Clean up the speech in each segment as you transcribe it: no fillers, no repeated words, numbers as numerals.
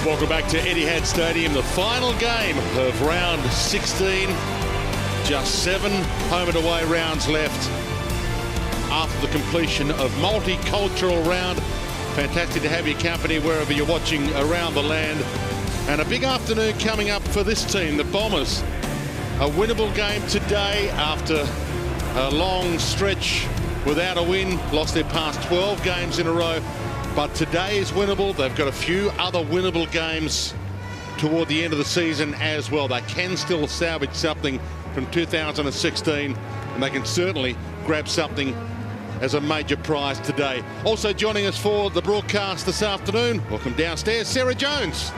Welcome back to Etihad Stadium, the final game of round 16. Just 7 home and away rounds left after the completion of multicultural round. Fantastic to have your company wherever you're watching around the land. And a big afternoon coming up for this team, the Bombers. A winnable game today after a long stretch without a win. Lost their past 12 games in a row. But today is winnable. They've got a few other winnable games toward the end of the season as well. They can still salvage something from 2016, and they can certainly grab something as a major prize today. Also joining us for the broadcast this afternoon, welcome downstairs, Sarah Jones.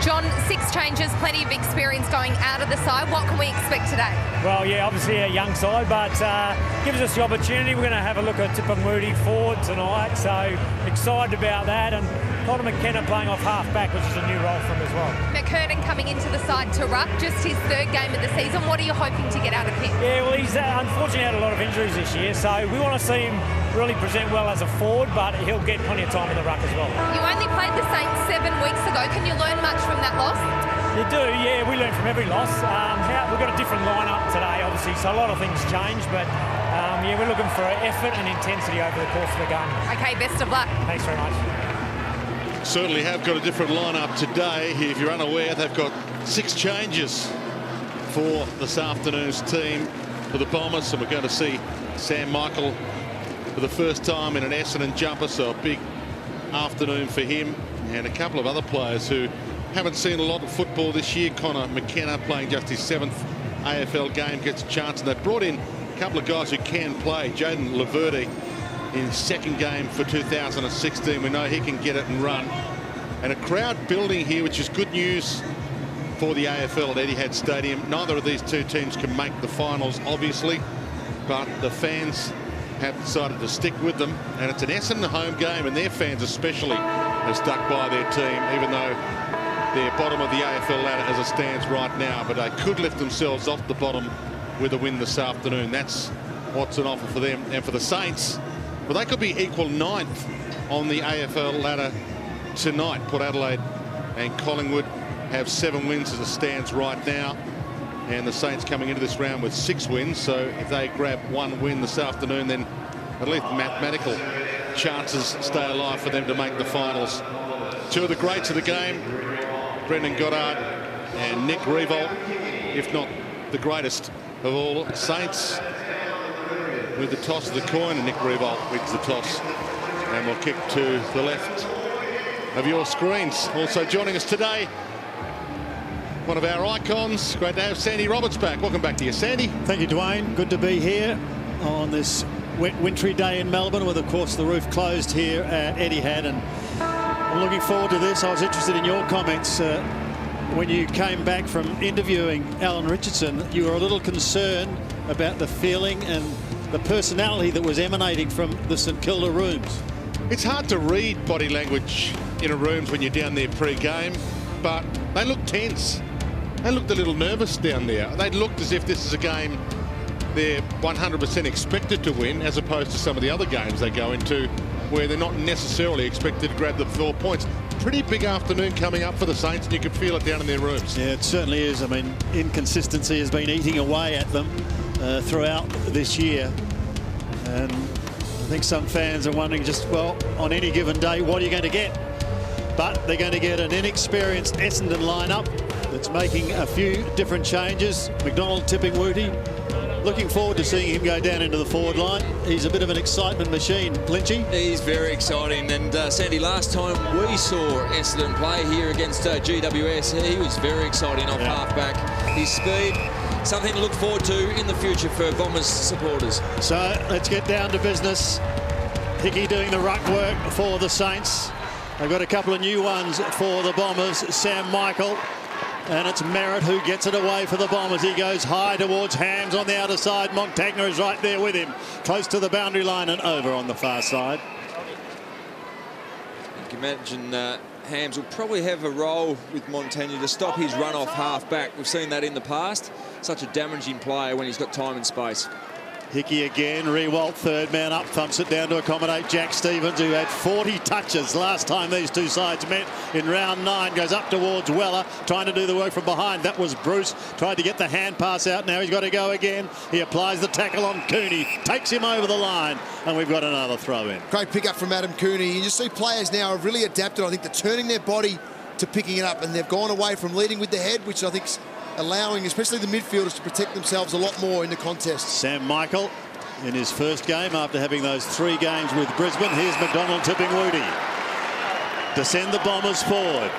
John, 6 changes, plenty of experience going out of the side. What can we expect today? Well, yeah, obviously a young side, but gives us the opportunity. We're going to have a look at Tipungwuti forward tonight, so excited about that. And Connor McKenna playing off half-back, which is a new role for him as well. McKernan coming into the side to ruck, just his 3rd game of the season. What are you hoping to get out of him? Yeah, well, he's unfortunately had a lot of injuries this year, so we want to see him really present well as a forward, but he'll get plenty of time in the ruck as well. You only played the Saints 7 weeks ago. Can you learn much from that loss? You do, yeah. We learn from every loss. We've got a different lineup today, obviously, so a lot of things change, but yeah, we're looking for effort and intensity over the course of the game. Okay, best of luck. Thanks very much. Certainly have got a different lineup today. If you're unaware, they've got 6 changes for this afternoon's team for the Bombers, and we're going to see Sam Michael for the first time in an Essendon jumper, so a big afternoon for him, and a couple of other players who haven't seen a lot of football this year. Connor McKenna playing just his 7th AFL game gets a chance, and they've brought in a couple of guys who can play. Jaden Laverde in his 2nd game for 2016. We know he can get it and run. And a crowd building here, which is good news for the AFL at Etihad Stadium. Neither of these two teams can make the finals, obviously, but the fans have decided to stick with them. And it's an Essendon home game, and their fans especially have stuck by their team, even though they're bottom of the AFL ladder as it stands right now. But they could lift themselves off the bottom with a win this afternoon. That's what's on offer for them. And for the Saints, well, they could be equal 9th on the AFL ladder tonight. Port Adelaide and Collingwood have 7 wins as it stands right now, and the Saints coming into this round with 6 wins. So if they grab 1 win this afternoon, then at least mathematical chances stay alive for them to make the finals. 2 of the greats of the game, Brendan Goddard and Nick Riewoldt, if not the greatest of all. Saints with the toss of the coin, and Nick Riewoldt wins the toss and will kick to the left of your screens. Also joining us today, one of our icons. Great to have Sandy Roberts back. Welcome back to you, Sandy. Thank you, Dwayne. Good to be here on this wet, wintry day in Melbourne, with, of course, the roof closed here at Etihad, and I'm looking forward to this. I was interested in your comments when you came back from interviewing Alan Richardson. You were a little concerned about the feeling and the personality that was emanating from the St Kilda rooms. It's hard to read body language in a rooms when you're down there pre-game, but they look tense. They looked a little nervous down there. They looked as if this is a game they're 100% expected to win, as opposed to some of the other games they go into where they're not necessarily expected to grab the 4 points. Pretty big afternoon coming up for the Saints, and you can feel it down in their rooms. Yeah, it certainly is. I mean, inconsistency has been eating away at them throughout this year, and I think some fans are wondering just, well, on any given day, what are you going to get? But they're going to get an inexperienced Essendon lineup that's making a few different changes. McDonald-Tipungwuti, looking forward to seeing him go down into the forward line. He's a bit of an excitement machine, Lynchy. He's very exciting, and Sandy, last time we saw Essendon play here against GWS, he was very exciting off half-back. His speed, something to look forward to in the future for Bombers supporters. So let's get down to business. Hickey doing the ruck work for the Saints. They've got a couple of new ones for the Bombers. Sam Michael, and it's Merritt who gets it away for the Bombers. He goes high towards Hams on the outer side. Montagna is right there with him, close to the boundary line and over on the far side. You can imagine Hams will probably have a role with Montagna to stop his run off half back. We've seen that in the past. Such a damaging player when he's got time and space. Hickey again, Rewalt, third man up, thumps it down to accommodate Jack Stevens, who had 40 touches last time these two sides met in round 9. Goes up towards Weller, trying to do the work from behind. That was Bruce, tried to get the hand pass out. Now he's got to go again. He applies the tackle on Cooney, takes him over the line, and we've got another throw in. Great pick up from Adam Cooney. You just see players now have really adapted. I think they're turning their body to picking it up, and they've gone away from leading with the head, which I think's allowing especially the midfielders to protect themselves a lot more in the contest. Sam Michael in his first game after having those 3 games with Brisbane. Here's McDonald-Tipungwuti. Descend the Bombers forward.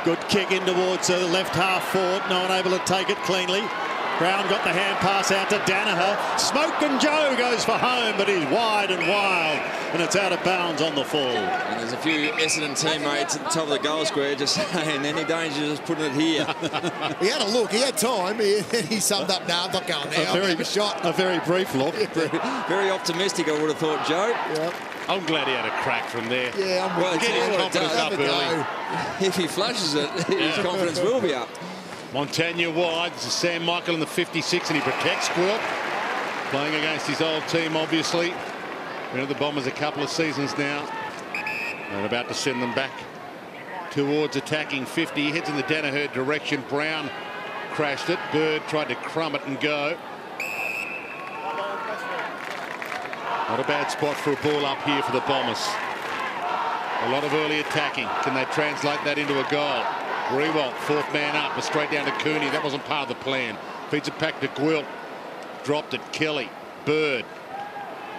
Good kick in towards the left half forward. No one able to take it cleanly. Brown got the hand pass out to Danaher. Smoke and Joe goes for home, but he's wide and wild, and it's out of bounds on the fall. And there's a few Essendon teammates at the top of the goal square just saying, any danger, just putting it here. He had a look, he had time, he summed up, "No, I'm not going now, I'll have a shot." A very brief look. Very optimistic, I would have thought, Joe. Yep. I'm glad he had a crack from there. Yeah, I'm Well, with you. Get his confidence up early. If he flushes it, his confidence will be up. Montagna wide. This is Sam Michael in the 56, and he protects Quilt. Playing against his old team, obviously. Been at the Bombers a couple of seasons now. And about to send them back towards attacking 50. He heads in the Danaher direction. Brown crashed it. Bird tried to crumb it and go. Not a bad spot for a ball up here for the Bombers. A lot of early attacking. Can they translate that into a goal? Rewalt, 4th man up, but straight down to Cooney. That wasn't part of the plan. Feeds it back to Gwilt. Dropped it. Kelly. Bird.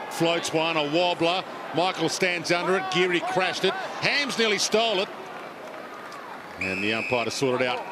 Floats one. A wobbler. Michael stands under it. Geary crashed it. Hams nearly stole it. And the umpire to sort it out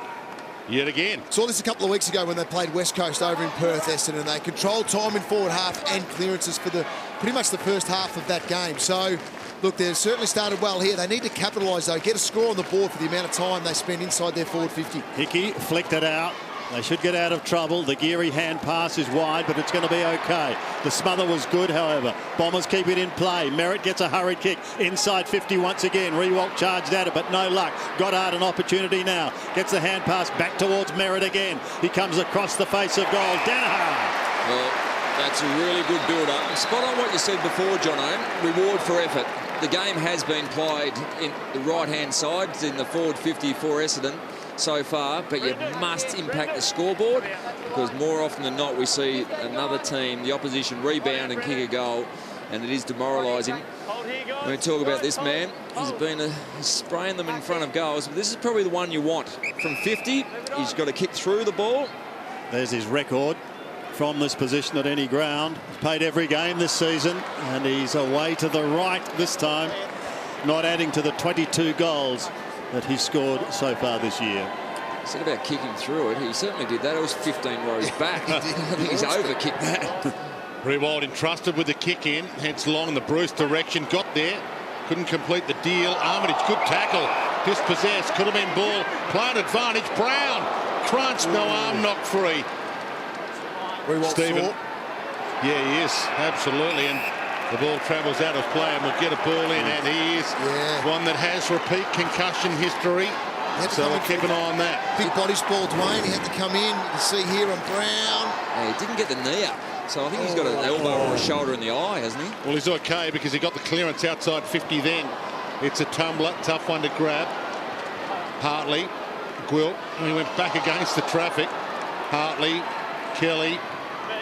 yet again. Saw this a couple of weeks ago when they played West Coast over in Perth, Essendon, and they controlled time in forward half and clearances for pretty much the first half of that game. So, look, they've certainly started well here. They need to capitalise, though, get a score on the board for the amount of time they spend inside their forward 50. Hickey flicked it out. They should get out of trouble. The Geary hand pass is wide, but it's going to be okay. The smother was good, however. Bombers keep it in play. Merritt gets a hurried kick inside 50 once again. Rewalt charged at it, but no luck. Goddard an opportunity now. Gets the hand pass back towards Merritt again. He comes across the face of goal. Danaher. Well, that's a really good build-up. Spot on what you said before, Jono. Reward for effort. The game has been played in the right-hand side in the forward 50 for Essendon so far, but you must impact the scoreboard, because more often than not we see another team, the opposition, rebound and kick a goal, and it is demoralising. When we talk about this man, he's spraying them in front of goals, but this is probably the one you want. From 50, he's got to kick through the ball. There's his record from this position at any ground. He's played every game this season, and he's away to the right this time, not adding to the 22 goals that he's scored so far this year. Said about kicking through it, he certainly did that. It was 15 rows back. I think he's over-kicked that. Rewald entrusted with the kick in, heads long in the Bruce direction, got there, couldn't complete the deal. Armitage, good tackle, dispossessed, could have been ball, playing advantage. Brown, crunch, no arm, knock free. Stephen. Yeah, he is, absolutely. And the ball travels out of play and will get a ball in, and he is one that has repeat concussion history. So we'll keep an eye on that. Big body spall, Dwayne. He had to come in. You can see here on Brown. Yeah, he didn't get the knee up. So I think he's got an elbow or a shoulder in the eye, hasn't he? Well, he's okay because he got the clearance outside 50 then. It's a tumbler, tough one to grab. Hartley, Gwilt, he went back against the traffic. Hartley, Kelly,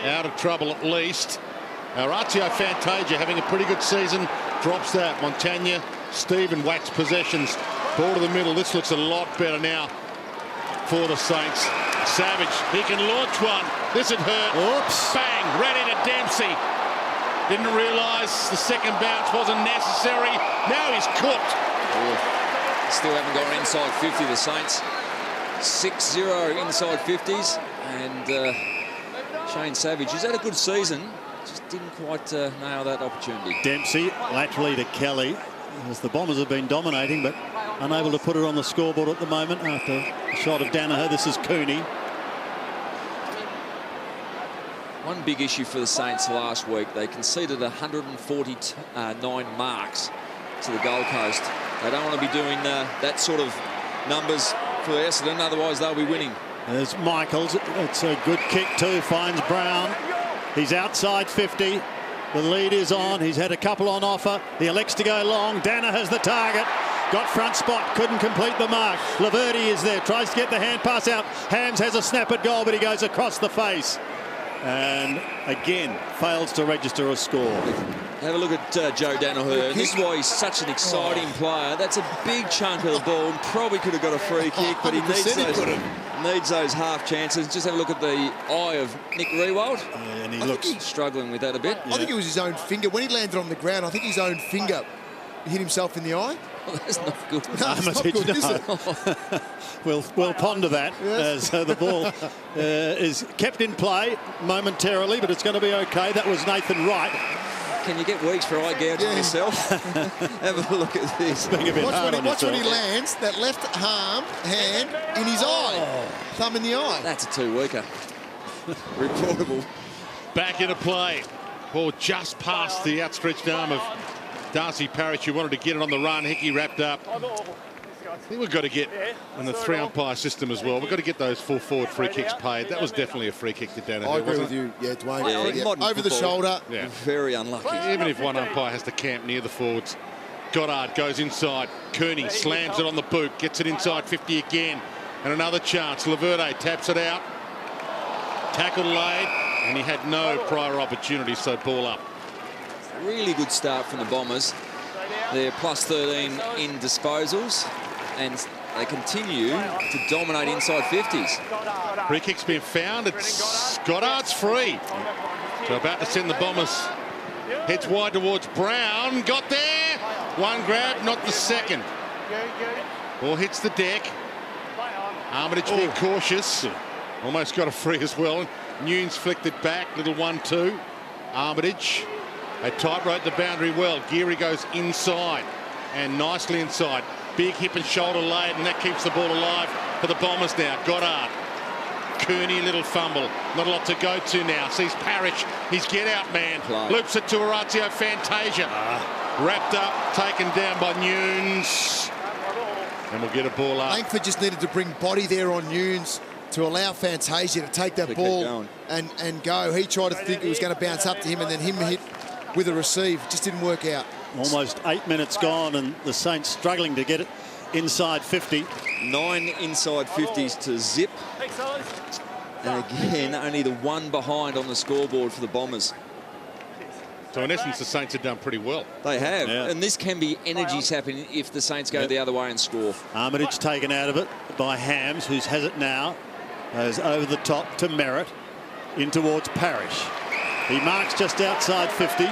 out of trouble at least. Orazio Fantasia having a pretty good season. Drops that. Montagna, Stephen wax possessions. Ball to the middle. This looks a lot better now for the Saints. Savage, he can launch one. This had hurt. Oops. Bang, ran into Dempsey. Didn't realise the second bounce wasn't necessary. Now he's cooked. Still haven't gone inside 50, the Saints. 6-0 inside 50s. And Shane Savage, who's had a good season, just didn't quite nail that opportunity. Dempsey laterally to Kelly, as the Bombers have been dominating, but unable to put it on the scoreboard at the moment after a shot of Danaher. This is Cooney. One big issue for the Saints last week, they conceded 149 marks to the Gold Coast. They don't want to be doing that sort of numbers for Essendon, otherwise they'll be winning. There's Michaels. It's a good kick too. Finds Brown. He's outside 50. The lead is on. He's had a couple on offer. He elects to go long. Dana has the target. Got front spot. Couldn't complete the mark. Laverty is there. Tries to get the hand pass out. Hams has a snap at goal, but he goes across the face. And again, fails to register a score. Have a look at Joe Danaher. This is why he's such an exciting player. That's a big chunk of the ball and probably could have got a free kick, but he needs those half chances. Just have a look at the eye of Nick Riewoldt. Yeah, and he looks struggling with that a bit. I think it was his own finger. When he landed on the ground, I think his own finger hit himself in the eye. Oh, that's not good. No, it's not good, is it? We'll ponder that as the ball is kept in play momentarily, but it's going to be okay. That was Nathan Wright. Can you get weeks for eye gouging yourself? Have a look at this. Being a bit watch when he lands, that left hand in his eye. Thumb in the eye. That's a two-weeker. Reportable. Back into play. Ball just past the outstretched arm of Darcy Parish, who wanted to get it on the run. Hickey wrapped up. I think we've got to get in the 3-umpire system as well. We've got to get those full forward free kicks paid. That was definitely a free kick to Danaher. I agree with you. Yeah, Dwayne. Yeah, over the shoulder. Yeah. Very unlucky. Even if one umpire has to camp near the forwards. Goddard goes inside. Kearney slams it on the boot. Gets it inside 50 again. And another chance. Laverde taps it out. Tackle laid. And he had no prior opportunity, so ball up. Really good start from the Bombers. They're plus 13 in disposals, and they continue to dominate inside 50s. Free kick's been found. It's Goddard's free. So about to send the Bombers. Heads wide towards Brown. Got there. One grab, not the second. Ball hits the deck. Armitage being cautious. Almost got a free as well. Nunes flicked it back. Little 1-2. Armitage. They tightrope the boundary well. Geary goes inside and nicely inside. Big hip and shoulder laid, and that keeps the ball alive for the Bombers now. Goddard. Kearney, little fumble. Not a lot to go to now. Sees Parish, his get-out man. Loops it to Orazio Fantasia. Wrapped up, taken down by Nunes. And we'll get a ball up. Langford just needed to bring body there on Nunes to allow Fantasia to take that ball and go. He tried to think it was going to bounce up to him, and then him hit with a receive. Just didn't work out. Almost 8 minutes gone, and the Saints struggling to get it inside 50. 9 inside 50s to zip. And again, only the one behind on the scoreboard for the Bombers. So in essence, the Saints have done pretty well. They have. Yeah. And this can be energy sapping if the Saints go the other way and score. Armitage taken out of it by Hams, who has it now. Goes over the top to Merritt. In towards Parish. He marks just outside 50.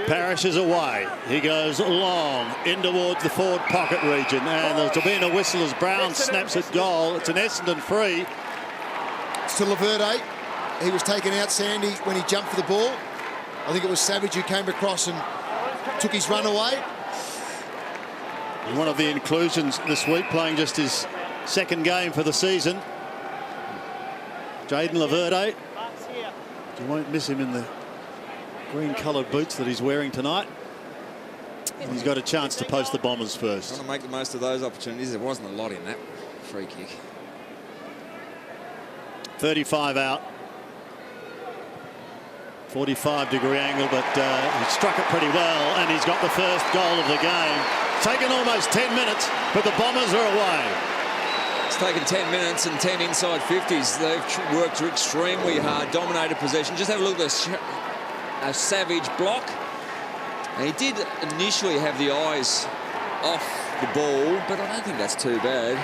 Parish is away. He goes long in towards the forward pocket region, and there's been a whistle as Brown snaps at goal. It's an Essendon free. It's to Laverde. He was taken out, Sandy, when he jumped for the ball. I think it was Savage who came across and took his run away. One of the inclusions this week, playing just his second game for the season. Jaden Laverde. You won't miss him in the green-coloured boots that he's wearing tonight. And he's got a chance to post the Bombers first. Trying to make the most of those opportunities. There wasn't a lot in that free kick. 35 out. 45-degree angle, but he struck it pretty well, and he's got the first goal of the game. Taken almost 10 minutes, but the Bombers are away. It's taken 10 minutes and 10 inside 50s. They've worked extremely hard, dominated possession. Just have a look at a Savage block. And he did initially have the eyes off the ball, but I don't think that's too bad.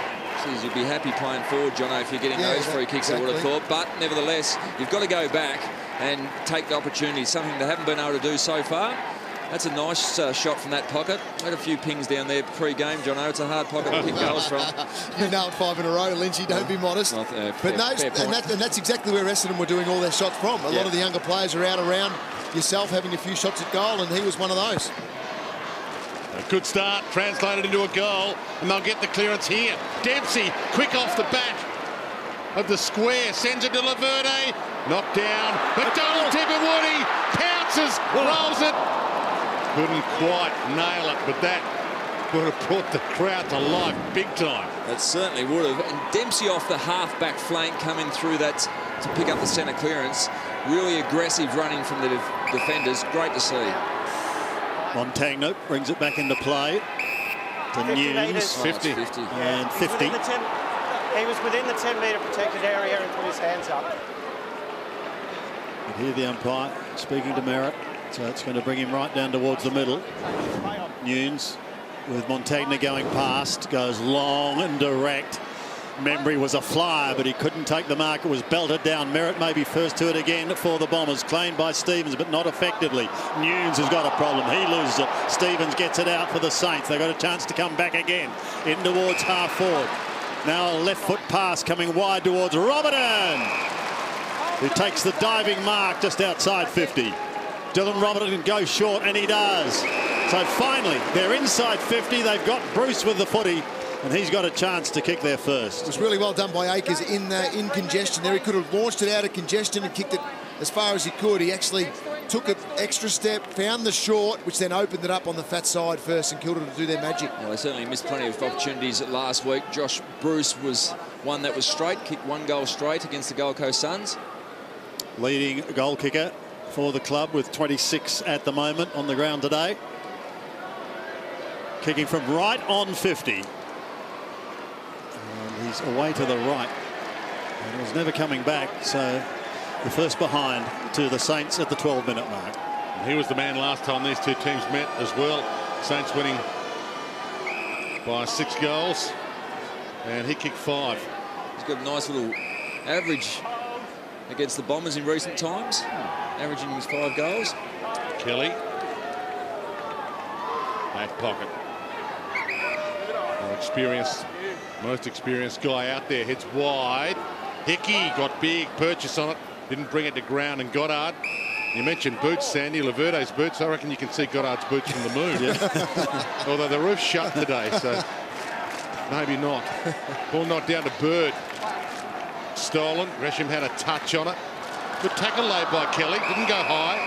Jeez, you'd be happy playing forward, Jono, if you're getting those free kicks, I would have thought. But nevertheless, you've got to go back and take the opportunity, something they haven't been able to do so far. That's a nice shot from that pocket. Had a few pings down there pre-game, Jono. It's a hard pocket to kick goals from. You nailed 5 in a row, Lynchy. Don't be modest. But that's exactly where Essendon were doing all their shots from. A lot of the younger players are out around yourself having a few shots at goal, and he was one of those. A good start, translated into a goal, and they'll get the clearance here. Dempsey, quick off the back of the square, sends it to Laverde. Knocked down. McDonald-Tipungwuti pounces, rolls it. Couldn't quite nail it, but that would have brought the crowd to life big time. That certainly would have. And Dempsey off the half-back flank coming through that to pick up the centre clearance. Really aggressive running from the defenders. Great to see. Montagna brings it back into play to Nunes. 50. 50. And 50. He was within the 10-metre protected area and put his hands up. You hear the umpire speaking to Merritt, so it's going to bring him right down towards the middle. Nunes with Montagna going past, goes long and direct. Membrey was a flyer, but he couldn't take the mark. It was belted down. Merritt maybe first to it again for the Bombers. Claimed by Stevens, but not effectively. Nunes has got a problem. He loses it. Stevens gets it out for the Saints. They've got a chance to come back again. In towards half forward. Now a left foot pass coming wide towards Robertson, who takes the diving mark just outside 50. Dylan Robertson goes short, and he does. So finally, they're inside 50. They've got Bruce with the footy, and he's got a chance to kick there first. It was really well done by Akers in congestion there. He could have launched it out of congestion and kicked it as far as he could. He actually took an extra step, found the short, which then opened it up on the fat side for St Kilda to do their magic. Well, they certainly missed plenty of opportunities last week. Josh Bruce was one that was straight, kicked 1 goal straight against the Gold Coast Suns. Leading goal kicker for the club with 26 at the moment on the ground today. Kicking from right on 50. And he's away to the right. And he was never coming back, so the first behind to the Saints at the 12-minute mark. He was the man last time these two teams met as well. Saints winning by 6 goals, and he kicked 5. He's got a nice little average against the Bombers in recent times, averaging his 5 goals. Kelly, back pocket. Most experienced guy out there, hits wide. Hickey got big purchase on it, didn't bring it to ground, and Goddard. You mentioned boots, Sandy, Laverde's boots. I reckon you can see Goddard's boots from the moon. Yeah. Although the roof's shut today, so maybe not. Ball knocked down to Bird. Stolen. Gresham had a touch on it. Good tackle laid by Kelly. Didn't go high.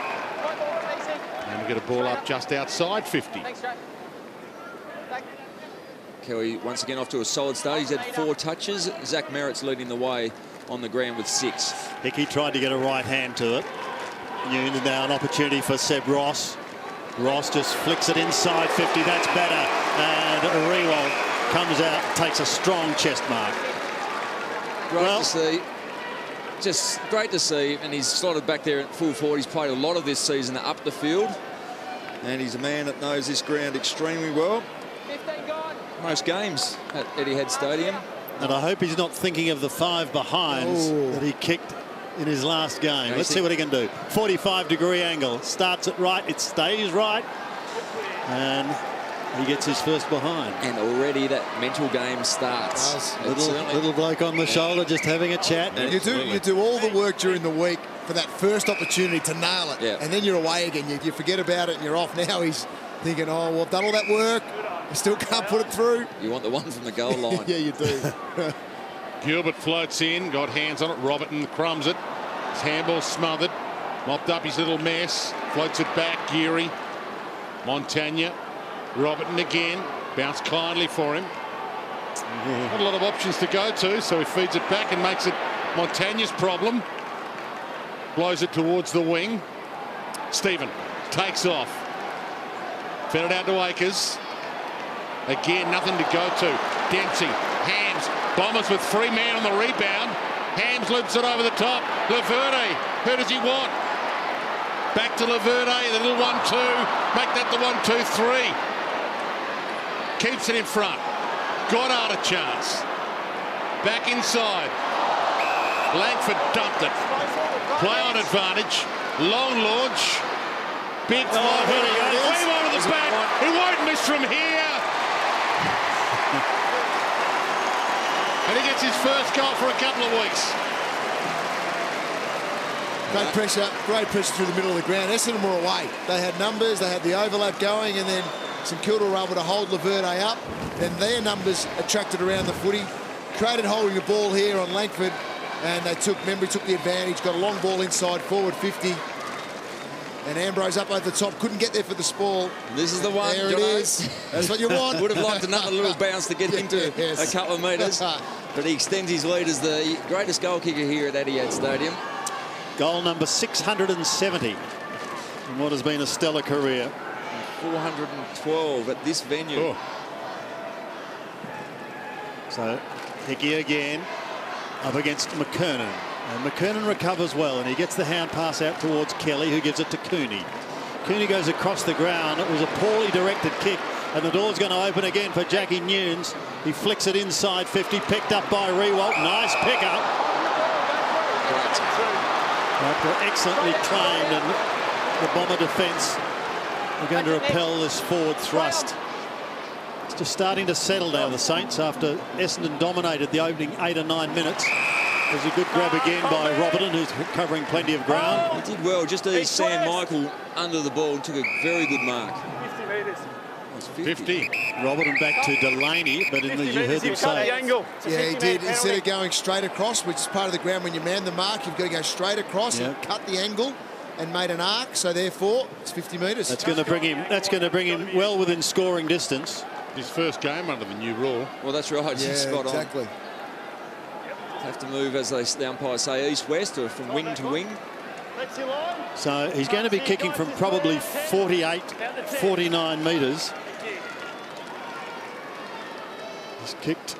And we get a ball up just outside 50. Kelly once again off to a solid start. He's had 4 touches. Zach Merritt's leading the way on the ground with 6. Hickey tried to get a right hand to it. Nunes now an opportunity for Seb Ross. Ross just flicks it inside 50. That's better. And Rewalt comes out, takes a strong chest mark. Great to see. Just great to see. And he's slotted back there at full forward. He's played a lot of this season up the field. And he's a man that knows this ground extremely well. Most games at Etihad Stadium. And I hope he's not thinking of the 5 behinds that he kicked in his last game. No, Let's see what he can do. 45-degree angle. Starts it right. It stays right. And he gets his first behind. And already that mental game starts. Little bloke on the shoulder just having a chat. You do all the work during the week for that first opportunity to nail it. Yeah. And then you're away again. You forget about it and you're off. Now he's thinking, oh, well, I've done all that work. I still can't put it through. You want the one from the goal line. Yeah, you do. Gilbert floats in, got hands on it. Robertson crumbs it. His handball smothered. Mopped up his little mess. Floats it back. Geary. Montagna. Robertson again. Bounced kindly for him. Not a lot of options to go to, so he feeds it back and makes it Montagna's problem. Blows it towards the wing. Stephen takes off. Fed it out to Akers. Again, nothing to go to. Dempsey, Hams, Bombers with 3 men on the rebound. Hams loops it over the top. Laverde, who does he want? Back to Laverde, the little 1-2. Make that the 1-2-3. Keeps it in front. Goddard a chance. Back inside. Langford dumped it. Play on advantage. Long launch. Big fly. Wave on to the back. He won't miss from here. And he gets his first goal for a couple of weeks. Great pressure through the middle of the ground. Essendon were away. They had numbers, they had the overlap going, and then St Kilda were able to hold Laverde up. Then their numbers attracted around the footy. Created holding the ball here on Langford, and Membrey took the advantage, got a long ball inside forward 50. And Ambrose up over the top, couldn't get there for the spoil. This is the one. There it is. That's what you want. Would have liked another little bounce to get into a couple of metres. But he extends his lead as the greatest goal kicker here at Etihad Stadium. Goal number 670 in what has been a stellar career. 412 at this venue. Oh. So Hickey again up against McKernan. And McKernan recovers well, and he gets the hand pass out towards Kelly, who gives it to Cooney. Cooney goes across the ground. It was a poorly directed kick, and the door's going to open again for Jackie Nunes. He flicks it inside 50, picked up by Rewalt. Nice pickup. Excellently claimed, and the Bomber defence are going to repel this forward thrust. It's just starting to settle now, the Saints, after Essendon dominated the opening 8 or 9 minutes. There's a good grab again by Roberton, who's covering plenty of ground. He did well, just eased Sam Michael under the ball and took a very good mark. 50 metres. 50. Roberton back to Delaney, but in the, you heard him say. Yeah, he did. Instead of going straight across, which is part of the ground when you man the mark, you've got to go straight across and cut the angle and made an arc. So therefore, it's 50 metres. That's going to bring him. That's going to bring him well within scoring distance. His first game under the new rule. Well, that's right. Yeah, Spot exactly. on. Have to move, as the umpires say, east-west or from wing to wing. So he's going to be kicking from probably 48, 49 metres. He's kicked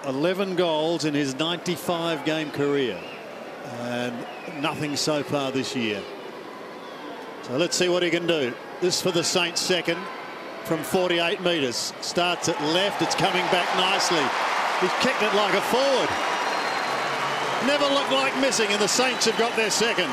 11 goals in his 95-game career, and nothing so far this year. So let's see what he can do. This for the Saints second from 48 metres. Starts at left. It's coming back nicely. He's kicked it like a forward. Never looked like missing, and the Saints have got their second.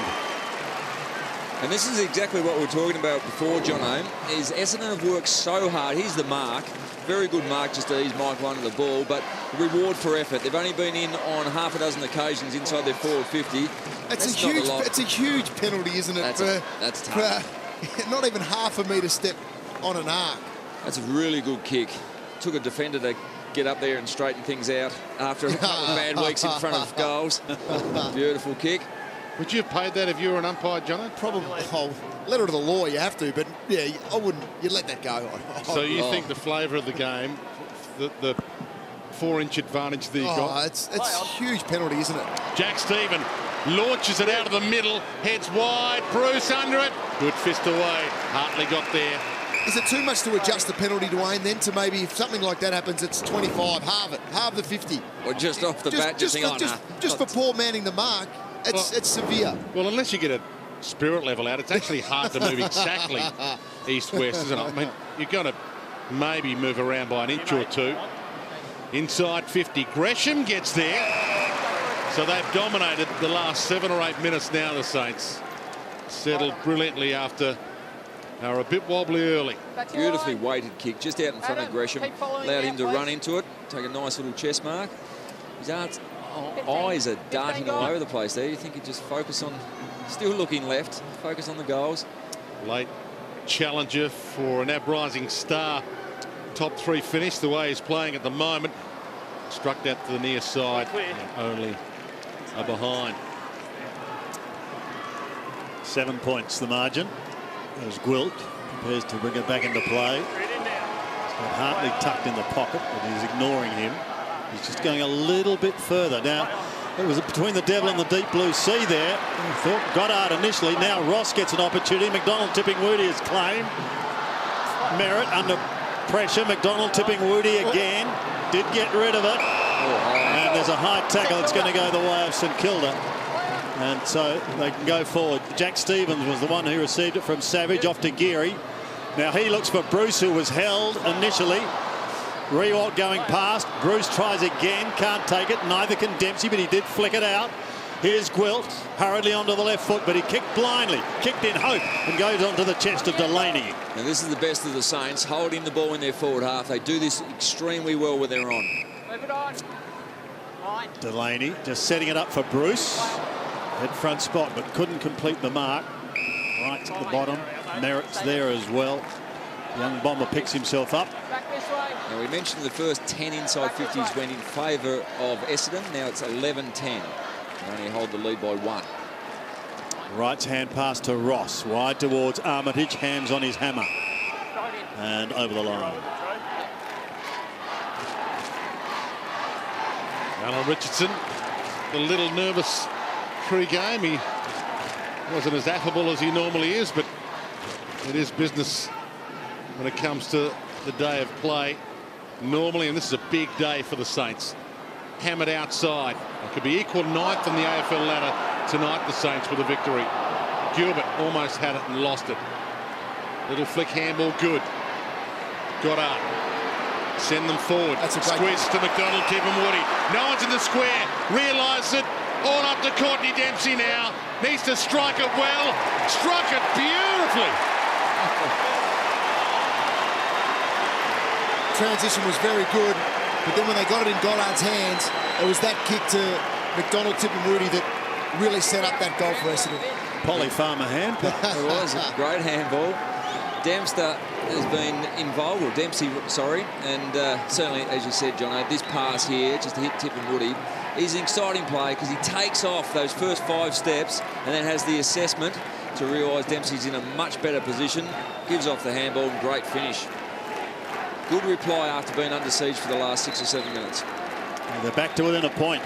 And this is exactly what we were talking about before, Jono, is Essendon have worked so hard. Here's the mark. Very good mark just to ease Michael under the ball, but reward for effort. They've only been in on half a dozen occasions inside their forward 50. It's a huge penalty, isn't it? That's tough. For not even half a metre step on an arc. That's a really good kick. Took a defender to get up there and straighten things out after a couple of bad weeks in front of goals. Beautiful kick. Would you have paid that if you were an umpire, Jono? Probably. Oh, letter to the law, you have to, but yeah, I wouldn't. You'd let that go. So you think the flavour of the game, the 4-inch advantage that you got? It's a huge penalty, isn't it? Jack Stephen launches it out of the middle, heads wide, Bruce under it. Good fist away. Hartley got there. Is it too much to adjust the penalty, Dwayne, then to maybe if something like that happens, it's 25, halve the 50? Or just off the bat, just for poor manning the mark, it's severe. Well, unless you get a spirit level out, it's actually hard to move exactly east-west, isn't it? I mean, you've got to maybe move around by an inch or two. Inside 50, Gresham gets there. So they've dominated the last 7 or 8 minutes now, the Saints. Settled brilliantly after they were a bit wobbly early. Beautifully weighted kick just out in front of Gresham. Allowed him to run into it, take a nice little chest mark. His eyes are darting all over the place there. You think he'd just focus on, still looking left, focus on the goals. Late challenger for an uprising star. Top 3 finish, the way he's playing at the moment. Struck that to the near side, and only a behind. 7 points the margin. As Gwilt prepares to bring it back into play. He's got Hartley tucked in the pocket, but he's ignoring him. He's just going a little bit further. Now, it was between the devil and the deep blue sea there. I thought Goddard initially. Now Ross gets an opportunity. McDonald-Tipungwuti is claimed. Merritt under pressure. McDonald-Tipungwuti again. Did get rid of it. And there's a high tackle that's going to go the way of St Kilda. And so they can go forward. Jack Stevens was the one who received it from Savage off to Geary. Now he looks for Bruce, who was held initially. Rewalt going past. Bruce tries again, can't take it. Neither can Dempsey, but he did flick it out. Here's Gwilt, hurriedly onto the left foot, but he kicked blindly, kicked in hope, and goes onto the chest of Delaney. Now this is the best of the Saints, holding the ball in their forward half. They do this extremely well when they're on. Delaney just setting it up for Bruce. Head front spot, but couldn't complete the mark. Right at the bottom. Merritt's there as well. Young Bomber picks himself up. Now we mentioned the first 10 inside 50s went in favour of Essendon. Now it's 11-10. They only hold the lead by 1. Right's hand pass to Ross. Wide towards Armitage. Hands on his hammer. And over the line. Alan Richardson, a little nervous pre-game. He wasn't as affable as he normally is, but it is business when it comes to the day of play normally, and this is a big day for the Saints. Hammered outside. It could be equal ninth on the AFL ladder tonight, the Saints, with a victory. Gilbert almost had it and lost it. Little flick handball, good. Goddard. Send them forward. That's a squeeze to McDonald-Tipungwuti. No one's in the square. Realises it. All up to Courtney Dempsey now. Needs to strike it well. Struck it beautifully. Transition was very good, but then when they got it in Goddard's hands, it was that kick to McDonald-Tipungwuti that really set up that goal for Essendon. Polly Farmer hand. It was a great handball. Dempster has been involved, or Dempsey, sorry, and certainly, as you said, John, this pass here just to hit Tipungwuti is an exciting play because he takes off those first 5 steps and then has the assessment to realise Dempsey's in a much better position, gives off the handball, and great finish. Good reply after being under siege for the last 6 or 7 minutes. And they're back to within a point.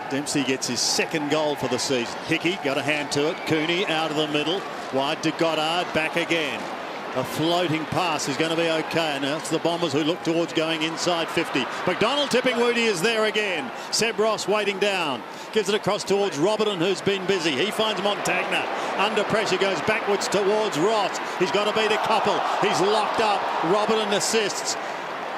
Dempsey gets his 2nd goal for the season. Hickey got a hand to it. Cooney out of the middle. Wide to Goddard. Back again. A floating pass is going to be okay. Now it's the Bombers who look towards going inside 50. McDonald-Tipungwuti is there again. Seb Ross waiting down. Gives it across towards Robertson, who's been busy. He finds Montagna. Under pressure, goes backwards towards Ross. He's got to beat a couple. He's locked up. Robertson assists.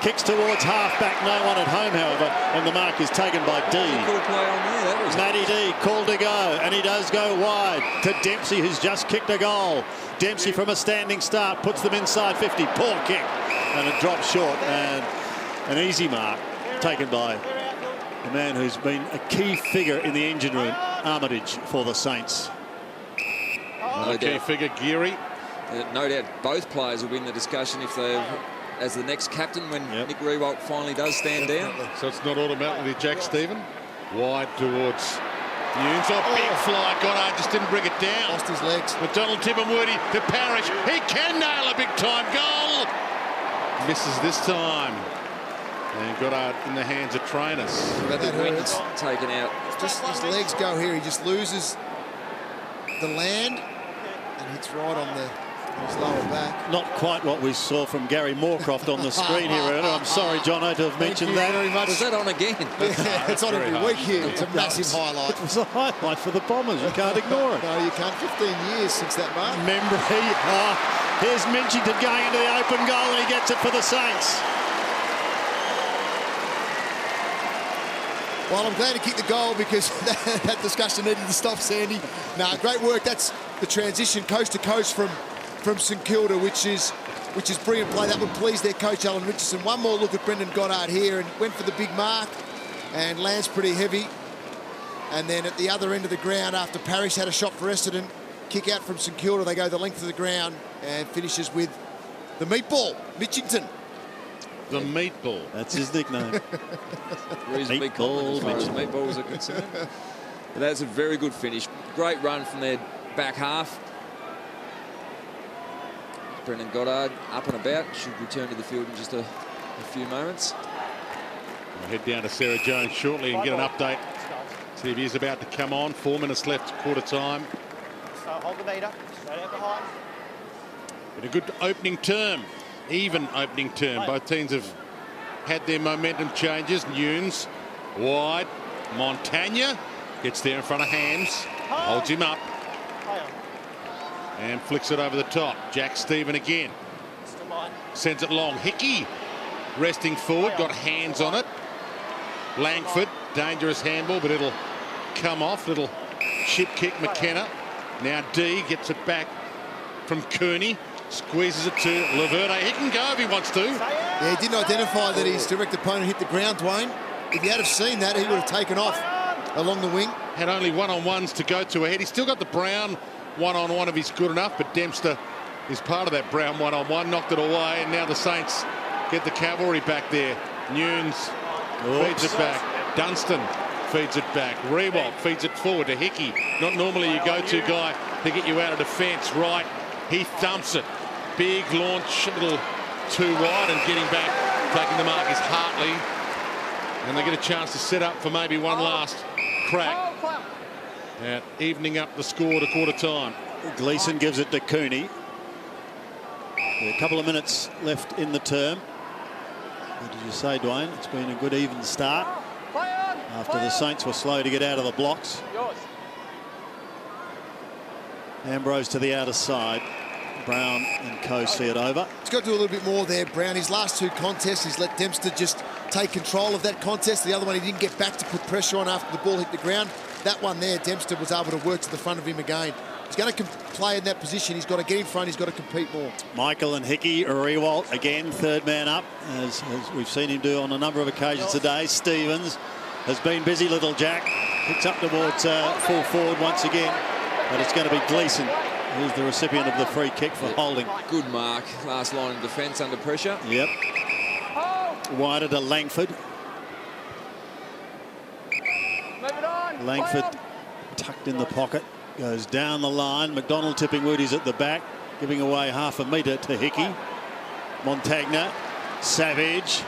Kicks towards half-back. No one at home, however, and the mark is taken by D. Good play on there. That was Matty D called to go, and he does go wide to Dempsey, who's just kicked a goal. Dempsey from a standing start puts them inside 50. Poor kick, and it drops short, and an easy mark taken by the man who's been a key figure in the engine room, Armitage, for the Saints. Another key figure, Geary. No doubt both players will be in the discussion if they as the next captain when Nick Riewoldt finally does stand down. So it's not automatically Jack Stephen. Wide towards Nunes. Oh, big fly. Goddard just didn't bring it down. Lost his legs. McDonald-Tipungwuti to Parrish. He can nail a big-time goal. Misses this time. And Goddard in the hands of trainers. But the wind's taken out. Just his legs go here. He just loses the land and hits right on his lower back. Not quite what we saw from Gary Moorcroft on the screen here earlier. I'm sorry, Jono, to have mentioned that. Very much. Was that on again? Yeah, it's on every week here. It's a massive highlight. It was a highlight for the Bombers. You can't ignore it. No, you can't. 15 years since that mark. Membrey. Here's Minchington going into the open goal, and he gets it for the Saints. Well, I'm glad he kicked the goal because that discussion needed to stop, Sandy. No, great work. That's the transition coast to coast from St Kilda, which is brilliant play. That would please their coach, Alan Richardson. One more look at Brendan Goddard here, and went for the big mark and lands pretty heavy. And then at the other end of the ground, after Parrish had a shot for Essendon, kick out from St Kilda, they go the length of the ground and finishes with the meatball, Mitchington. The meatball. That's his nickname. Reasonably common as far as meatballs are concerned. But that's a very good finish. Great run from their back half. Brendan Goddard up and about, should return to the field in just a few moments. We'll head down to Sarah Jones shortly and get an update. See if he's about to come on. 4 minutes left, quarter time. So hold the meter, straight out behind. Been a good opening term, even opening term. Both teams have had their momentum changes. Nunes wide. Montagna gets there in front of Hams, holds him up. And flicks it over the top. Jack Stephen again. Sends it long. Hickey resting forward. Got hands on it. Langford. Dangerous handball, but it'll come off. Little chip kick. McKenna. Now D gets it back from Cooney. Squeezes it to Laverde. He can go if he wants to. Yeah, he didn't identify that his direct opponent hit the ground, Dwayne. If he had have seen that, he would have taken off along the wing. Had only one-on-ones to go to ahead. He's still got the Brown one-on-one if he's good enough, but Dempster is part of that Brown one-on-one, knocked it away, and now the Saints get the cavalry back there. Nunes feeds it back. Dunstan feeds it back. Rewalt feeds it forward to Hickey. Not normally your go-to guy to get you out of defence. Right, he thumps it. Big launch, a little too wide, and getting back, taking the mark is Hartley. And they get a chance to set up for maybe one last crack at evening up the score to quarter time. Gleeson gives it to Cooney. A couple of minutes left in the term. What did you say, Dwayne? It's been a good even start after the Saints were slow to get out of the blocks. Ambrose to the outer side. Brown and Co see it over. He's got to do a little bit more there, Brown. His last two contests, he's let Dempster just take control of that contest. The other one, he didn't get back to put pressure on after the ball hit the ground. That one there, Dempster was able to work to the front of him again. He's going to play in that position. He's got to get in front. He's got to compete more. Michael and Hickey, Rewalt again, third man up, as we've seen him do on a number of occasions today. Stevens has been busy, little Jack. Kicks up towards full forward once again. But it's going to be Gleeson who's the recipient of the free kick for holding. Good mark. Last line of defence under pressure. Yep. Wider to Langford. Langford tucked in the pocket. Goes down the line. McDonald-Tipungwuti's at the back, giving away half a metre to Hickey. Montagna. Savage.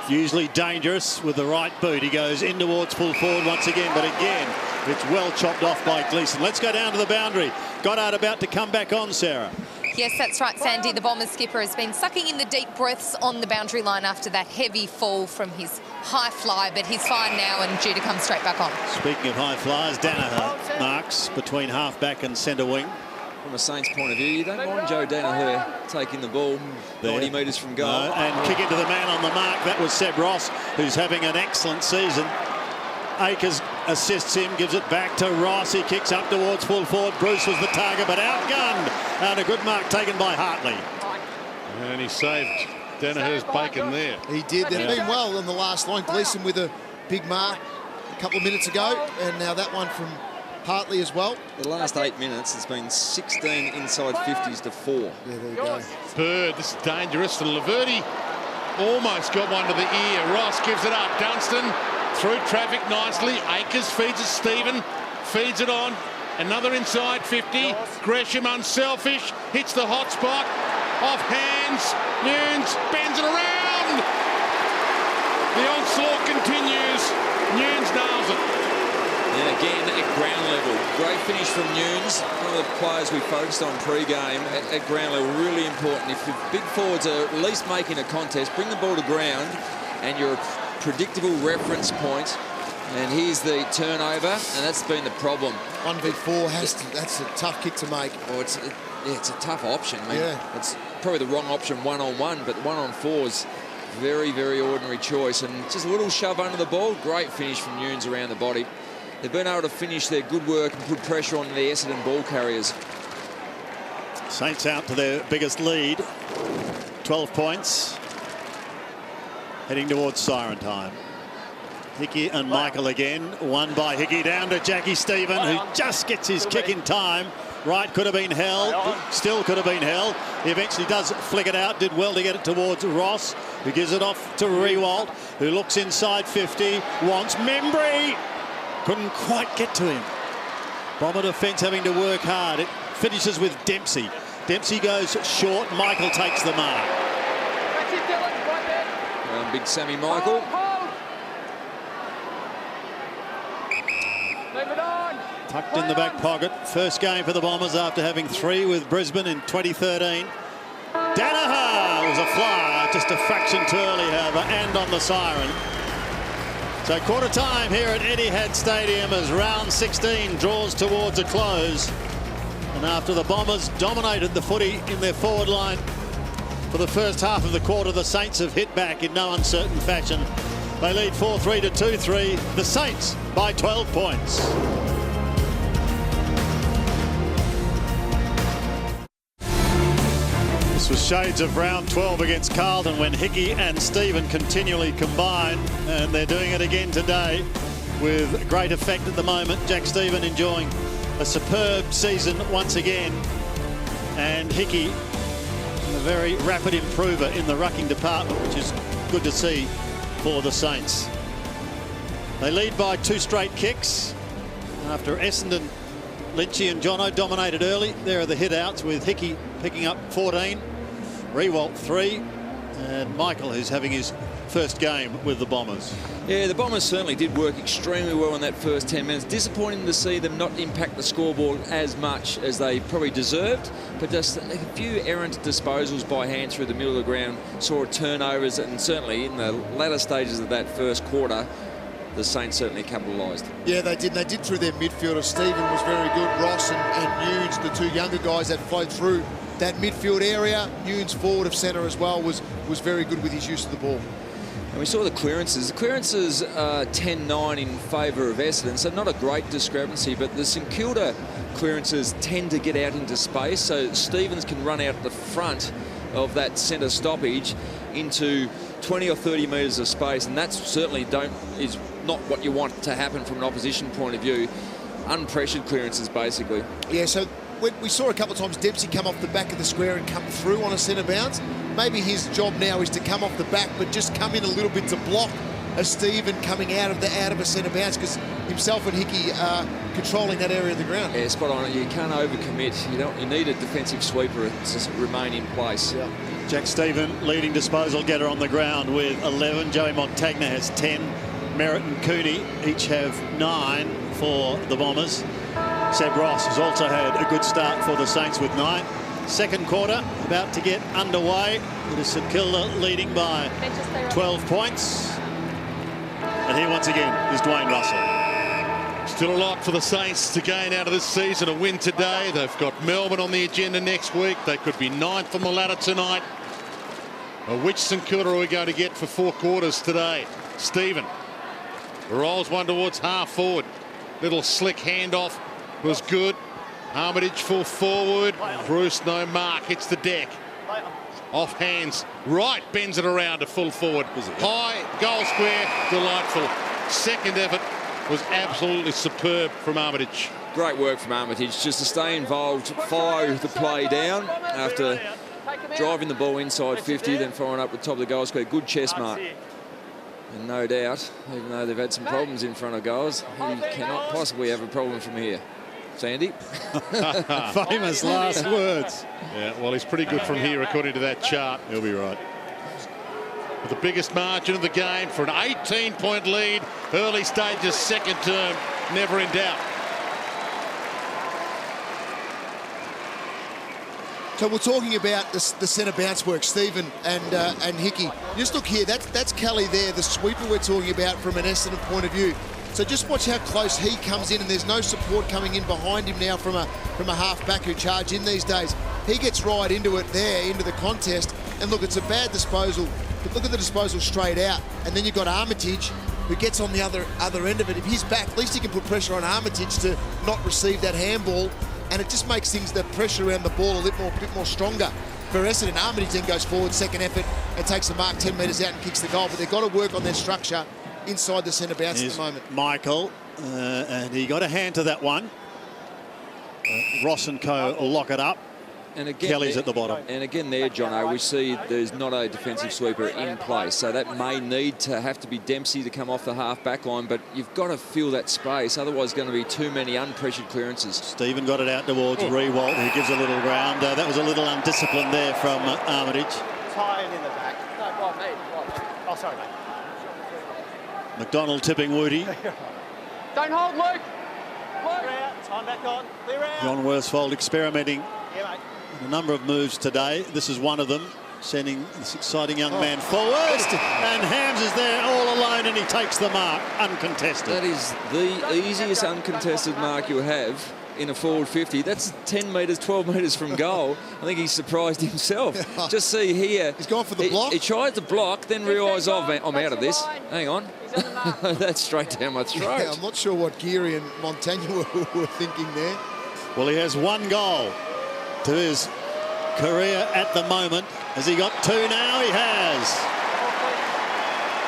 Usually dangerous with the right boot. He goes in towards full forward once again, but again, it's well chopped off by Gleeson. Let's go down to the boundary. Goddard about to come back on, Sarah. Yes, that's right, Sandy. The Bombers skipper has been sucking in the deep breaths on the boundary line after that heavy fall from his high fly, but he's fine now and due to come straight back on. Speaking of high flyers, Danaher marks between half-back and centre wing. From a Saints point of view, you don't mind Joe Danaher taking the ball 90 metres from goal. No, and kick into the man on the mark. That was Seb Ross, who's having an excellent season. Akers assists him, gives it back to Ross. He kicks up towards full forward. Bruce was the target, but outgunned. And a good mark taken by Hartley. And he saved Danaher's bacon there. He did. They've been well on the last line. Gleeson with a big mark a couple of minutes ago, and now that one from Hartley as well. The last 8 minutes, it's been 16 inside 50s to 4. Yeah, there you go. Bird, this is dangerous. And Laverty almost got one to the ear. Ross gives it up. Dunstan through traffic nicely. Akers feeds it. Stephen feeds it on. Another inside 50. Gresham unselfish. Hits the hot spot. Off hands. Nunes bends it around. The onslaught continues. Nunes nails it. And again, at ground level, great finish from Nunes. One of the players we focused on pre-game at ground level, really important. If the big forwards are at least making a contest, bring the ball to ground, and you're a predictable reference point. And here's the turnover, and that's been the problem. 1v4 that's a tough kick to make. Oh, it's a tough option. I mean, Yeah. it's probably the wrong option one-on-one, but one-on-4 is very, very ordinary choice. And just a little shove under the ball. Great finish from Nunes around the body. They've been able to finish their good work and put pressure on the Essendon ball carriers. Saints out to their biggest lead. 12 points. Heading towards siren time. Hickey and Michael again. One by Hickey down to Jackie Stephen, who just gets his kick in time. Right, could have been held. Still could have been held. He eventually does flick it out. Did well to get it towards Ross, who gives it off to Rewalt, who looks inside 50. Wants Membrey. Couldn't quite get to him. Bomber defence having to work hard. It finishes with Dempsey. Dempsey goes short. Michael takes the mark. Big Sammy Michael. Tucked in the back pocket. First game for the Bombers after having 3 with Brisbane in 2013. Danaher was a flyer, just a fraction too early, however, and on the siren. So quarter time here at Etihad Stadium as round 16 draws towards a close. And after the Bombers dominated the footy in their forward line for the first half of the quarter, the Saints have hit back in no uncertain fashion. They lead 4-3 to 2-3. The Saints by 12 points. This was shades of round 12 against Carlton when Hickey and Stephen continually combine, and they're doing it again today with great effect at the moment. Jack Stephen enjoying a superb season once again, and Hickey a very rapid improver in the rucking department, which is good to see for the Saints. They lead by 2 straight kicks after Essendon, Lynchy and Jono dominated early. There are the hit-outs with Hickey picking up 14, Rewalt 3, and Michael, who's having his first game with the Bombers. Yeah, the Bombers certainly did work extremely well in that first 10 minutes. Disappointing to see them not impact the scoreboard as much as they probably deserved, but just a few errant disposals by hand through the middle of the ground, saw turnovers, and certainly in the latter stages of that first quarter, the Saints certainly capitalised. Yeah, they did. They did through their midfielders. Stephen was very good. Ross and Nunes, the 2 younger guys that flowed through that midfield area. Nunes, forward of centre as well, was very good with his use of the ball. And we saw the clearances. The clearances are 10-9 in favour of Essendon, so not a great discrepancy, but the St Kilda clearances tend to get out into space, so Stevens can run out the front of that centre stoppage into 20 or 30 metres of space, and that's certainly is not what you want to happen from an opposition point of view. Unpressured clearances, basically. Yeah, so we saw a couple of times Dempsey come off the back of the square and come through on a centre bounce. Maybe his job now is to come off the back, but just come in a little bit to block a Stephen coming out of a centre bounce, because himself and Hickey are controlling that area of the ground. Yeah, spot on. You can't overcommit. You need a defensive sweeper to remain in place. Yeah. Jack Stephen, leading disposal getter on the ground with 11. Joey Montagna has 10. Merritt and Cooney each have 9 for the Bombers. Seb Ross has also had a good start for the Saints with 9. Second quarter about to get underway. It is St Kilda leading by 12 points. And here once again is Dwayne Russell. Still a lot for the Saints to gain out of this season. A win today. They've got Melbourne on the agenda next week. They could be 9th on the ladder tonight. Which St Kilda are we going to get for 4 quarters today? Stephen rolls one towards half forward. Little slick handoff was good. Armitage full forward. Bruce, no mark, hits the deck. Off hands, right, bends it around to full forward. High, goal square, delightful. Second effort was absolutely superb from Armitage. Great work from Armitage, just to stay involved, follow the play down after driving the ball inside 50, then following up the top of the goal square. Good chest mark. And no doubt, even though they've had some problems in front of goals, he cannot possibly have a problem from here. Sandy? Famous last words. Yeah, well, he's pretty good from here, according to that chart. He'll be right. With the biggest margin of the game for an 18-point lead. Early stages, second term, never in doubt. So we're talking about the centre bounce work, Stephen and Hickey. Just look here, that's Kelly there, the sweeper we're talking about from an Essendon point of view. So just watch how close he comes in, and there's no support coming in behind him now from a half-back who charge in these days. He gets right into it there, into the contest, and look, it's a bad disposal, but look at the disposal straight out. And then you've got Armitage, who gets on the other end of it. If he's back, at least he can put pressure on Armitage to not receive that handball, and it just makes things, the pressure around the ball, a bit more stronger. For Essendon, Armitage then goes forward, second effort, and takes the mark 10 metres out and kicks the goal. But they've got to work on their structure inside the centre bounce at the moment. Michael, and he got a hand to that one. Ross and co lock it up. And again, Kelly's at the bottom. And again there, Jono, we see there's not a defensive sweeper in place. So that may need to have to be Dempsey to come off the half-back line, but you've got to fill that space. Otherwise, going to be too many unpressured clearances. Stephen got it out towards Rewalt, who gives a little ground. That was a little undisciplined there from Armitage. Tired in the back. No, right, mate. Oh, sorry, mate. McDonald-Tipungwuti. Don't hold, Luke. Clear out. Time back on. Clear out. John Worsfold experimenting Yeah, mate. a number of moves today. This is one of them, sending this exciting young man forward. And Hams is there all alone, and he takes the mark, uncontested. That is the easiest uncontested mark you'll have in a forward 50. That's 10 metres, 12 metres from goal. I think he's surprised himself. Just see here. He's gone for the block. He tried to block, then realised, oh, I'm out of this. Hang on. That's straight down my throat. Yeah, I'm not sure what Geary and Montagna were thinking there. Well, he has 1 goal to his career at the moment. Has he got 2 now? He has.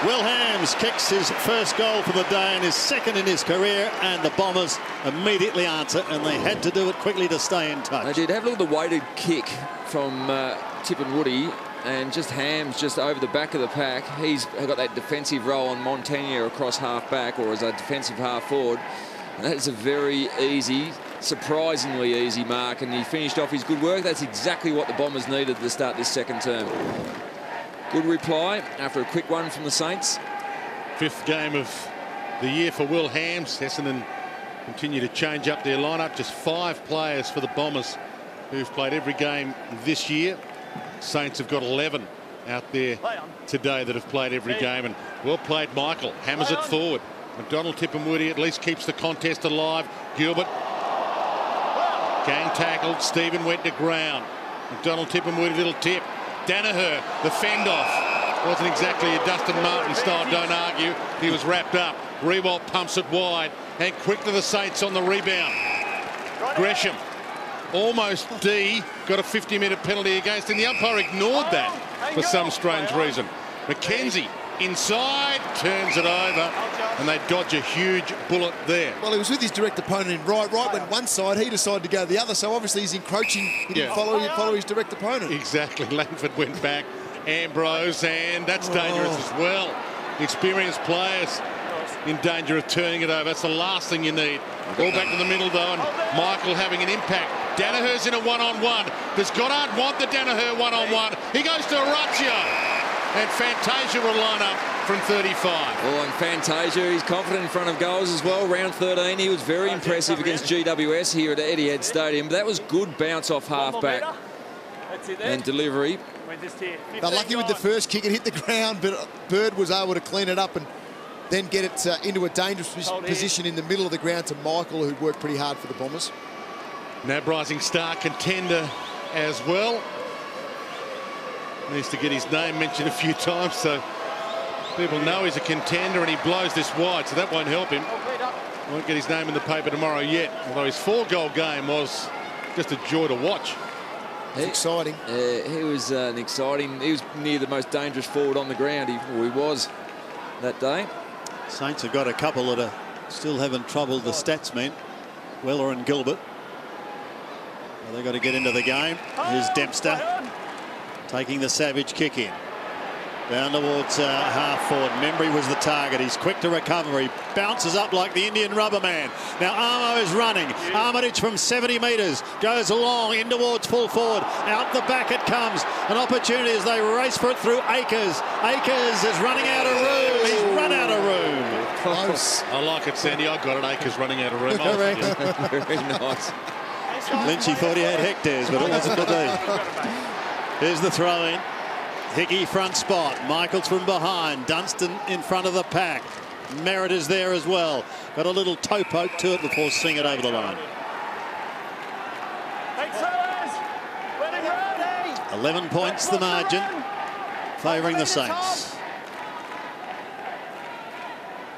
Will Hams kicks his first goal for the day and his second in his career, and the Bombers immediately answer, and they had to do it quickly to stay in touch. They did. Have a look at the weighted kick from Tipungwuti. and just hams just over the back of the pack. He's got that defensive role on Montagnier across half-back or as a defensive half-forward. And that is a very easy, surprisingly easy mark, and he finished off his good work. That's exactly what the Bombers needed to start this second term. Good reply after a quick one from the Saints. 5th game of the year for Will Hams. Essendon continue to change up their lineup. Just 5 players for the Bombers who've played every game this year. Saints have got 11 out there today that have played every game. And well played, Michael. Hammers it forward. McDonald-Tipungwuti at least keeps the contest alive. Gilbert. Gang tackled. Stephen went to ground. McDonald-Tipungwuti, little tip. Danaher, the fend off. Wasn't exactly a Dustin Martin style, don't argue. He was wrapped up. Rewalt pumps it wide. And quick to the Saints on the rebound. Gresham. Almost D. Got a 50-minute penalty against him. The umpire ignored that for some strange reason. McKenzie inside, turns it over, and they dodge a huge bullet there. Well, he was with his direct opponent in right went one side, he decided to go the other, so obviously he's encroaching. He didn't follow his direct opponent. Exactly. Langford went back. Ambrose, and that's dangerous as well. Experienced players in danger of turning it over. That's the last thing you need. All back to the middle, though, and Michael having an impact. Danaher's in a one-on-one. Does Goddard want the Danaher one-on-one? He goes to Araccio. And Fantasia will line up from 35. Oh, and Fantasia, he's confident in front of goals as well. Round 13, he was very impressive against GWS here at Etihad Stadium. But that was good bounce off half-back and delivery. They're lucky with the first kick. It hit the ground, but Bird was able to clean it up and then get it into a dangerous position in the middle of the ground to Michael, who worked pretty hard for the Bombers. NAB Rising Star contender as well. Needs to get his name mentioned a few times so people know he's a contender, and he blows this wide, so that won't help him. Won't get his name in the paper tomorrow yet, although his 4-goal game was just a joy to watch. It's exciting. He was he was near the most dangerous forward on the ground. He was that day. Saints have got a couple that are still having trouble, the stats men, Weller and Gilbert. Well, they've got to get into the game. Here's Dempster taking the savage kick in. Down towards half-forward. Membrey was the target. He's quick to recover. He bounces up like the Indian rubber man. Now Armo is running. Armitage from 70 metres goes along in towards full forward. Out the back it comes. An opportunity as they race for it through Akers. Akers is running out of room. He's run out of room. Close. I like it, Sandy. I got it. Akers running out of room. Very nice. Lynchy thought he had hectares, but it wasn't to be. Here's the throw-in. Hickey front spot. Michaels from behind. Dunstan in front of the pack. Merritt is there as well. Got a little toe poke to it before seeing it over the line. 11 points the margin, favouring the Saints.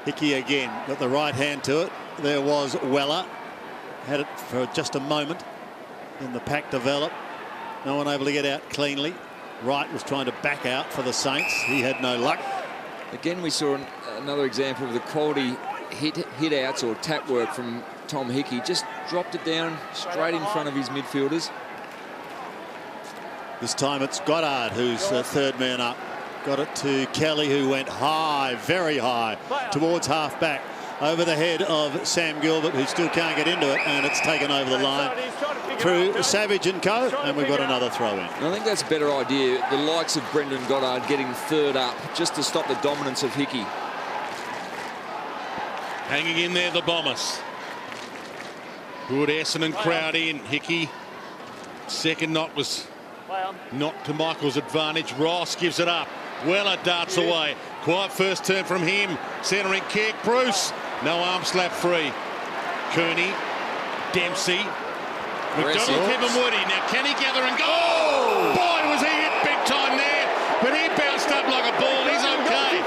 Hickey again got the right hand to it. There was Weller. Had it for just a moment. Then the pack developed. No one able to get out cleanly. Wright was trying to back out for the Saints. He had no luck. Again, we saw another example of the quality hit outs or tap work from Tom Hickey. Just dropped it down straight in front of his midfielders. This time it's Goddard who's third man up. Got it to Kelly, who went high, very high, towards half-back. Over the head of Sam Gilbert, who still can't get into it, and it's taken over the line through Savage and co, and we've got another throw-in. I think that's a better idea, the likes of Brendan Goddard getting third up, just to stop the dominance of Hickey. Hanging in there, the Bombers. Good Essendon crowd in. Hickey, second knock was not to Michael's advantage. Ross gives it up. Weller darts away. Quiet first turn from him. Centering kick. Bruce. No arm slap free. Kearney. Dempsey. McDonald-Tipungwuti. Now can he gather and go? Oh! Boy, was he hit big time there. But he bounced up like a ball. He's okay.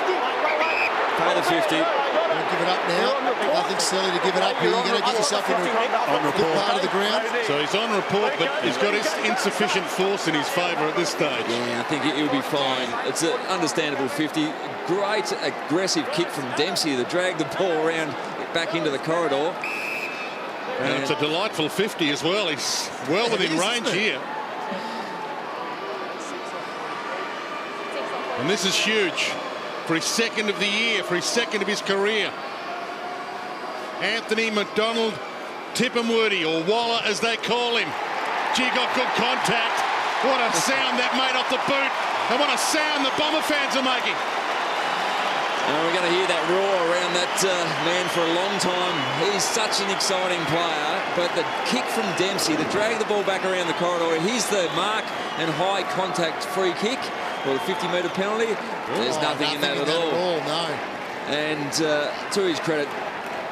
Pay the 50. Don't give it up now. Nothing silly to give it up here. You're going to get yourself into a good part of the ground. So he's on report, but he's got insufficient force in his favour at this stage. Yeah, I think he'll be fine. It's an understandable 50. Great aggressive kick from Dempsey to drag the ball around back into the corridor. And it's a delightful 50 as well. He's well within range here. And this is huge for his second of the year, for his second of his career. Anthony McDonald-Tipungwuti, or Waller as they call him. Gee, got good contact. What a sound that made off the boot. And what a sound the Bomber fans are making. And we're going to hear that roar around that man for a long time. He's such an exciting player, but the kick from Dempsey, the drag the ball back around the corridor, here's the mark and high contact free kick, or the 50-metre penalty. There's nothing in that at all. No. And to his credit,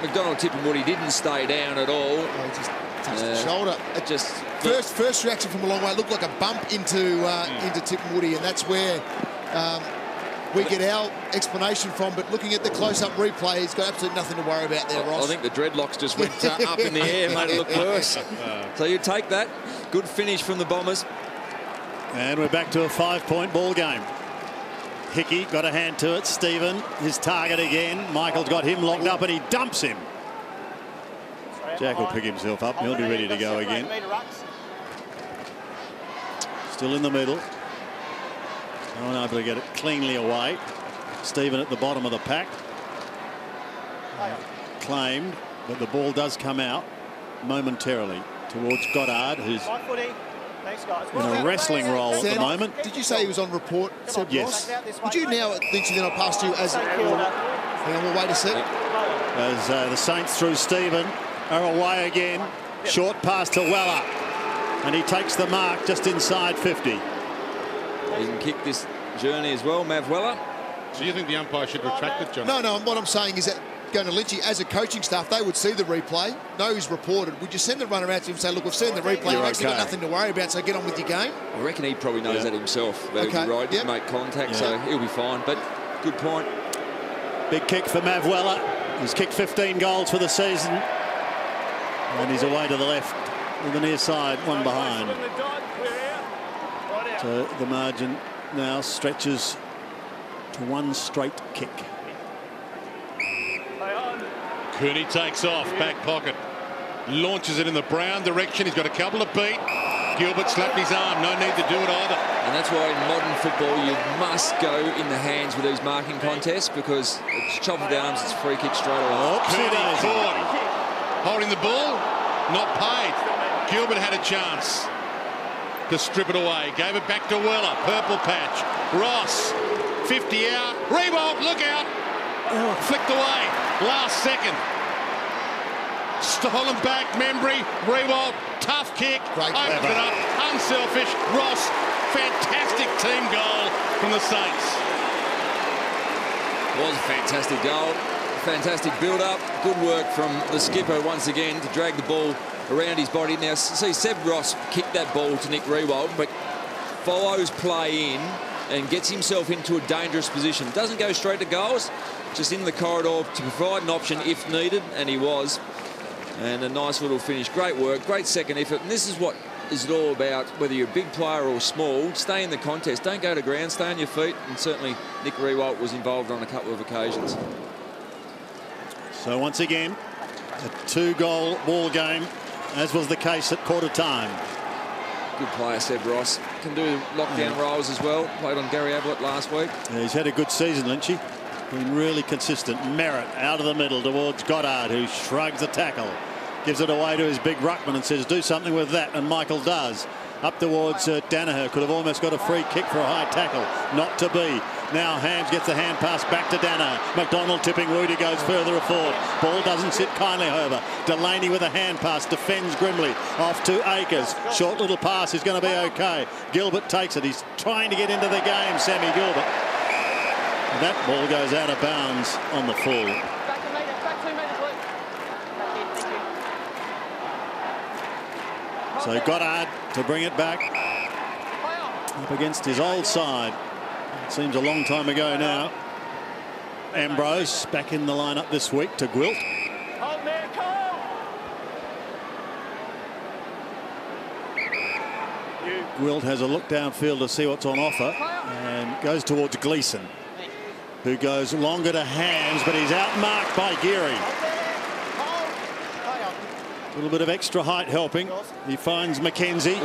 McDonald-Tipungwuti didn't stay down at all. Oh, he just touched the shoulder. It just First reaction from a long way, it looked like a bump into Tipungwuti, and that's where we get our explanation from. But looking at the close-up replay, he's got absolutely nothing to worry about there, Ross. I think the dreadlocks just went up in the air, made it look worse. So you take that. Good finish from the Bombers. And we're back to a 5-point ball game. Hickey got a hand to it. Stephen, his target again. Michael's got him locked up and he dumps him. Jack will pick himself up. He'll be ready to go again. Still in the middle. No one able to get it cleanly away. Stephen at the bottom of the pack. Claimed, but the ball does come out momentarily towards Goddard, who's in a wrestling role at the moment. Did you say he was on report, Seb? Yes. Ross? Would you now, Lynchy, then I'll pass to you as... Hang on, we'll wait a sec. As the Saints through Stephen are away again. Short pass to Weller. And he takes the mark just inside 50. He can kick this journey as well, Mav Weller. So you think the umpire should retract it, John? No, what I'm saying is that going to Lynchy, as a coaching staff, they would see the replay, know he's reported. Would you send the runner out to him and say, look, we've seen the replay, you've actually got nothing to worry about, so get on with your game? I reckon he probably knows that himself. That he'll be right, make contact, so he'll be fine. But good point. Big kick for Mav Weller. He's kicked 15 goals for the season. And he's away to the left with the near side, one behind. So the margin now stretches to one straight kick. Cooney takes off, back pocket. Launches it in the Brown direction. He's got a couple to beat. Gilbert slapped his arm. No need to do it either. And that's why in modern football you must go in the hands with these marking contests, because it's chop of the arms, it's free kick straight away. Cooney caught. Holding the ball, not paid. Gilbert had a chance to strip it away. Gave it back to Weller. Purple patch. Ross, 50 out. Rebolt, look out. Flicked away. Last second. Stolen back. Membry. Rebolt. Tough kick. Opens it up. Unselfish. Ross. Fantastic team goal from the Saints. It was a fantastic goal. Fantastic build-up. Good work from the skipper once again to drag the ball around his body. Now, see, Seb Ross kicked that ball to Nick Riewoldt, but follows play in and gets himself into a dangerous position. Doesn't go straight to goals, just in the corridor to provide an option if needed, and he was. And a nice little finish. Great work, great second effort. And this is what is it all about, whether you're a big player or small. Stay in the contest. Don't go to ground. Stay on your feet. And certainly Nick Riewoldt was involved on a couple of occasions. So once again, a 2-goal ball game, as was the case at quarter time. Good player, Seb Ross. Can do lockdown roles as well. Played on Gary Ablett last week. Yeah, he's had a good season, Lynchy. Been really consistent. Merritt out of the middle towards Goddard, who shrugs the tackle. Gives it away to his big ruckman and says, do something with that. And Michael does. Up towards Danaher. Could have almost got a free kick for a high tackle. Not to be. Now Hams gets the hand pass back to Danaher. McDonald-Tipungwuti goes further aforward. Ball doesn't sit kindly, however. Delaney with a hand pass defends grimly. Off to Akers. Short little pass is going to be okay. Gilbert takes it. He's trying to get into the game, Sammy Gilbert. And that ball goes out of bounds on the full. Back 2 metres, please. Thank you. So Goddard to bring it back. Up against his old side. It seems a long time ago now. Ambrose back in the lineup this week to Gwilt. Hold there, Cole. Gwilt has a look downfield to see what's on offer and goes towards Gleeson, who goes longer to Hams, but he's outmarked by Geary. A little bit of extra height helping. He finds McKenzie.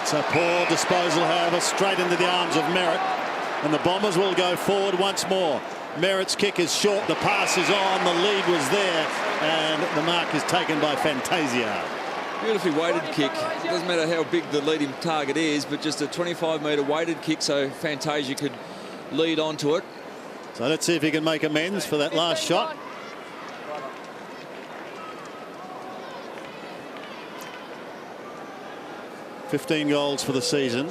It's a poor disposal, however, straight into the arms of Merritt. and the Bombers will go forward once more. Merritt's kick is short, the pass is on, the lead was there, and the mark is taken by Fantasia. Beautifully weighted kick. Doesn't matter how big the leading target is, but just a 25-metre weighted kick, so Fantasia could lead onto it. So let's see if he can make amends for that last shot. $15 goals for the season.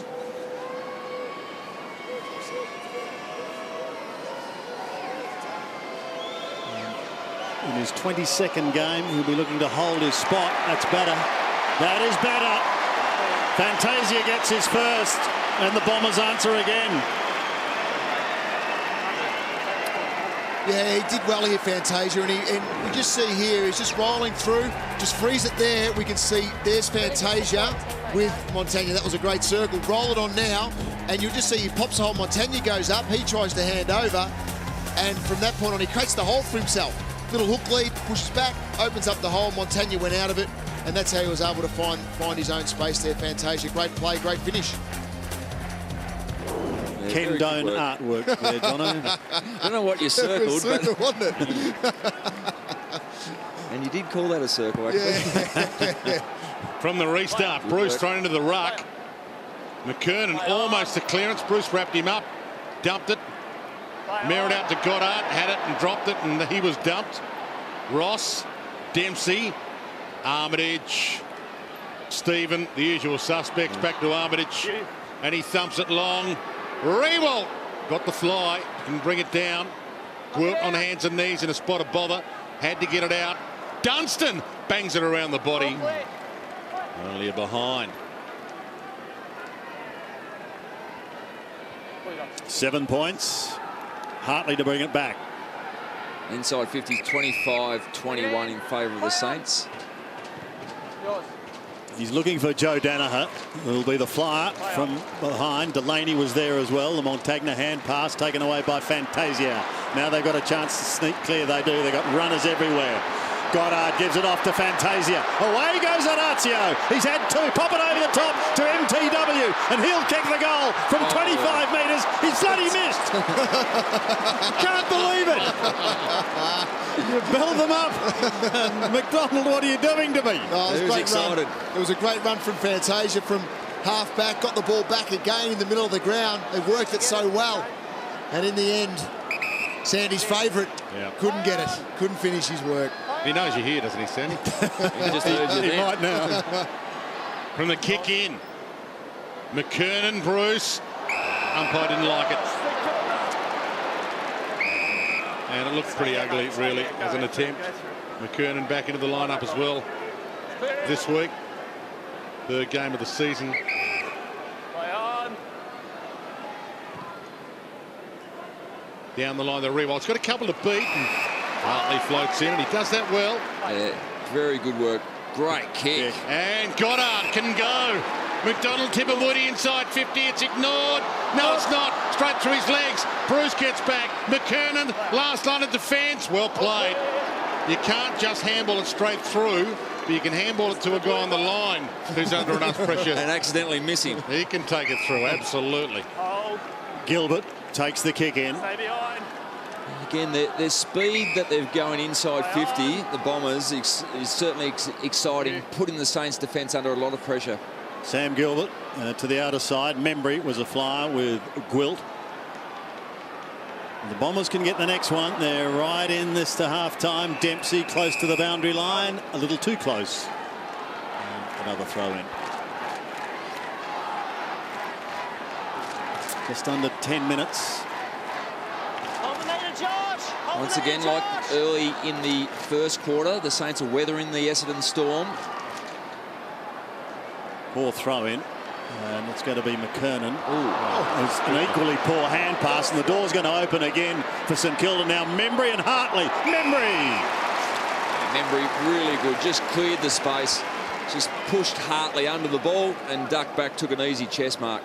In his 22nd game, he'll be looking to hold his spot. That's better. That is better. Fantasia gets his first, and the Bombers answer again. Yeah, he did well here, Fantasia, and we just see here, he's just rolling through, just freeze it there. We can see there's Fantasia with Montagna. That was a great circle. Roll it on now, and you'll just see he pops a hole. Montagna goes up, he tries to hand over, and from that point on, he creates the hole for himself. Little hook lead, pushes back, opens up the hole. Montagna went out of it, and that's how he was able to find his own space there, Fantasia. Great play, great finish. Yeah, Ken Doan artwork there, Dono. I don't know what you circled, Circle, wasn't it? and you did call that a circle, actually. Yeah. From the restart, Bruce thrown into the ruck. McKernan almost a clearance. Bruce wrapped him up, dumped it. Merritt out to Goddard, had it and dropped it, and he was dumped. Ross, Dempsey, Armitage, Stephen, the usual suspects, back to Armitage, and he thumps it long. Rewalt got the fly, didn't bring it down. Gwilt on hands and knees in a spot of bother, had to get it out. Dunstan bangs it around the body. Only a behind. 7 points. Hartley to bring it back. Inside 50, 25-21 in favour of the Saints. He's looking for Joe Danaher. It'll be the flyer from behind. Delaney was there as well. The Montagna hand pass taken away by Fantasia. Now they've got a chance to sneak clear. They do. They've got runners everywhere. Goddard gives it off to Fantasia. Away goes Orazio. He's had two. Pop it over the top to MTW, and he'll kick the goal from 25 metres. He's bloody missed. Can't believe it. You bell them up. McDonald, what are you doing to me? Oh, He was excited. It was a great run from Fantasia from half back, got the ball back again in the middle of the ground. They worked it so well. And in the end, Sandy's favourite couldn't get it, couldn't finish his work. He knows you're here, doesn't he, Sandy? He might now. From the kick in. McKernan, Bruce. Umpire didn't like it. And it looks pretty ugly, really, as an attempt. McKernan back into the lineup as well this week. Third game of the season. Down the line, the Rewalt. It's got a couple to beat. And Hartley floats in, and he does that well. Yeah, very good work. Great kick. And Goddard can go. McDonald-Tipungwuti inside 50. It's ignored. No, it's not. Straight through his legs. Bruce gets back. McKernan, last line of defence. Well played. You can't just handball it straight through, but you can handball it to a guy on the line who's under enough pressure. And accidentally miss him. He can take it through, absolutely. Gilbert takes the kick in. Again, their speed that they're going inside 50, the Bombers, is certainly exciting, putting the Saints defence under a lot of pressure. Sam Gilbert to the outer side. Membrey was a flyer with Gwilt. The Bombers can get the next one. They're right in this to half-time. Dempsey close to the boundary line. A little too close. And another throw in. Just under 10 minutes. Once again, like early in the first quarter, the Saints are weathering the Essendon storm. Poor throw in. And it's going to be McKernan. It's an equally poor hand pass, and the door's going to open again for St Kilda now. Membrey and Hartley. Membrey really good, just cleared the space, just pushed Hartley under the ball and ducked back, took an easy chest mark.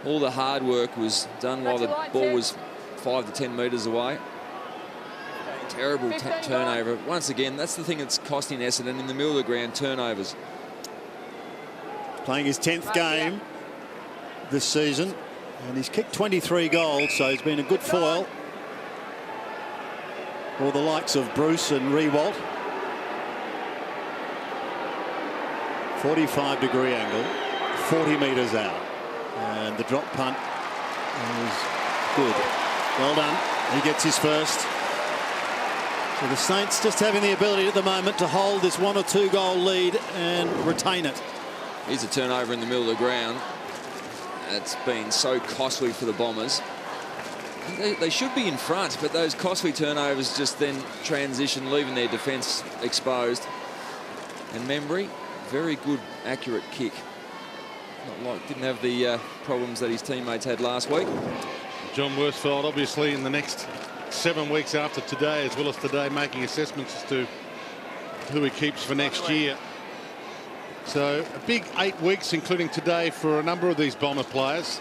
All the hard work was done while the ball was 5 to 10 metres away. Terrible turnover. Once again, that's the thing that's costing Essendon in the middle of the ground, turnovers. Playing his 10th game this season. And he's kicked 23 goals, so he's been a good foil for the likes of Bruce and Rewalt. 45-degree angle, 40 metres out. And the drop punt is good. Well done. He gets his first. So the Saints just having the ability at the moment to hold this 1 or 2 goal lead and retain it. Here's a turnover in the middle of the ground. That's been so costly for the Bombers. They should be in front, but those costly turnovers just then transition, leaving their defence exposed. And Membrey, very good, accurate kick. Didn't have the problems that his teammates had last week. John Worsfold, obviously, in the next 7 weeks after today, as well as today, making assessments as to who he keeps for next year. So a big 8 weeks, including today, for a number of these Bomber players.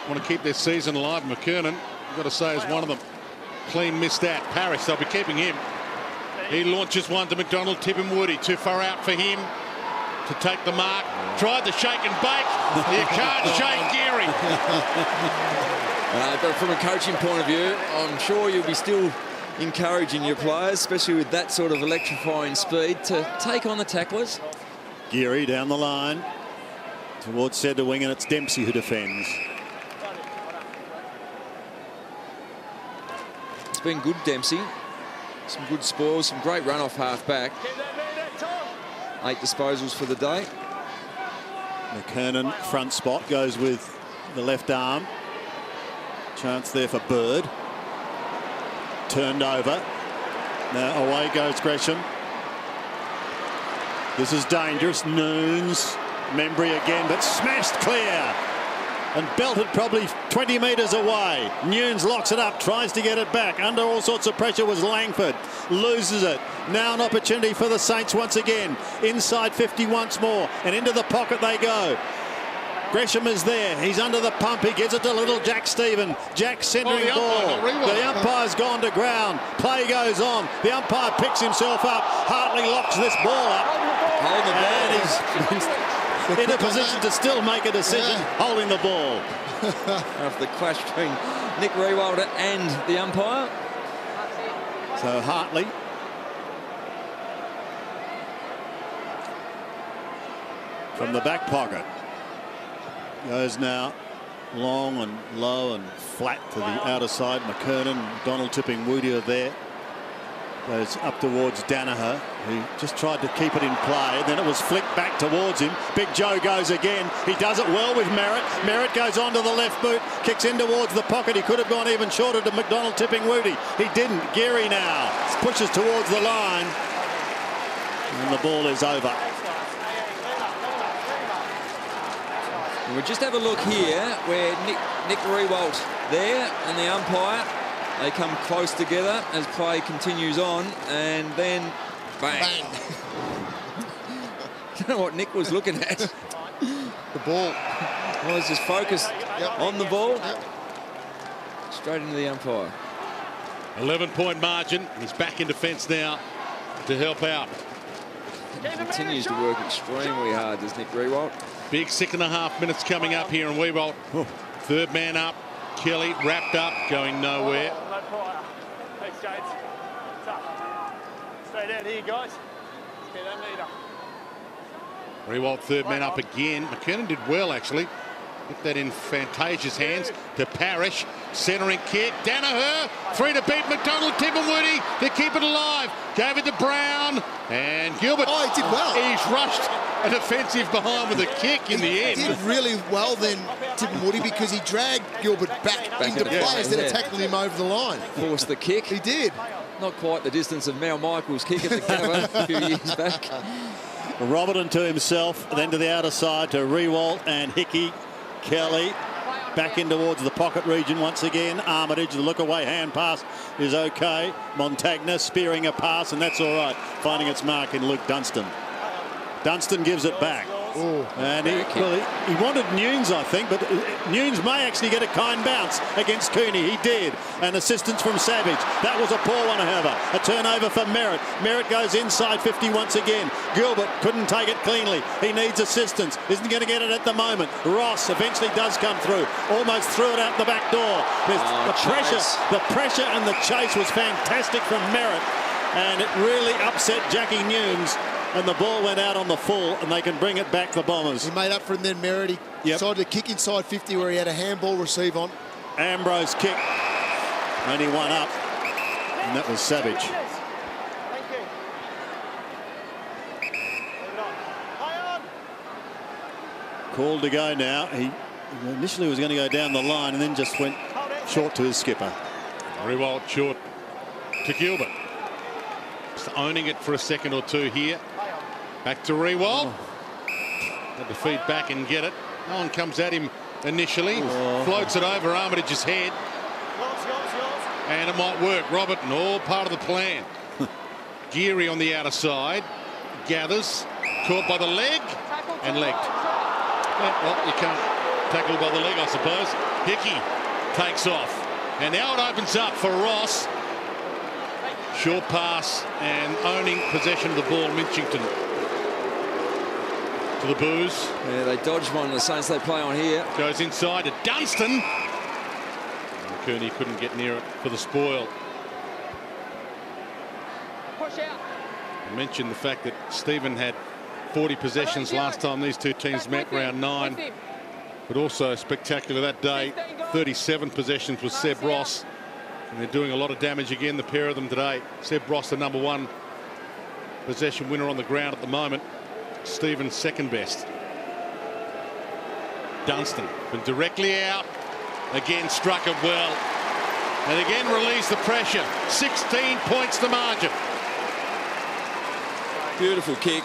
Want to keep their season alive. McKernan, I've got to say, is one of them. Clean missed that. Parrish, they'll be keeping him. He launches one to McDonald-Tipungwuti. Too far out for him to take the mark. Tried to shake and bake. You can't shake Geary. But from a coaching point of view, I'm sure you'll be still encouraging your players, especially with that sort of electrifying speed, to take on the tacklers. Geary down the line towards centre wing, and it's Dempsey who defends. It's been good, Dempsey. Some good spoils, some great run off half back. 8 disposals for the day. McKernan front spot, goes with the left arm. Chance there for Bird. Turned over. Now away goes Gresham. This is dangerous. Noons. Membrey again, but smashed clear. And belted probably 20 metres away. Nunes locks it up, tries to get it back. Under all sorts of pressure was Langford. Loses it. Now an opportunity for the Saints once again. Inside 50 once more. And into the pocket they go. Gresham is there. He's under the pump. He gives it to little Jack Stephen. Jack centering ball. The umpire's gone to ground. Play goes on. The umpire picks himself up. Hartley locks this ball up. Hold the ball. And he's in a position to still make a decision, holding the ball. After the clash between Nick Rewalt and the umpire. So Hartley. From the back pocket. Goes now long and low and flat to the outer side. McKernan, McDonald-Tipungwuti are there. Goes up towards Danaher, who just tried to keep it in play. Then it was flicked back towards him. Big Joe goes again. He does it well with Merritt. Merritt goes on to the left boot, kicks in towards the pocket. He could have gone even shorter to McDonald-Tipungwuti. He didn't. Geary now pushes towards the line. And the ball is over. And we'll just have a look here where Nick Rewalt there and the umpire. They come close together as play continues on, and then bang. Bang. I don't know what Nick was looking at. The ball. Well, was just focused on the ball. Straight into the umpire. 11-point margin. He's back in defence now to help out. He continues to work extremely hard, does Nick Rewalt. Big 6.5 minutes coming up here in Rewalt. Third man up. Kelly wrapped up, going nowhere. Thanks, James. Tough. Stay down here, guys. Let's get that meter. Rewalt third man up again. McKernan did well, actually. Put that in Fantasia's hands to Parrish. Centering kick. Danaher. 3 to beat McDonald-Tipungwuti to keep it alive. Gave it to Brown. And Gilbert. Oh, he did well. He's rushed a defensive behind with a kick in the end. He did really well then, Tipungwuti, because he dragged Gilbert back into play instead of tackling him over the line. Forced the kick. He did. Not quite the distance of Mal Michael's kick at the Gabba a few years back. Robertson to himself, then to the outer side to Rewalt and Hickey. Kelly back in towards the pocket region once again. Armitage, the look away hand pass is okay. Montagna spearing a pass, and that's all right, finding its mark in Luke Dunstan. Dunstan gives it back. And he wanted Nunes, I think, but Nunes may actually get a kind bounce against Cooney. He did. And assistance from Savage. That was a poor one, however. A turnover for Merritt. Merritt goes inside 50 once again. Gilbert couldn't take it cleanly. He needs assistance. Isn't going to get it at the moment. Ross eventually does come through. Almost threw it out the back door. The pressure and the chase was fantastic from Merritt. And it really upset Jackie Nunes. And the ball went out on the full, and they can bring it back, the Bombers. He made up for him then, Merritt. He decided to kick inside 50 where he had a handball receive on. Ambrose kick. Only one up, and that was Savage. Thank you. Called to go now. He initially was going to go down the line and then just went short to his skipper. Rewald short to Gilbert. Just owning it for a second or two here. Back to Rewald. Had to feed back and get it. No one comes at him initially. Floats it over Armitage's head. And it might work. Robertson, all part of the plan. Geary on the outer side. Gathers. Caught by the leg. And legged. Yeah, well, you can't tackle by the leg, I suppose. Hickey takes off. And now it opens up for Ross. Short pass and owning possession of the ball, Minchington. To the Boos. Yeah, they dodged one of the Saints they play on here. Goes inside to Dunstan. And Cooney couldn't get near it for the spoil. Push out. I mentioned the fact that Stephen had 40 possessions last time these two teams met, round 9. But also spectacular that day, 37 possessions with Seb Ross. And they're doing a lot of damage again, the pair of them today. Seb Ross, the #1 possession winner on the ground at the moment. Stephen's second best. Dunstan been directly out. Again struck it well. And again released the pressure. 16 points the margin. Beautiful kick.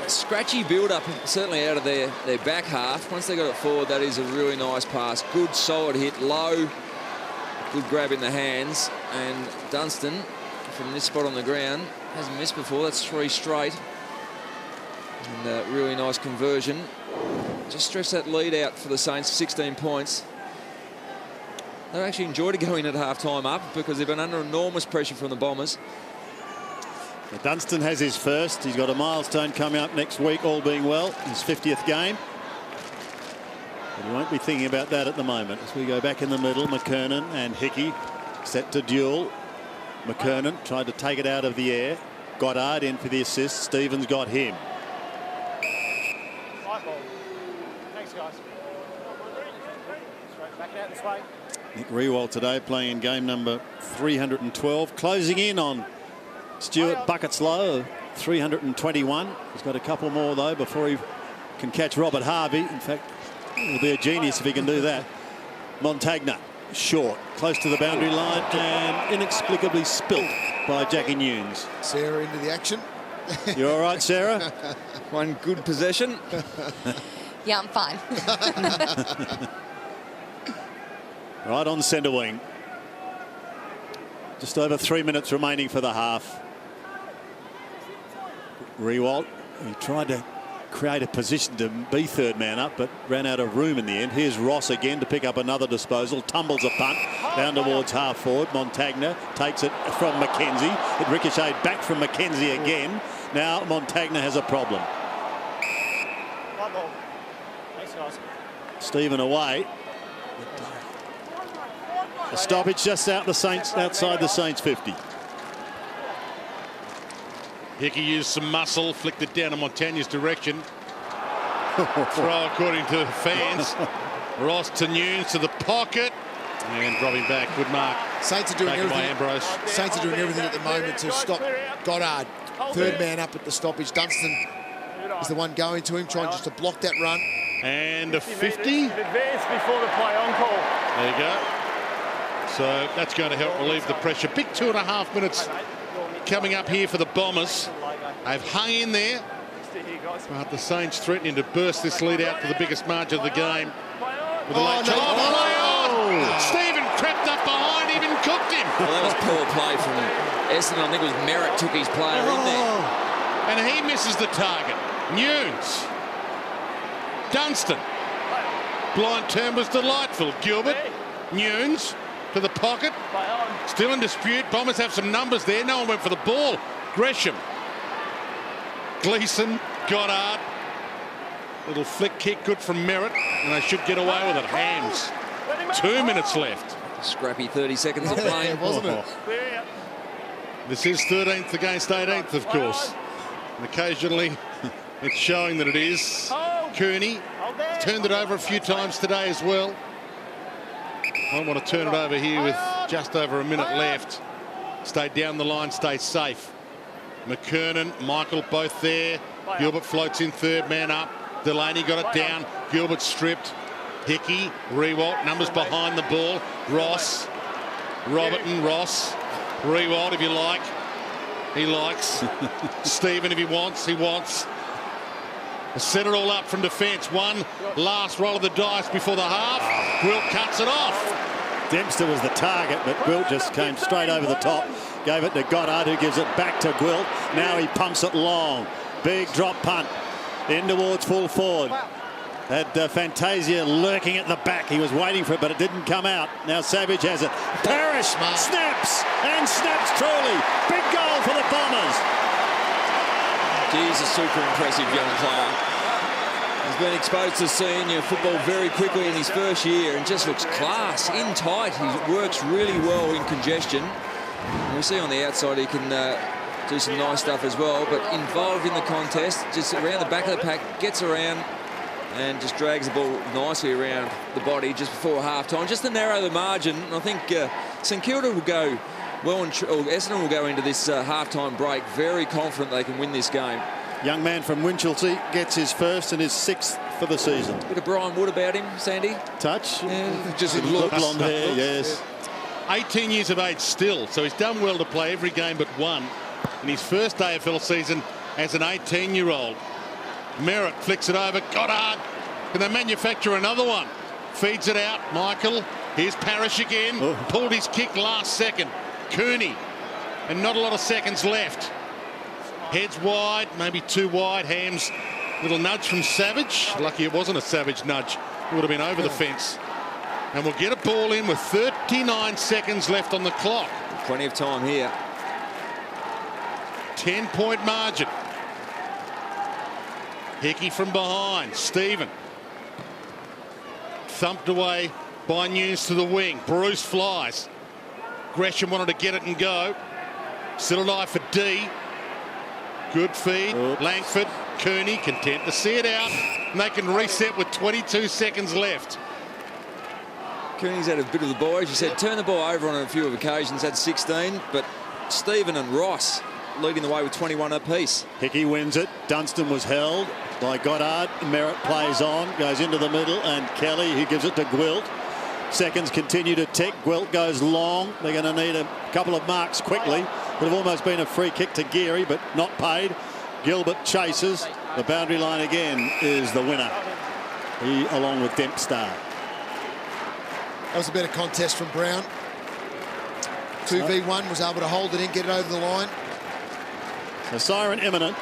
Scratchy build-up, certainly out of their back half. Once they got it forward, that is a really nice pass. Good, solid hit, low. Good grab in the hands. And Dunstan, from this spot on the ground, hasn't missed before. That's 3 straight. And really nice conversion. Just stretch that lead out for the Saints, 16 points. They actually enjoyed going at half-time up because they've been under enormous pressure from the Bombers. Dunstan has his first. He's got a milestone coming up next week, all being well, his 50th game. But he won't be thinking about that at the moment. As we go back in the middle, McKernan and Hickey set to duel. McKernan tried to take it out of the air. Goddard in for the assist. Stevens got him. Thanks, guys. Straight back out this way. Nick Rewald today playing in game number 312. Closing in on Stuart Bucket's low, 321. He's got a couple more, though, before he can catch Robert Harvey. In fact, he'll be a genius if he can do that. Montagna, short, close to the boundary line, and inexplicably spilt by Jackie Nunes. Sarah into the action. You all right, Sarah? One good possession. Yeah, I'm fine. Right on centre wing. Just over 3 minutes remaining for the half. Rewald, he tried to create a position to be third man up, but ran out of room in the end. Here's Ross again to pick up another disposal. Tumbles a punt down towards half forward. Montagna takes it from McKenzie. It ricocheted back from McKenzie again. Now Montagna has a problem. Thanks, guys. Stephen away. A stoppage just outside the Saints 50. Hickey used some muscle, flicked it down in Montagna's direction. Throw according to fans. Ross to Nunes to the pocket. And dropping back. Good mark. Saints are doing Back by everything. Ambrose. Saints are doing everything at the moment to stop Goddard. Third man up at the stoppage. Dunstan is the one going to him, trying just to block that run. And a 50. Advance before the play on call. There you go. So that's going to help relieve the pressure. Big 2.5 minutes coming up here for the Bombers. They've hung in there. But the Saints threatening to burst this lead out for the biggest margin of the game. With a late play on. Stephen crept up behind him and cooked him. Well, that was poor play from Essendon. I think it was Merritt took his player in there. And he misses the target. Nunes Dunstan. Blind turn was delightful. Gilbert, Nunes to the pocket. Still in dispute. Bombers have some numbers there. No one went for the ball. Gresham. Gleeson, Goddard. Little flick kick, good from Merritt, and they should get away with it. Hams. 2 minutes left. Scrappy 30 seconds of playing, wasn't it? This is 13th against 18th, of course. And occasionally it's showing that it is. Cooney turned it over a few times today as well. I want to turn it over here with just over a minute left. Stay down the line, stay safe. McKernan, Michael both there. Gilbert floats in, third man up. Delaney got it down. Gilbert stripped. Hickey, Rewalt, numbers behind the ball. Ross, Robertson, Ross. Rewalt if you like. He likes. Stephen if he wants. He wants. Set it all up from defence. One last roll of the dice before the half. Gwilt cuts it off. Dempster was the target, but Gwilt just came straight over the top. Gave it to Goddard, who gives it back to Gwilt. Now he pumps it long. Big drop punt. In towards full forward. Had Fantasia lurking at the back. He was waiting for it, but it didn't come out. Now Savage has it. Parrish snaps, and snaps truly. Big goal for the Bombers. He's a super impressive young player. He's been exposed to senior football very quickly in his first year and just looks class, in tight. He works really well in congestion. And we see on the outside he can do some nice stuff as well, but involved in the contest, just around the back of the pack, gets around and just drags the ball nicely around the body just before half-time, just to narrow the margin. I think St Kilda will go well, Essendon will go into this half-time break very confident they can win this game. Young man from Winchelsea gets his first and his 6th for the season. Bit of Brian Wood about him, Sandy. Touch. Yeah, just look blonde hair, yes. 18 years of age still, so he's done well to play every game but one in his first AFL season as an 18-year-old. Merritt flicks it over. Goddard. Can they manufacture another one? Feeds it out. Michael. Here's Parrish again. Oh. Pulled his kick last second. Cooney. And not a lot of seconds left. Heads wide, maybe too wide. Hams. Little nudge from Savage. Lucky it wasn't a Savage nudge. It would have been over the fence. And we'll get a ball in with 39 seconds left on the clock. Plenty of time here. 10-point margin. Hickey from behind. Stephen. Thumped away by Nunes to the wing. Bruce flies. Gresham wanted to get it and go. Still an eye for D. Good feed. Oops. Langford. Cooney content to see it out. And they can reset with 22 seconds left. Cooney's had a bit of the ball. As you said, turned the ball over on a few occasions, had 16, but Stephen and Ross leading the way with 21 apiece. Hickey wins it. Dunstan was held by Goddard. Merritt plays on, goes into the middle, and Kelly, who gives it to Gwilt. Seconds continue to tick. Gwilt goes long. They're going to need a couple of marks quickly. Would have almost been a free kick to Geary, but not paid. Gilbert chases. The boundary line again is the winner. He, along with Dempster. That was a better contest from Brown. 2v1, was able to hold it in, get it over the line. The siren imminent.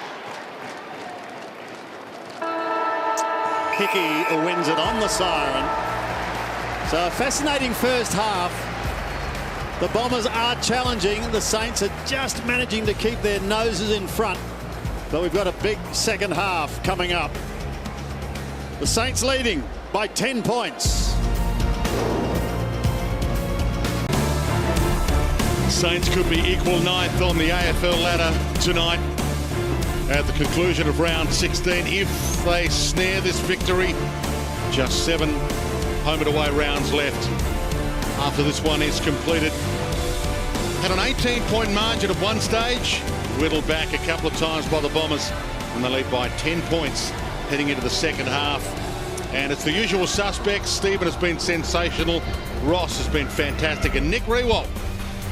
Hickey wins it on the siren. So a fascinating first half. The Bombers are challenging. The Saints are just managing to keep their noses in front. But we've got a big second half coming up. The Saints leading by 10 points. Saints could be equal ninth on the AFL ladder tonight at the conclusion of round 16 if they snare this victory. Just 7 home and away rounds left after this one is completed. Had an 18-point margin at one stage, whittled back a couple of times by the Bombers, and they lead by 10 points heading into the second half. And it's the usual suspects. Stephen has been sensational. Ross has been fantastic, and Nick Rewalt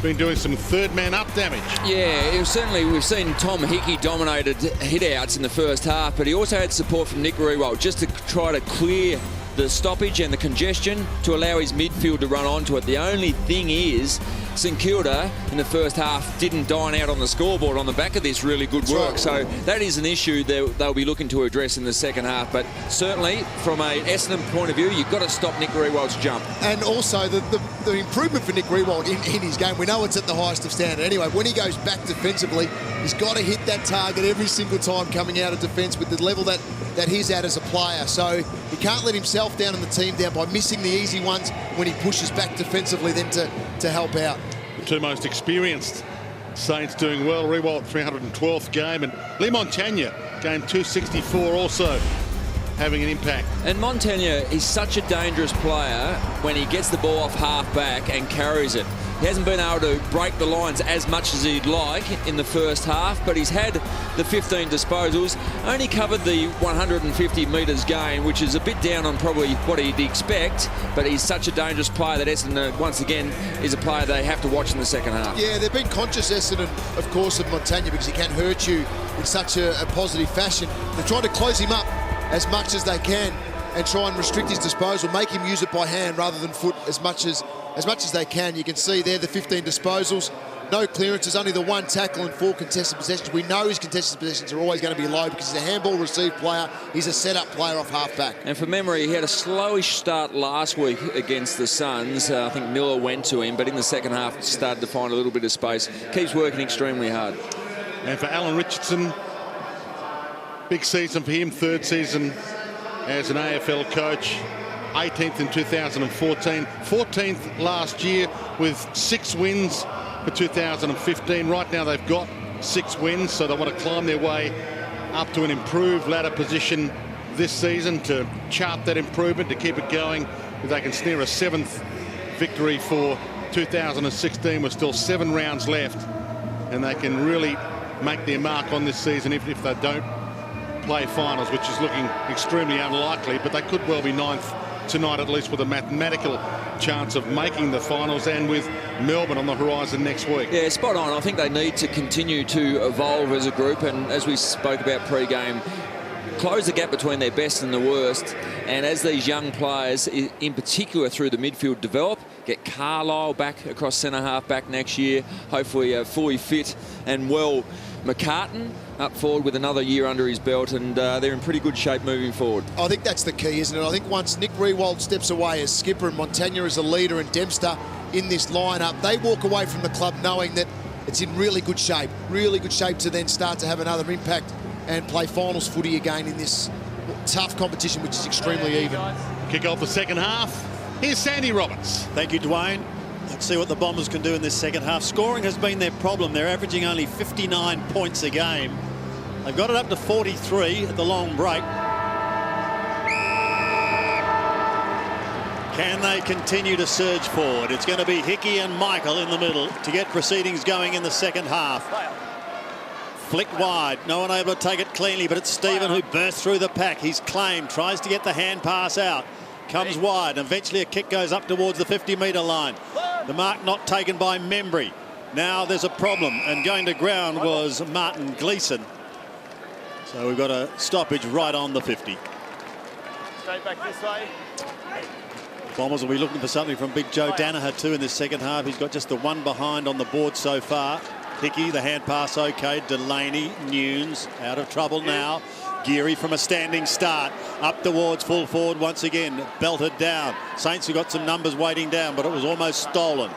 been doing some third man up damage. Yeah, it was certainly, we've seen Tom Hickey dominated hit-outs in the first half, but he also had support from Nick Rewalt just to try to clear the stoppage and the congestion to allow his midfield to run onto it. The only thing is, St Kilda in the first half didn't dine out on the scoreboard on the back of this really good work. So that is an issue they'll be looking to address in the second half. But certainly, from an Essendon point of view, you've got to stop Nick Riewoldz's jump. And also the improvement for Nick Riewoldt in his game, we know it's at the highest of standard. Anyway, when he goes back defensively, he's got to hit that target every single time coming out of defence with the level that he's at as a player. So he can't let himself down and the team down by missing the easy ones when he pushes back defensively then to help out. The two most experienced Saints doing well. Riewoldt 312th game, and Lee Montagna game 264 also having an impact. And Montagna is such a dangerous player when he gets the ball off half back and carries it. He hasn't been able to break the lines as much as he'd like in the first half, but he's had the 15 disposals, only covered the 150 metres gain, which is a bit down on probably what he'd expect, but he's such a dangerous player that Essendon, once again, is a player they have to watch in the second half. Yeah, they've been conscious, Essendon, of course, of Montagna because he can hurt you in such a positive fashion. They're trying to close him up as much as they can and try and restrict his disposal, make him use it by hand rather than foot as much as they can. You can see there the 15 disposals, no clearances, only the 1 tackle and 4 contested possessions. We know his contested possessions are always going to be low because he's a handball receive player. He's a set-up player off half-back. And for memory, he had a slowish start last week against the Suns. I think Miller went to him, but in the second half started to find a little bit of space. Keeps working extremely hard. And for Alan Richardson, big season for him, 3rd season as an AFL coach. 18th in 2014, 14th last year with 6 wins for 2015. Right now they've got 6 wins, so they want to climb their way up to an improved ladder position this season to chart that improvement, to keep it going. If they can snare a 7th victory for 2016 with still 7 rounds left, and they can really make their mark on this season if they don't play finals, which is looking extremely unlikely, but they could well be 9th tonight, at least with a mathematical chance of making the finals, and with Melbourne on the horizon next week. Yeah, spot on. I think they need to continue to evolve as a group, and as we spoke about pre-game, close the gap between their best and the worst. And as these young players, in particular through the midfield, develop, get Carlisle back across centre-half back next year, hopefully fully fit and well. McCartan up forward with another year under his belt, and they're in pretty good shape moving forward. I think that's the key, isn't it? I think once Nick Riewoldt steps away as skipper and Montagna as a leader and Dempster in this lineup, they walk away from the club knowing that it's in really good shape to then start to have another impact and play finals footy again in this tough competition, which is extremely even. Kick off the second half. Here's Sandy Roberts. Thank you, Dwayne. Let's see what the Bombers can do in this second half. Scoring has been their problem. They're averaging only 59 points a game. They've got it up to 43 at the long break. Can they continue to surge forward? It's going to be Hickey and Michael in the middle to get proceedings going in the second half. Flicked wide, no one able to take it cleanly, but it's Stephen who bursts through the pack. He's claimed, tries to get the hand pass out. Comes wide, and eventually a kick goes up towards the 50-metre line. The mark not taken by Membrey. Now there's a problem, and going to ground was Martin Gleeson. So we've got a stoppage right on the 50. Straight back this way. Bombers will be looking for something from Big Joe Danaher too in this second half. He's got just the 1 behind on the board so far. Hickey, the hand pass okay. Delaney, Nunes out of trouble now. Geary from a standing start up towards full forward once again, belted down. Saints have got some numbers waiting down, but it was almost stolen.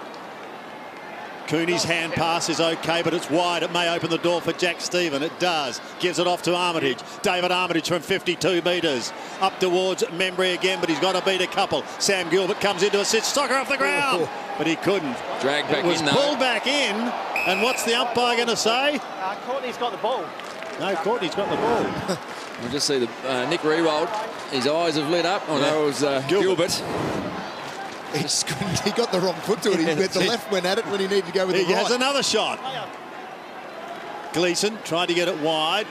Cooney's hand pass is okay, but it's wide. It may open the door for Jack Stephen. It does. Gives it off to Armitage. David Armitage from 52 metres. Up towards Membrey again, but he's got to beat a couple. Sam Gilbert comes into assist. Soccer off the ground, but he couldn't. Dragged back in. It was pulled back in, and what's the umpire going to say? Courtney's got the ball. No, Courtney's got the ball. We'll just see the Nick Riewoldt. His eyes have lit up. I know it was Gilbert. He got the wrong foot to it. The left went at it when he needed to go with the right. He has another shot. Gleeson tried to get it wide,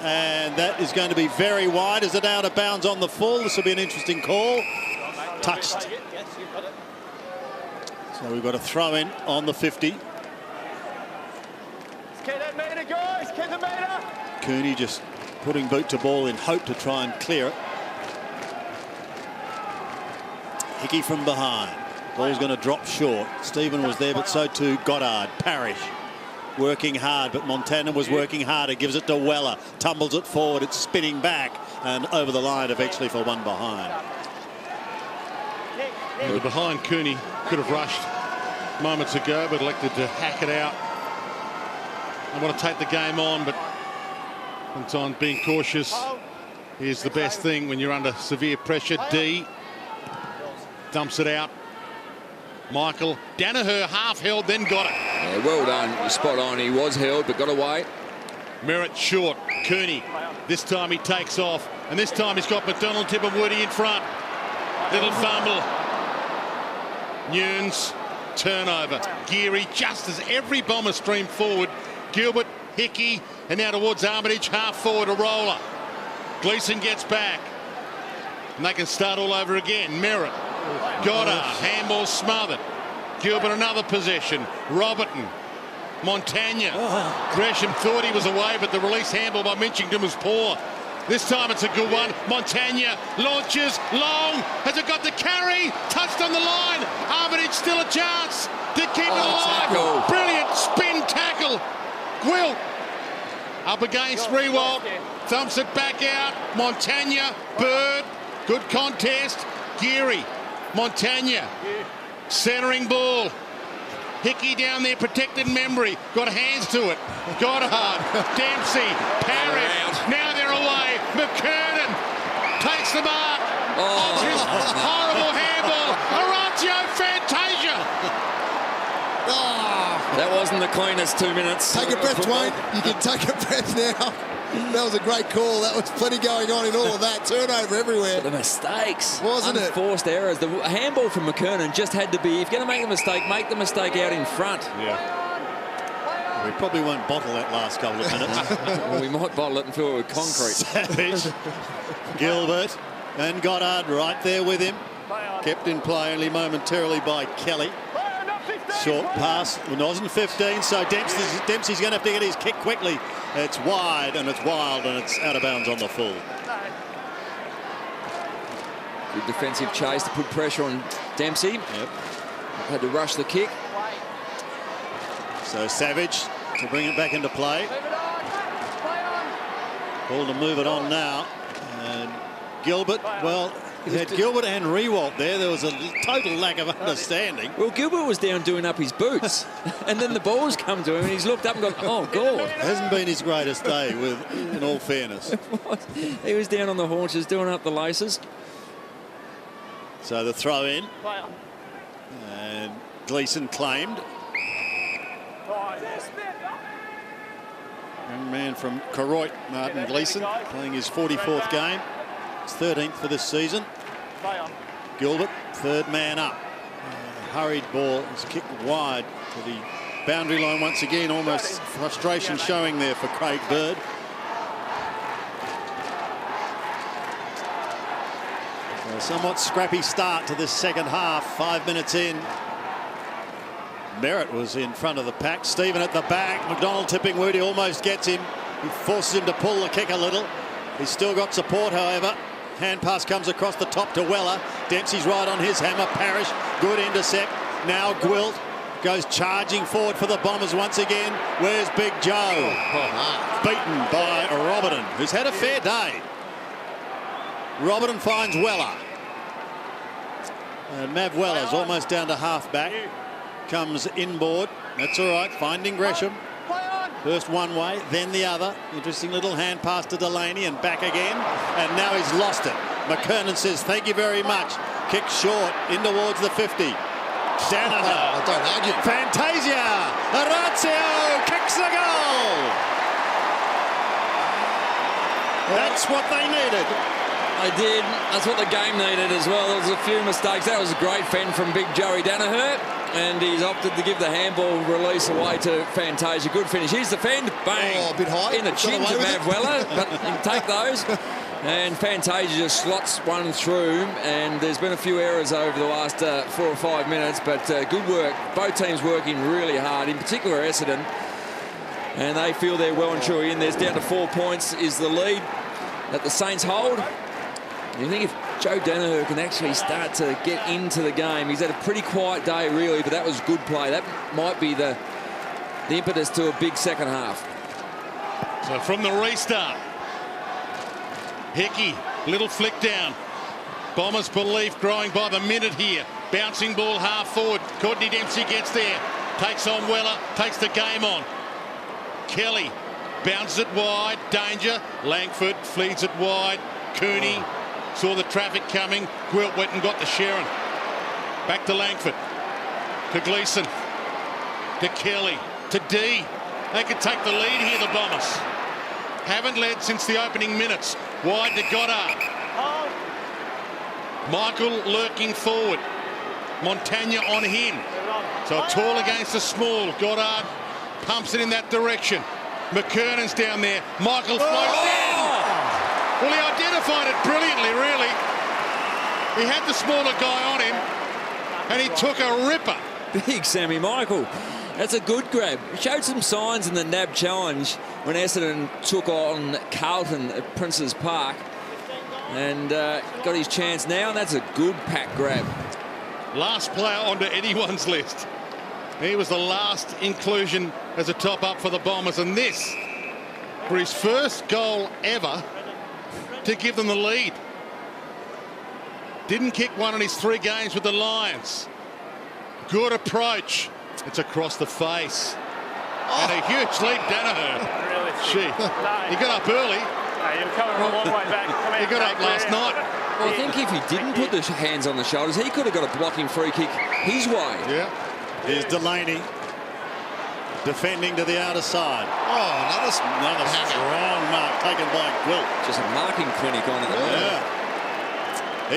and that is going to be very wide. Is it out of bounds on the full? This will be an interesting call. Touched. So we've got a throw in on the 50. Keep that meter, guys. Keep the meter. Cooney just putting boot to ball in hope to try and clear it. Hickey from behind. Ball's going to drop short. Stephen was there, but so too Goddard. Parrish working hard, but Montana was working harder. Gives it to Weller. Tumbles it forward. It's spinning back and over the line eventually for one behind. The behind Cooney could have rushed moments ago, but elected to hack it out. I want to take the game on, but sometimes being cautious is the best thing when you're under severe pressure. D dumps it out. Michael Danaher half held, then got it. Yeah, well done. Spot on. He was held, but got away. Merritt short. Cooney. This time he takes off, and this time he's got McDonald-Tipungwuti in front. Little fumble. Nunes. Turnover. Geary, just as every Bomber streamed forward. Gilbert, Hickey, and now towards Armitage, half forward, a roller. Gleeson gets back, and they can start all over again. Merritt, Goddard, handball smothered. Gilbert another possession. Robertson, Montagna. Gresham thought he was away, but the release handball by Minchington was poor. This time it's a good one. Montagna launches long. Has it got the carry? Touched on the line. Armitage still a chance to keep it alive. Tackle. Brilliant spin tackle. Gwilt up against Rewalt. Thumps it back out. Montagna, Bird. Good contest. Geary, Montagna. Centering ball. Hickey down there, protected Membrey. Got hands to it. Goddard, Dempsey, Parrish. Now they're away. McKernan takes the mark. Off his horrible handball. Horatio Fantasia. That wasn't the cleanest 2 minutes. Take a breath, Wayne. You can take a breath now. That was a great call. That was plenty going on in all of that. Turnover everywhere. The mistakes. Wasn't it? Unforced errors. The handball from McKernan just had to be, if you're going to make the mistake out in front. Yeah. We probably won't bottle that last couple of minutes. Well, we might bottle it and fill it with concrete. Savage, Gilbert and Goddard right there with him. Kept in play only momentarily by Kelly. Short pass. It wasn't 15, so Dempsey's going to have to get his kick quickly. It's wide and it's wild and it's out of bounds on the full. Good defensive chase to put pressure on Dempsey. Yep. Had to rush the kick. So Savage to bring it back into play. Ball to move it on now. And Gilbert, well, he had Gilbert and Rewalt there. There was a total lack of understanding. Well, Gilbert was down doing up his boots. And then the ball's come to him and he's looked up and gone, oh, God. Hasn't been his greatest day, in all fairness. He was down on the haunches doing up the laces. So the throw in. And Gleeson claimed. Young man from Koroit, Martin Gleeson, playing his 44th game. His 13th for this season. Gilbert, third man up. Hurried ball is kicked wide to the boundary line once again. Almost frustration showing there for Craig Bird. A somewhat scrappy start to this second half. 5 minutes in. Merritt was in front of the pack. Stephen at the back. McDonald-Tipungwuti almost gets him. He forces him to pull the kick a little. He's still got support, however. Hand pass comes across the top to Weller. Dempsey's right on his hammer. Parrish, good intercept. Now Gwilt goes charging forward for the Bombers once again. Where's Big Joe? Beaten by Robertson, who's had a fair day. Robertson finds Weller. And Mav Weller's almost down to half-back. Comes inboard. That's all right, finding Gresham. First one way, then the other. Interesting little hand pass to Delaney and back again. And now he's lost it. McKernan says, thank you very much. Kick short, in towards the 50. Danaher. Don't argue. Fantasia. Horatio kicks the goal. That's what they needed. They did. That's what the game needed as well. There was a few mistakes. That was a great fend from Big Joey Danaher. And he's opted to give the handball release away to Fantasia. Good finish. Here's the fend. Bang. Oh, a bit high. In the chin to Mav Weller. But you can take those. And Fantasia just slots one through. And there's been a few errors over the last 4 or 5 minutes. But good work. Both teams working really hard. In particular, Essendon. And they feel they're well and truly in. There's down to 4 points is the lead that the Saints hold. You think if Joe Danaher can actually start to get into the game. He's had a pretty quiet day, really, but that was good play. That might be the impetus to a big second half. So from the restart, Hickey, little flick down. Bombers' belief growing by the minute here. Bouncing ball half forward. Courtney Dempsey gets there. Takes on Weller. Takes the game on. Kelly bounces it wide. Danger. Langford feeds it wide. Cooney saw the traffic coming. Gwilt went and got to Sharon. Back to Langford. To Gleeson. To Kelly. To D. They could take the lead here, the Bombers. Haven't led since the opening minutes. Wide to Goddard. Michael lurking forward. Montagna on him. So tall against the small. Goddard pumps it in that direction. McKernan's down there. Michael floats in. Well, he identified it brilliantly, really. He had the smaller guy on him, and he took a ripper. Big Sammy Michael. That's a good grab. Showed some signs in the NAB challenge when Essendon took on Carlton at Princes Park, and got his chance now, and that's a good pack grab. Last player onto anyone's list. He was the last inclusion as a top-up for the Bombers, and this for his first goal ever to give them the lead. Didn't kick one in his 3 games with the Lions. Good approach. It's across the face. And a huge lead, Danaher. Gee, he got up early. You're coming a long way back. He got up last night. Well, I think if he didn't put the hands on the shoulders, he could have got a blocking free kick his way. Yeah. Here's Delaney defending to the outer side. Oh, another strong mark taken by Gwilt. Just a marking clinic on it. Yeah.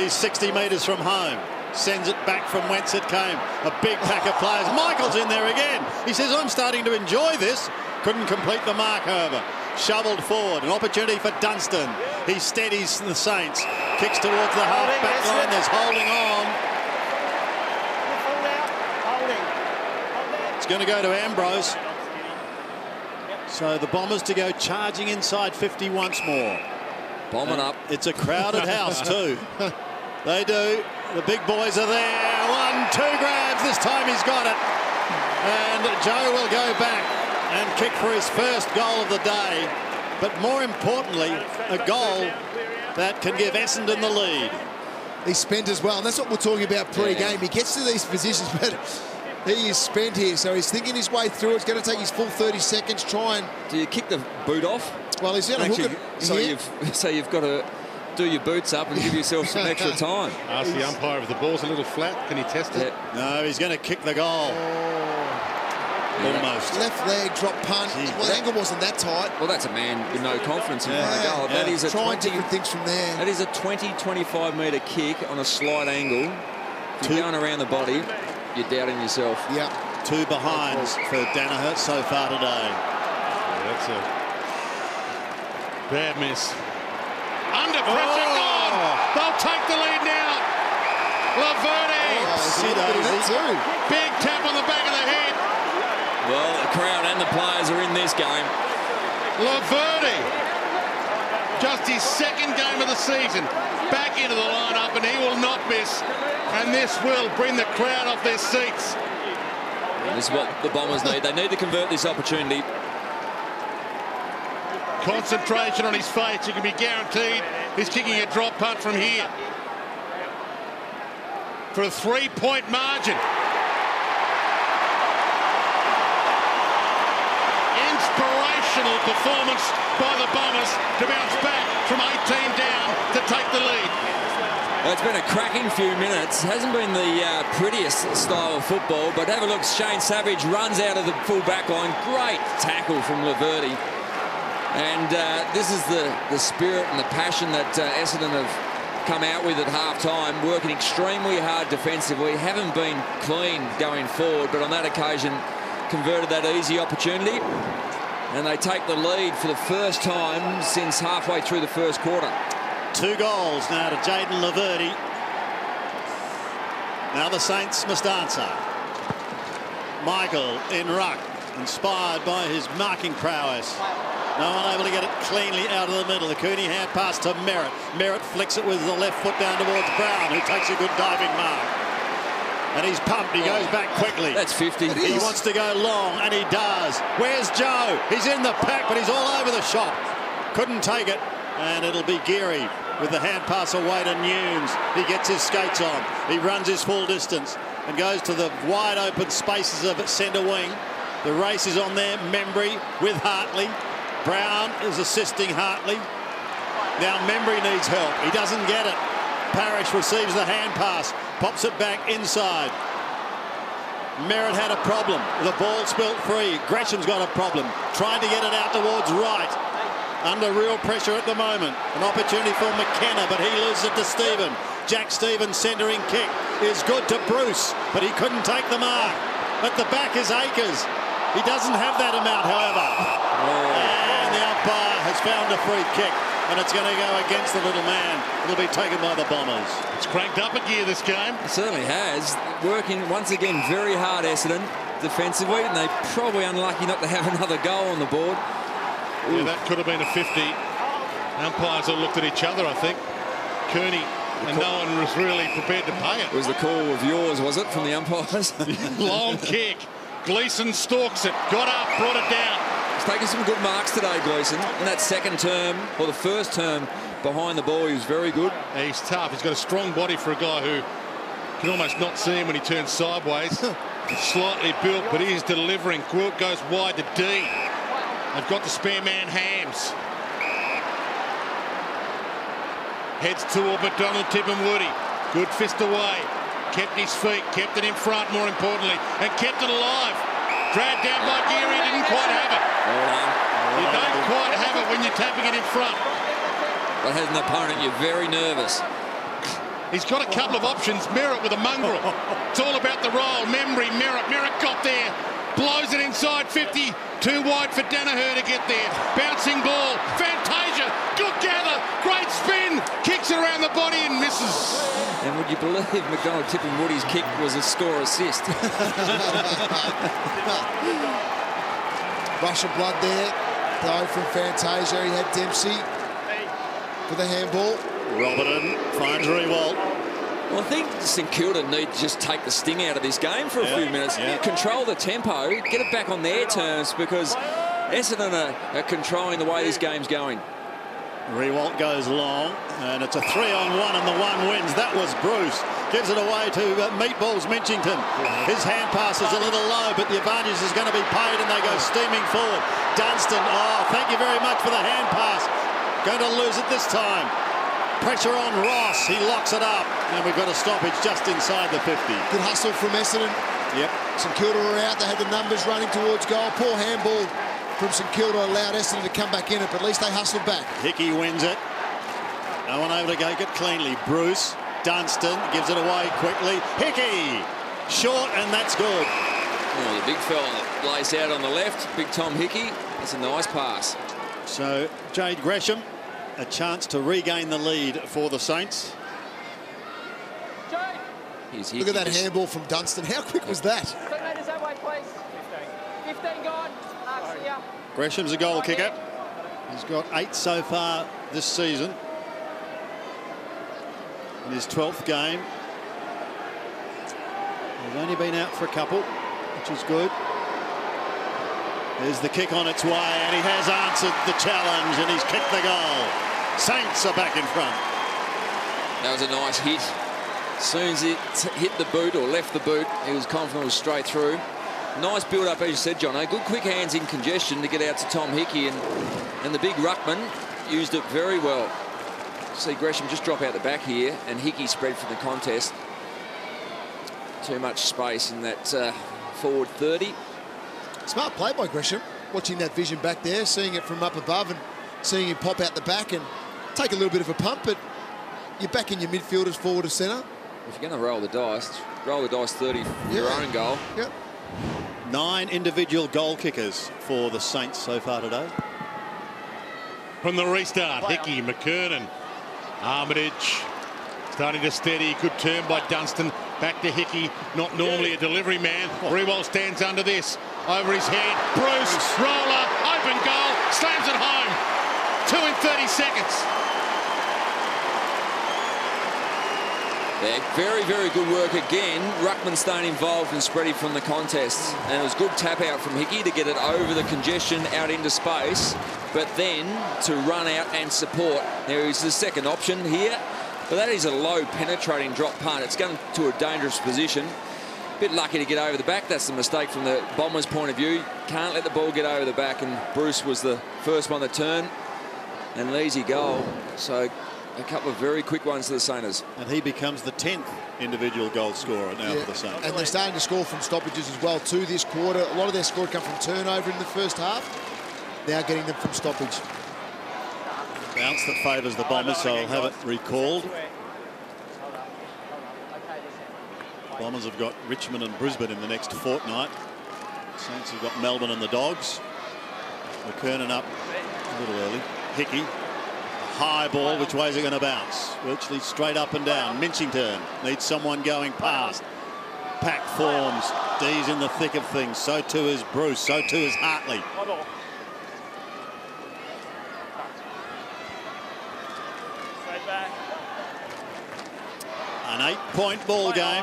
He's 60 metres from home. Sends it back from whence it came. A big pack of players. Michael's in there again. He says, I'm starting to enjoy this. Couldn't complete the mark, however. Shoveled forward. An opportunity for Dunstan. He steadies the Saints. Kicks towards the half-back line. There's holding on. It's going to go to Ambrose. So the Bombers to go charging inside 50 once more. Bombing up. It's a crowded house too. They do. The big boys are there. 1, 2 grabs. This time he's got it. And Joe will go back and kick for his first goal of the day. But more importantly, a goal that can give Essendon the lead. He's spent as well, and that's what we're talking about pre-game. He gets to these positions, but he is spent here, so he's thinking his way through. It's going to take his full 30 seconds. Try and... Do you kick the boot off? Well, he's going to hook it. So you've got to do your boots up and give yourself some extra time. Ask the umpire if the ball's a little flat. Can he test it? No, he's going to kick the goal. Almost. Left leg, drop punt. Well, the angle wasn't that tight. Well, that's a man with no confidence in front of goal. That is a trying different things from there. That is a 20-25 metre kick on a slight angle. If you're going around the body, you're doubting yourself. Yeah. 2 behinds for Danaher so far today. Yeah, that's a bad miss. Under pressure, gone. They'll take the lead now. Laverde. Big tap on the back of the head. Well, the crowd and the players are in this game. Laverde. Just his 2nd game of the season. Back into the lineup, and he will not miss. And this will bring the crowd off their seats. And this is what the Bombers need. They need to convert this opportunity. Concentration on his face. You can be guaranteed he's kicking a drop punt from here. For a 3-point margin. Inspirational performance by the Bombers to bounce back from 18 down to take the lead. Well, it's been a cracking few minutes. Hasn't been the prettiest style of football, but have a look. Shane Savage runs out of the full back line. Great tackle from Laverde. And this is the spirit and the passion that Essendon have come out with at half-time, working extremely hard defensively. Haven't been clean going forward, but on that occasion converted that easy opportunity. And they take the lead for the first time since halfway through the first quarter. 2 goals now to Jaden Laverde. Now the Saints must answer. Michael in ruck, inspired by his marking prowess. No one able to get it cleanly out of the middle. The Cooney hand pass to Merritt. Merritt flicks it with the left foot down towards Brown, who takes a good diving mark. And he's pumped. He goes back quickly. That's 50. He wants to go long, and he does. Where's Joe? He's in the pack, but he's all over the shop. Couldn't take it. And it'll be Geary with the hand pass away to Nunes. He gets his skates on. He runs his full distance and goes to the wide open spaces of centre wing. The race is on there. Membrey with Hartley. Brown is assisting Hartley. Now Membrey needs help. He doesn't get it. Parrish receives the hand pass, pops it back inside. Merritt had a problem. The ball spilt free. Gresham's got a problem. Trying to get it out towards right. Under real pressure at the moment. An opportunity for McKenna, but he loses it to Stephen. Jack Stevens' centering kick is good to Bruce, but he couldn't take the mark. At the back is Akers. He doesn't have that amount, however. And the umpire has found a free kick, and it's going to go against the little man. It'll be taken by the Bombers. It's cranked up a gear, this game. It certainly has. Working once again very hard, Essendon, defensively, and they're probably unlucky not to have another goal on the board. Yeah, that could have been a 50. Umpires all looked at each other, I think. Cooney, and no one was really prepared to pay it. It was the call of yours, was it, from the umpires? Long kick. Gleeson stalks it, got up, brought it down. He's taking some good marks today, Gleeson. In that second term, or the first term behind the ball, he was very good. He's tough. He's got a strong body for a guy who can almost not see him when he turns sideways. Slightly built, but he is delivering. Quirk goes wide to D. They've got the spare man Hams. Heads toward McDonald-Tipungwuti. Good fist away. Kept his feet, kept it in front, more importantly, and kept it alive. Dragged down by Geary, didn't quite have it. You don't quite have it when you're tapping it in front. But as an opponent, you're very nervous. He's got a couple of options. Merritt with a mongrel. It's all about the roll. Membrey, Merritt got there. Blows it inside 50. Too wide for Danaher to get there. Bouncing ball. Fantasia. Good gather. Great spin. Kicks it around the body and misses. And would you believe McDonald-Tipungwuti's kick was a score assist? Rush of blood there, though, from Fantasia. He had Dempsey for the handball. Robertson finds Rewalt. Well, I think St Kilda need to just take the sting out of this game for a few minutes. Control the tempo, get it back on their terms, because Essendon are controlling the way this game's going. Rewalt goes long, and it's a 3-on-1, and the one wins. That was Bruce. Gives it away to Meatballs Minchington. His hand pass is a little low, but the advantage is going to be paid, and they go steaming forward. Dunstan, thank you very much for the hand pass. Going to lose it this time. Pressure on Ross. He locks it up, and we've got a stoppage just inside the 50. Good hustle from Essendon. Yep. St Kilda were out. They had the numbers running towards goal. Poor handball from St Kilda allowed Essendon to come back in it, but at least they hustled back. Hickey wins it. No one able to take it cleanly. Bruce, Dunstan gives it away quickly. Hickey, short, and that's good. Oh, the big fella that lays out on the left, big Tom Hickey. That's a nice pass. So Jade Gresham, a chance to regain the lead for the Saints. Look at that handball from Dunstan. How quick was that? 10 metres that way, please. 15 gone. Gresham's a goal kicker. He's got 8 so far this season. In his 12th game. He's only been out for a couple, which is good. There's the kick on its way, and he has answered the challenge, and he's kicked the goal. Saints are back in front. That was a nice hit. As soon as it hit the boot or left the boot, he was confident it was straight through. Nice build-up, as you said, John. Good quick hands in congestion to get out to Tom Hickey, and the big ruckman used it very well. See Gresham just drop out the back here, and Hickey spread for the contest. Too much space in that forward 30. Smart play by Gresham, watching that vision back there, seeing it from up above and seeing him pop out the back and take a little bit of a pump, but you're back in your midfielders forward of centre. If you're going to roll the dice 30 for your own goal. Yep. 9 individual goal kickers for the Saints so far today. From the restart, Hickey, McKernan, Armitage starting to steady. Good turn by Dunstan. Back to Hickey, not normally a delivery man. Rewalt stands under this. over his head. Bruce, roller, open goal, slams it home. 2 in 30 seconds. Yeah, very, very good work again. Ruckman staying involved and spreading from the contest. And it was good tap out from Hickey to get it over the congestion out into space, but then to run out and support. There is the second option here, but that is a low penetrating drop punt. It's going to a dangerous position. Bit lucky to get over the back. That's the mistake from the Bombers' point of view. Can't let the ball get over the back, and Bruce was the first one to turn. And an easy goal. So a couple of very quick ones to the Saints. And he becomes the 10th individual goal scorer now for the Saints. And they're starting to score from stoppages as well too this quarter. A lot of their score come from turnover in the first half. Now getting them from stoppage. Bounce that favours the Bombers, so I'll have it recalled. Bombers have got Richmond and Brisbane in the next fortnight. Saints have got Melbourne and the Dogs. McKernan up a little early. Hickey, high ball, which way is it going to bounce? Virtually straight up and down. Minchington needs someone going past. Pack forms. D's in the thick of things. So too is Bruce. So too is Hartley. An 8-point ball game.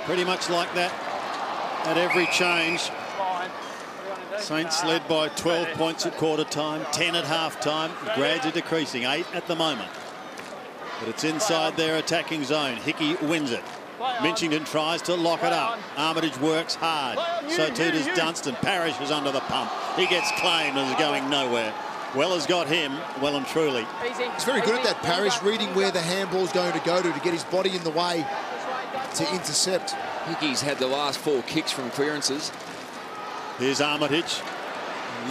Pretty much like that at every change. Saints led by 12 points at quarter time, 10 at half time, gradually decreasing, 8 at the moment. But it's inside their attacking zone. Hickey wins it. Minchington tries to lock it up. Armitage works hard. So too does Dunstan. Parrish is under the pump. He gets claimed and is going nowhere. Weller's got him well and truly. He's very good at that, Parrish, reading where the handball's going to go to get his body in the way to intercept. Hickey's had the last 4 kicks from clearances. Here's Armitage.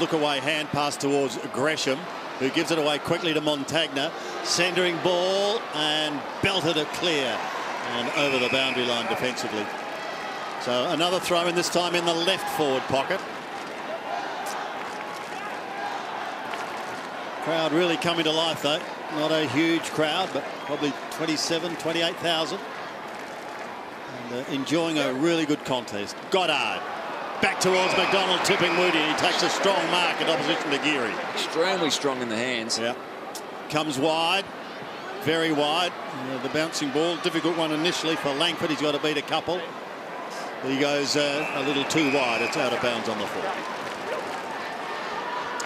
Look away hand pass towards Gresham, who gives it away quickly to Montagna. Centering ball and belted it clear and over the boundary line defensively. So another throw in, this time in the left forward pocket. Crowd really coming to life though. Not a huge crowd, but probably 27, 28,000. And enjoying a really good contest. Goddard. Back towards McDonald-Tipungwuti. He takes a strong mark in opposition to Geary. Extremely strong in the hands. Yeah. Comes wide. Very wide. The bouncing ball. Difficult one initially for Langford. He's got to beat a couple. But he goes a little too wide. It's out of bounds on the foot.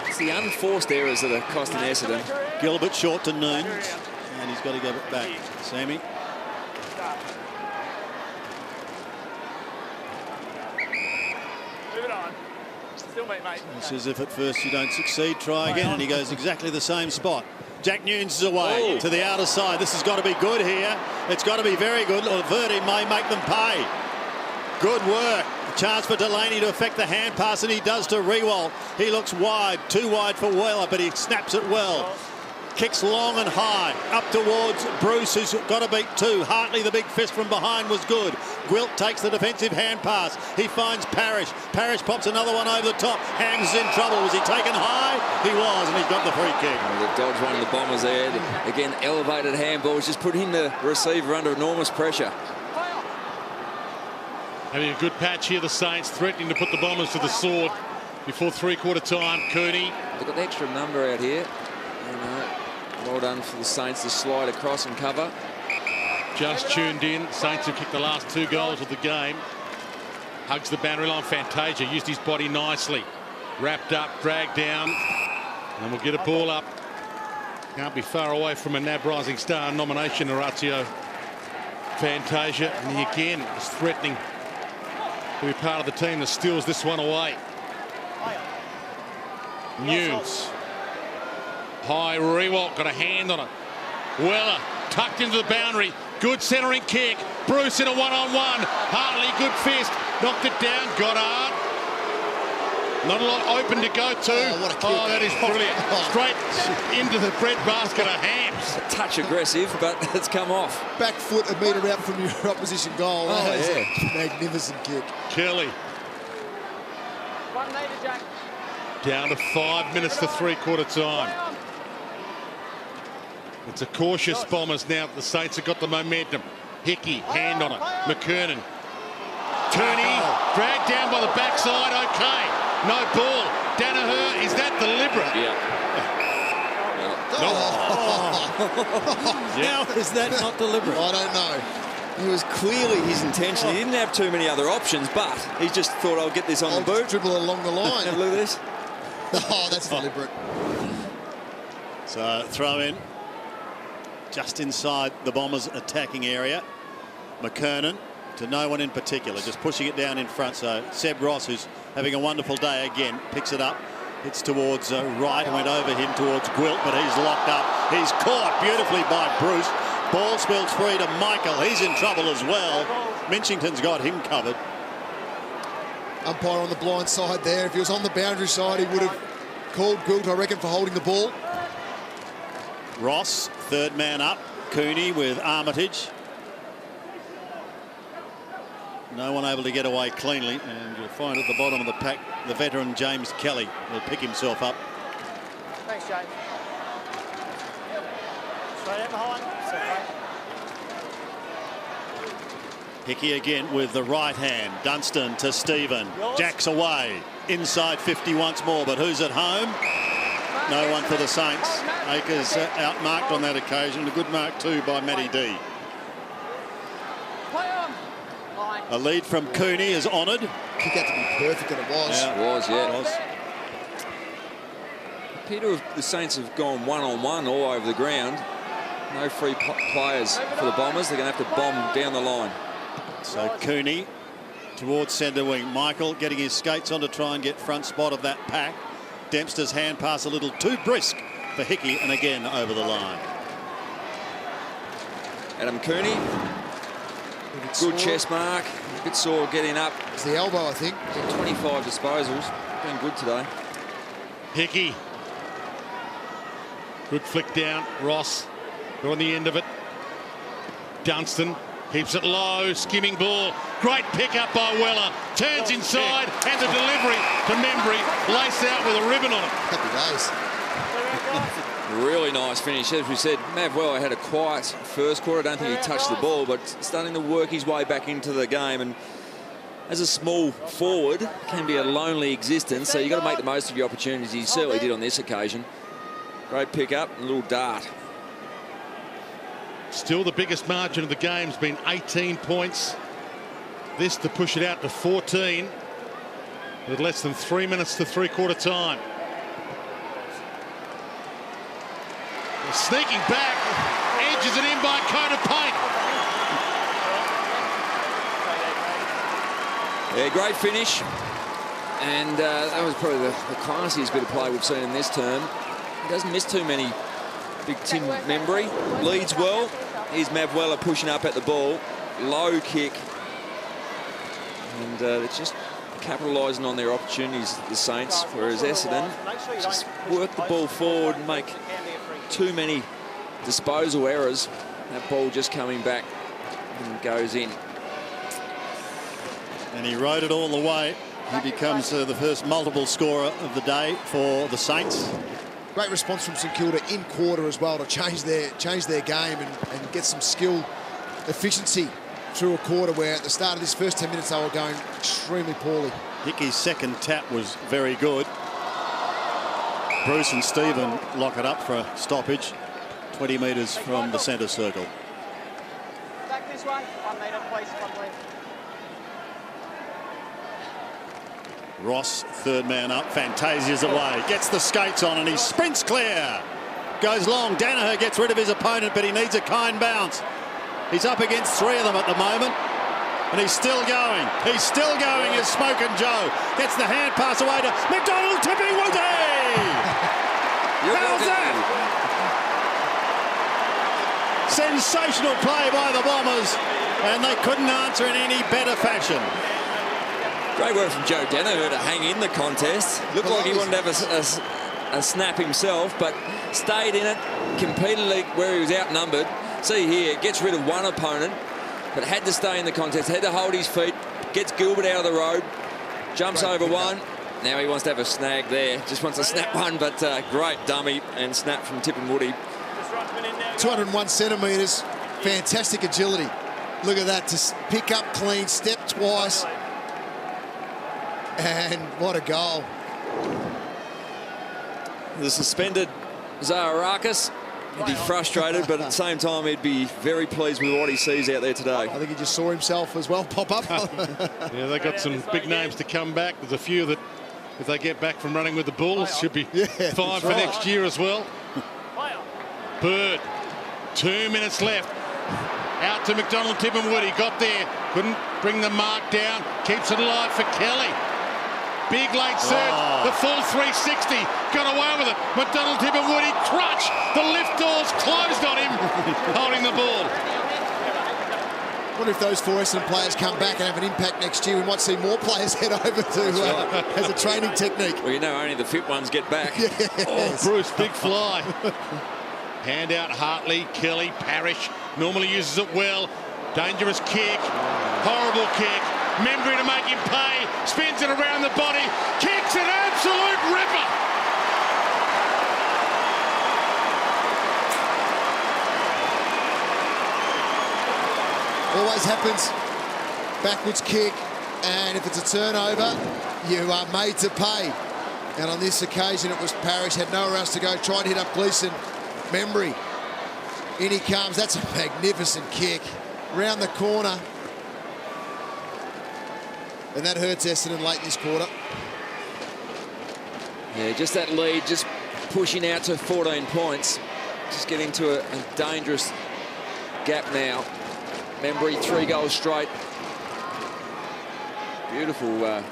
It's the unforced errors that are costing Essendon. Gilbert short to Noons. And he's got to give it back. Sammy. He says if at first you don't succeed, try again, and he goes exactly the same spot. Jack Nunes is away to the outer side. This has got to be good here. It's got to be very good, or Verdi may make them pay. Good work. A chance for Delaney to affect the hand pass, and he does to Rewalt. He looks wide, too wide for Weller, but he snaps it well. Kicks long and high up towards Bruce, who's got to beat 2. Hartley, the big fist from behind, was good. Gwilt takes the defensive hand pass. He finds Parrish. Parrish pops another one over the top. Hams is in trouble. Was he taken high? He was, and he's got the free kick. The Dodge one of the Bombers there. Again, elevated handballs, just putting the receiver under enormous pressure. Having a good patch here, the Saints threatening to put the Bombers to the sword before three-quarter time. Cooney. They've got the extra number out here. Well done for the Saints to slide across and cover. Just tuned in. Saints have kicked the last 2 goals of the game. Hugs the boundary line. Fantasia used his body nicely. Wrapped up, dragged down. And we'll get a ball up. Can't be far away from a NAB Rising Star nomination, Orazio Fantasia. And he again is threatening to be part of the team that steals this one away. Nunes. High Rewalt got a hand on it. Weller tucked into the boundary. Good centering kick. Bruce in a one-on-one. Hartley, good fist. Knocked it down. Goddard. Not a lot open to go to. Oh, that is brilliant. Straight into the bread basket of Hams. A touch aggressive, but it's come off. Back foot a metre out from your opposition goal. Oh, that is yeah. a magnificent kick. Kelly. 1 metre, Jack. Down to 5 minutes to three-quarter time. It's a cautious Bombers now that the Saints have got the momentum. Hickey, hand on it. McKernan. Tooney, dragged down by the backside, okay. No ball. Danaher, is that deliberate? Yeah. How is that not deliberate? I don't know. It was clearly his intention. He didn't have too many other options, but he just thought, I'll get this on the boot. Dribble along the line. Look at this. Oh, that's deliberate. So throw in just inside the Bombers' attacking area. McKernan to no one in particular, just pushing it down in front. So Seb Ross, who's having a wonderful day again, picks it up. It's towards right, went over him towards Gwilt, but he's locked up. He's caught beautifully by Bruce. Ball spills free to Michael. He's in trouble as well. Minchington's got him covered. Umpire on the blind side there. If he was on the boundary side, he would have called Gwilt, I reckon, for holding the ball. Ross, third man up. Cooney with Armitage. No one able to get away cleanly, and you'll find at the bottom of the pack the veteran James Kelly will pick himself up. Thanks, James. Straight out behind. Hickey again with the right hand. Dunstan to Stephen. Jacks away. Inside 50 once more, but who's at home? No one for the Saints. Akers outmarked on that occasion. A good mark too by Matty D. A lead from Cooney is honoured. Kick out to be perfect, and it was. Yeah, It was, yeah. It was. Peter, the Saints have gone one-on-one all over the ground. No free players for the Bombers. They're going to have to bomb down the line. So Cooney towards centre wing. Michael getting his skates on to try and get front spot of that pack. Dempster's hand pass a little too brisk for Hickey, and again over the line. Adam Cooney. Good chest mark. A bit sore getting up. It's the elbow, I think. 25 disposals. Been good today. Hickey. Good flick down. Ross on the end of it. Dunstan keeps it low. Skimming ball. Great pick up by Weller. Turns inside, and the delivery to Membrey. Laced out with a ribbon on it. Happy days. Really nice finish. As we said, Mav Weller had a quiet first quarter. I don't think he touched the ball, but starting to work his way back into the game. And as a small forward, can be a lonely existence, so you've got to make the most of your opportunities. He certainly did on this occasion. Great pick up and a little dart. Still the biggest margin of the game's been 18 points. This to push it out to 14 with less than 3 minutes to three-quarter time. Sneaking back, edges it in by coat of paint. Yeah, great finish. And that was probably the classiest bit of play we've seen in this term. He doesn't miss too many. Big Tim Membrey leads well. Here's Mav Weller pushing up at the ball. Low kick. And they're just capitalising on their opportunities, the Saints, whereas Essendon just work the ball forward and make too many disposal errors. That ball just coming back and goes in. And he rode it all the way. He becomes the first multiple scorer of the day for the Saints. Great response from St Kilda in quarter as well to change their game and get some skill efficiency through a quarter where at the start of this first 10 minutes they were going extremely poorly. Hickey's second tap was very good. Bruce and Stephen lock it up for a stoppage 20 metres from the centre circle. Back this one. 1 metre, please. 1 metre. Ross, third man up. Fantasia's away. Gets the skates on and he sprints clear. Goes long. Danaher gets rid of his opponent, but he needs a kind bounce. He's up against 3 of them at the moment. And he's still going. He's still going as Smokin' Joe gets the hand pass away to McDonald-Tipungwuti. How's that? Sensational play by the Bombers, and they couldn't answer in any better fashion. Great work from Joe Danaher to hang in the contest. Looked like he wanted to have a snap himself, but stayed in it, competed where he was outnumbered. See here, gets rid of one opponent, but had to stay in the contest, had to hold his feet, gets Gilbert out of the road, jumps over one. Now he wants to have a snag there. Just wants to snap one, but great dummy and snap from Tipungwuti. 201 centimetres, fantastic agility. Look at that, to pick up clean, step twice, And what a goal. The suspended Zaharakis, he'd be frustrated, but at the same time, he'd be very pleased with what he sees out there today. I think he just saw himself as well pop up. Yeah, they've got some big names to come back. There's a few that, if they get back from running with the Bulls, should be fine for next year as well. Bird, 2 minutes left. Out to McDonald-Tipungwuti, got there, couldn't bring the mark down, keeps it alive for Kelly. Big late surge, the full 360, got away with it. McDonald-Tipungwuti, crutch, the lift doors closed on him, holding the ball. I wonder if those 4 Essendon players come back and have an impact next year. We might see more players head over to as a training technique. Well, you know, only the fit ones get back. Yes. Oh, Bruce, big fly. Hand out Hartley, Kelly, Parrish, normally uses it well. Dangerous kick, horrible kick. Membrey to make him pay, spins it around the body, kicks an absolute ripper. Always happens. Backwards kick, and if it's a turnover, you are made to pay. And on this occasion, it was Parrish, had nowhere else to go, tried to hit up Gleeson. Membrey, in he comes. That's a magnificent kick. Round the corner. And that hurts Essendon late in this quarter. Yeah, just that lead, just pushing out to 14 points. Just getting to a dangerous gap now. Membrey, 3 goals straight. Beautiful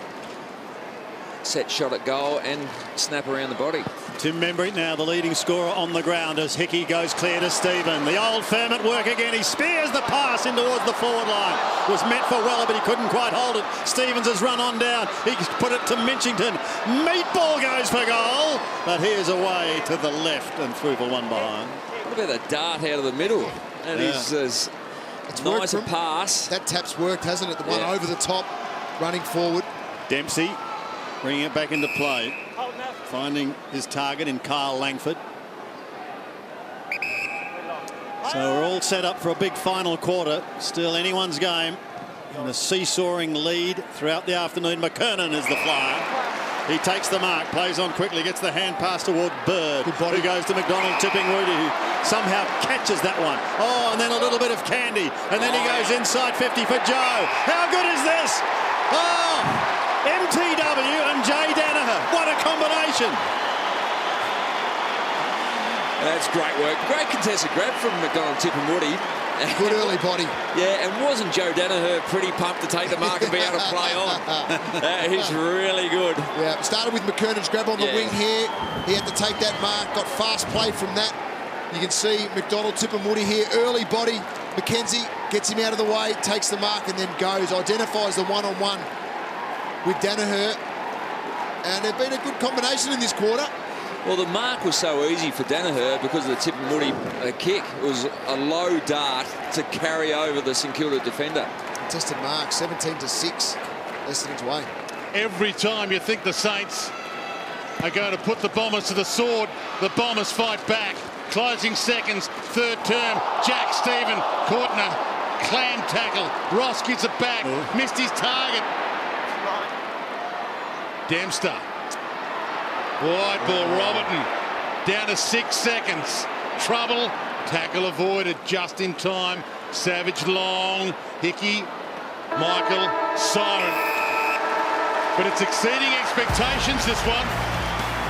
set shot at goal and snap around the body. Tim Membrey now the leading scorer on the ground as Hickey goes clear to Stephen. The old firm at work again. He spears the pass in towards the forward line. Was met for Weller, but he couldn't quite hold it. Stevens has run on down. He's put it to Minchington. Meatball goes for goal, but here's away to the left and through for one behind. What about a dart out of the middle? And it's nice a pass. That tap's worked, hasn't it? The one over the top, running forward. Dempsey bringing it back into play, finding his target in Kyle Langford. So we're all set up for a big final quarter. Still anyone's game. In a seesawing lead throughout the afternoon. McKernan is the flyer. He takes the mark, plays on quickly, gets the hand pass toward Bird, who goes to McDonald-Tipungwuti, who somehow catches that one. Oh, and then a little bit of candy. And then he goes inside 50 for Joe. How good is this? Oh! MTW and Jay Danaher. What a combination. That's great work. Great contested grab from McDonald-Tipungwuti. Good early body. Yeah, and wasn't Joe Danaher pretty pumped to take the mark and be able to play on? He's really good. Yeah, started with McKernan's grab on the wing here. He had to take that mark, got fast play from that. You can see McDonald-Tipungwuti here, early body. McKenzie gets him out of the way, takes the mark and then goes, identifies the one-on-one with Danaher, and they've been a good combination in this quarter. Well, the mark was so easy for Danaher because of the Tipungwuti kick. It was a low dart to carry over the St Kilda defender. Tested mark, 17-6, Essendon's way. Every time you think the Saints are going to put the Bombers to the sword, the Bombers fight back. Closing seconds, third term, Jack Stephen caught in a clam tackle. Ross gets it back, missed his target. Dempster. Wide ball, Robertson. Down to 6 seconds. Trouble. Tackle avoided just in time. Savage long. Hickey. Michael. Siren. But it's exceeding expectations, this one.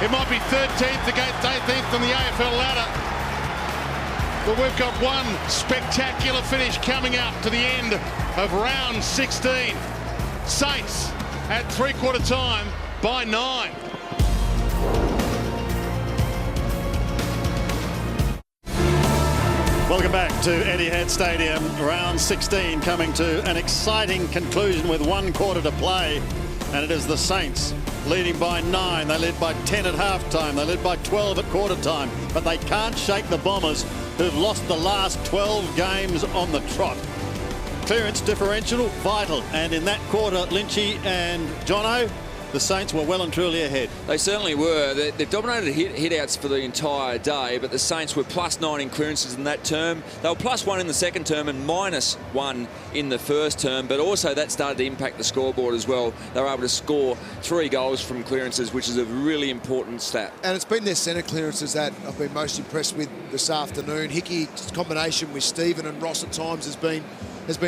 It might be 13th against 18th on the AFL ladder. But we've got one spectacular finish coming up to the end of round 16. Saints at three-quarter time by 9. Welcome back to Etihad Stadium. Round 16 coming to an exciting conclusion with 1 quarter to play. And it is the Saints leading by 9. They led by 10 at halftime. They led by 12 at quarter time. But they can't shake the Bombers, who've lost the last 12 games on the trot. Clearance differential, vital. And in that quarter, Lynchy and Jono the Saints were well and truly ahead. They certainly were. They dominated hit-outs for the entire day, but the Saints were +9 in clearances in that term. They were +1 in the second term and -1 in the first term, but also that started to impact the scoreboard as well. They were able to score 3 goals from clearances, which is a really important stat. And it's been their centre clearances that I've been most impressed with this afternoon. Hickey's combination with Stephen and Ross at times has been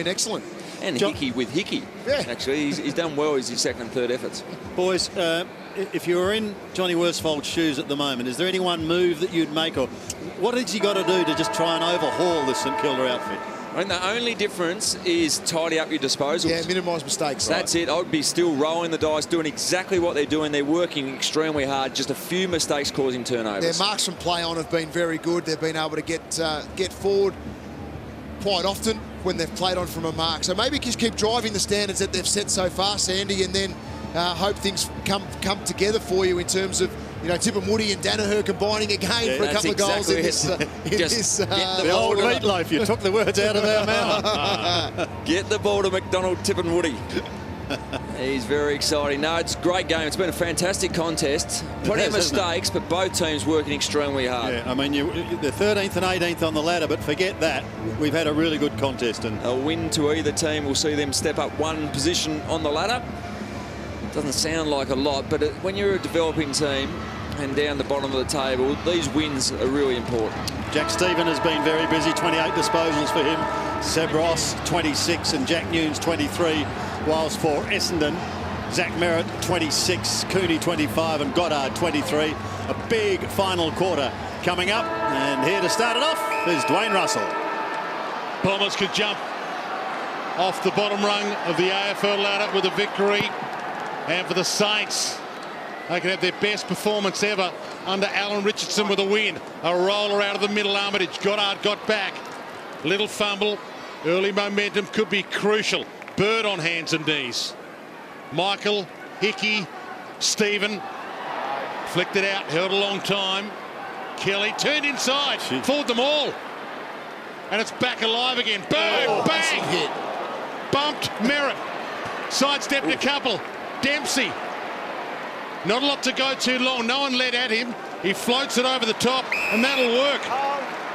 excellent. And Hickey with Hickey. Yeah. Actually, he's done well as his second and third efforts. Boys, if you were in Johnny Worsfold's shoes at the moment, is there any one move that you'd make, or what has he got to do to just try and overhaul this St Kilda outfit? I think the only difference is tidy up your disposals. Yeah, minimise mistakes. That's it. I would be still rolling the dice, doing exactly what they're doing. They're working extremely hard. Just a few mistakes causing turnovers. Their marks from play on have been very good. They've been able to get forward quite often when they've played on from a mark. So maybe just keep driving the standards that they've set so far, Sandy, and then hope things come together for you in terms of, you know, Tipungwuti and Danaher combining again for a couple of goals in this. The old meatloaf, you took the words out of our mouth. Get the ball to McDonald-Tipungwuti. He's very exciting. No, it's a great game. It's been a fantastic contest. Plenty of mistakes, but both teams working extremely hard. Yeah, I mean, they're 13th and 18th on the ladder, but forget that. We've had a really good contest. And a win to either team will see them step up one position on the ladder. Doesn't sound like a lot, but when you're a developing team and down the bottom of the table, these wins are really important. Jack Stephen has been very busy, 28 disposals for him. Seb Ross, 26, and Jack Nunes, 23. Whilst for Essendon, Zach Merritt, 26, Cooney, 25, and Goddard, 23. A big final quarter coming up, and here to start it off is Dwayne Russell. Bombers could jump off the bottom rung of the AFL ladder with a victory. And for the Saints, they can have their best performance ever under Alan Richardson with a win. A roller out of the middle, Armitage. Goddard got back. Little fumble. Early momentum could be crucial. Bird on hands and knees. Michael, Hickey, Stephen. Flicked it out, held a long time. Kelly turned inside, fooled them all. And it's back alive again. Bird, bang! Hit. Bumped Merritt. Sidestepped a couple. Dempsey. Not a lot to go too long. No one led at him. He floats it over the top, and that'll work.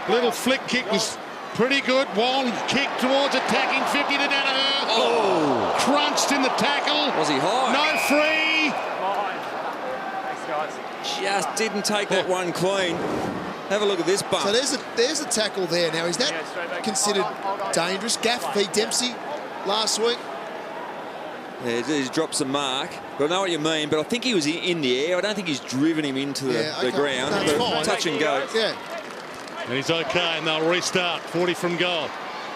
Little flick kick was pretty good. Wallen kick towards attacking 50 to Danaher. Oh! Crunched in the tackle. Was he high? No free. Thanks, guys. Just didn't take that one clean. Have a look at this bump. So there's a tackle there. Now, is that considered dangerous? Gaff beat Dempsey last week. Yeah, he's dropped some mark. But I know what you mean, but I think he was in the air. I don't think he's driven him into the ground. That's fine. Touch and go. Yeah. And he's okay, and they'll restart. 40 from goal.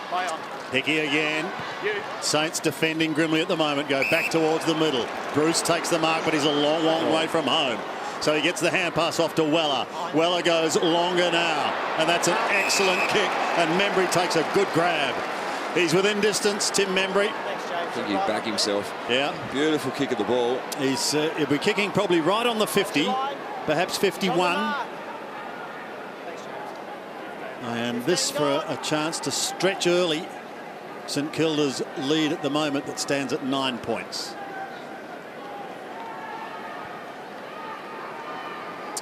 Play on. Hickey again. You. Saints defending grimly at the moment. Go back towards the middle. Bruce takes the mark, but he's a long way from home. So he gets the hand pass off to Weller. Weller goes longer now, and that's an excellent kick. And Membrey takes a good grab. He's within distance, Tim Membrey. I think he'd back himself. Yeah. Beautiful kick of the ball. He'll be kicking probably right on the 50, perhaps 51. And this for a chance to stretch early St Kilda's lead at the moment that stands at 9 points.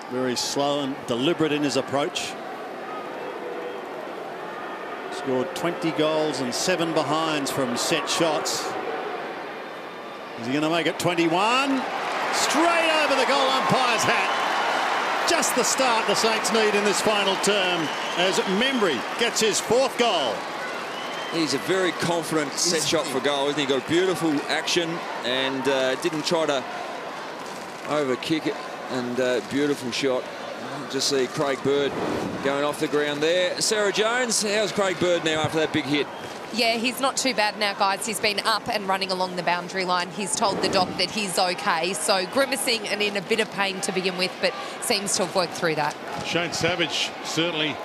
Very slow and deliberate in his approach. Scored 20 goals and 7 behinds from set shots. Is he going to make it 21? Straight over the goal umpire's hat. Just the start the Saints need in this final term as Membrey gets his 4th goal. He's a very confident set shot for goal, isn't he? Got a beautiful action and didn't try to over-kick it. And beautiful shot. Just see Craig Bird going off the ground there. Sarah Jones, how's Craig Bird now after that big hit? Yeah, he's not too bad now, guys. He's been up and running along the boundary line. He's told the doc that he's okay. So grimacing and in a bit of pain to begin with, but seems to have worked through that. Shane Savage certainly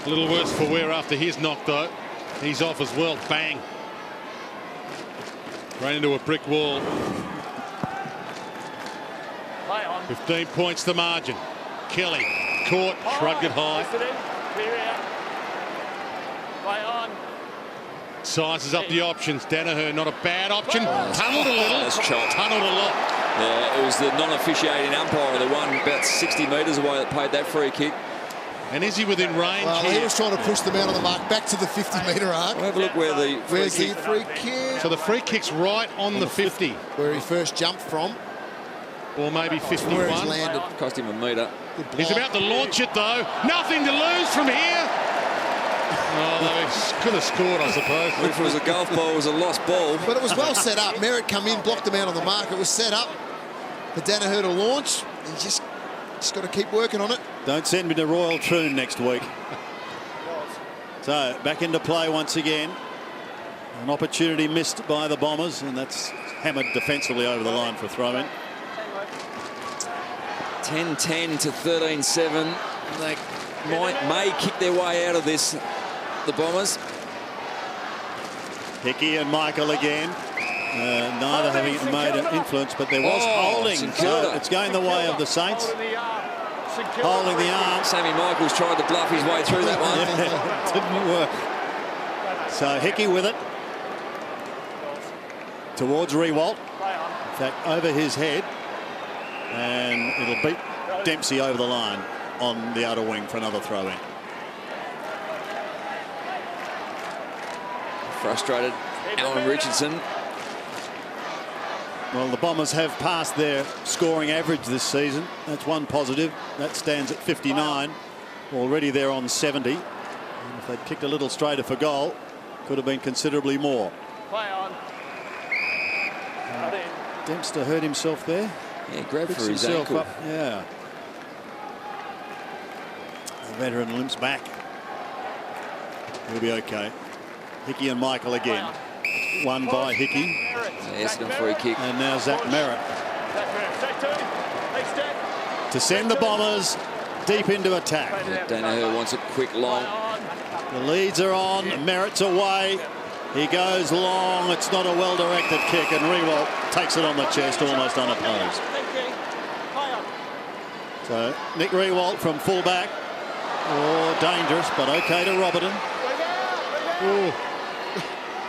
a little worse for wear after his knock, though. He's off as well. Bang. Ran into a brick wall. Play on. 15 points the margin. Kelly caught, shrugged it high. Clear out. Play on. Sizes up the options. Danaher, not a bad option. Tunneled a little. That's chopped. Tunneled a lot. Yeah, it was the non-officiating umpire, the one about 60 metres away that played that free kick. And is he within range Well, here? he was trying to push them out of the mark back to the 50-metre arc. We'll have a look where the Where's the free kick? So the free kick's right on the 50. Where he first jumped from. Or maybe Where he's 51. landed. Cost him a metre. He's about to launch it, though. Nothing to lose from here. Oh, they could have scored, I suppose. If it was a golf ball, it was a lost ball. But it was well set up. Merritt come in, blocked him out on the mark. It was set up for Danaher to launch. He's just got to keep working on it. Don't send me to Royal Troon next week. So back into play once again. An opportunity missed by the Bombers, and that's hammered defensively over the line for throw-in. 10-10 to 13-7. They may kick their way out of this, the Bombers. Hickey and Michael again. Neither having made an influence, but there was holding. St Kilda. So it's going the way of the Saints. Holding the arm. Sammy Michaels tried to bluff his way through that one. Yeah, didn't work. So Hickey with it. Towards Rewalt. In fact, over his head. And it'll beat Dempsey over the line on the outer wing for another throw-in. Frustrated Alan Richardson. Well, the Bombers have passed their scoring average this season. That's one positive. That stands at 59. Already they're on 70. And if they'd kicked a little straighter for goal, could have been considerably more. Play on. Dempster hurt himself there. Yeah, grabbed Picks for his himself ankle. up. Yeah. The veteran limps back. He'll be okay. Hickey and Michael again. One by Hickey. Essendon free kick. And now Zach Merritt to send the Bombers deep into attack. Danaher wants it quick, long. The leads are on. Merritt's away. He goes long. It's not a well-directed kick, and Rewalt takes it on the chest, almost unopposed. So Nick Rewalt from fullback. Oh, dangerous, but okay to Robertson. Ooh.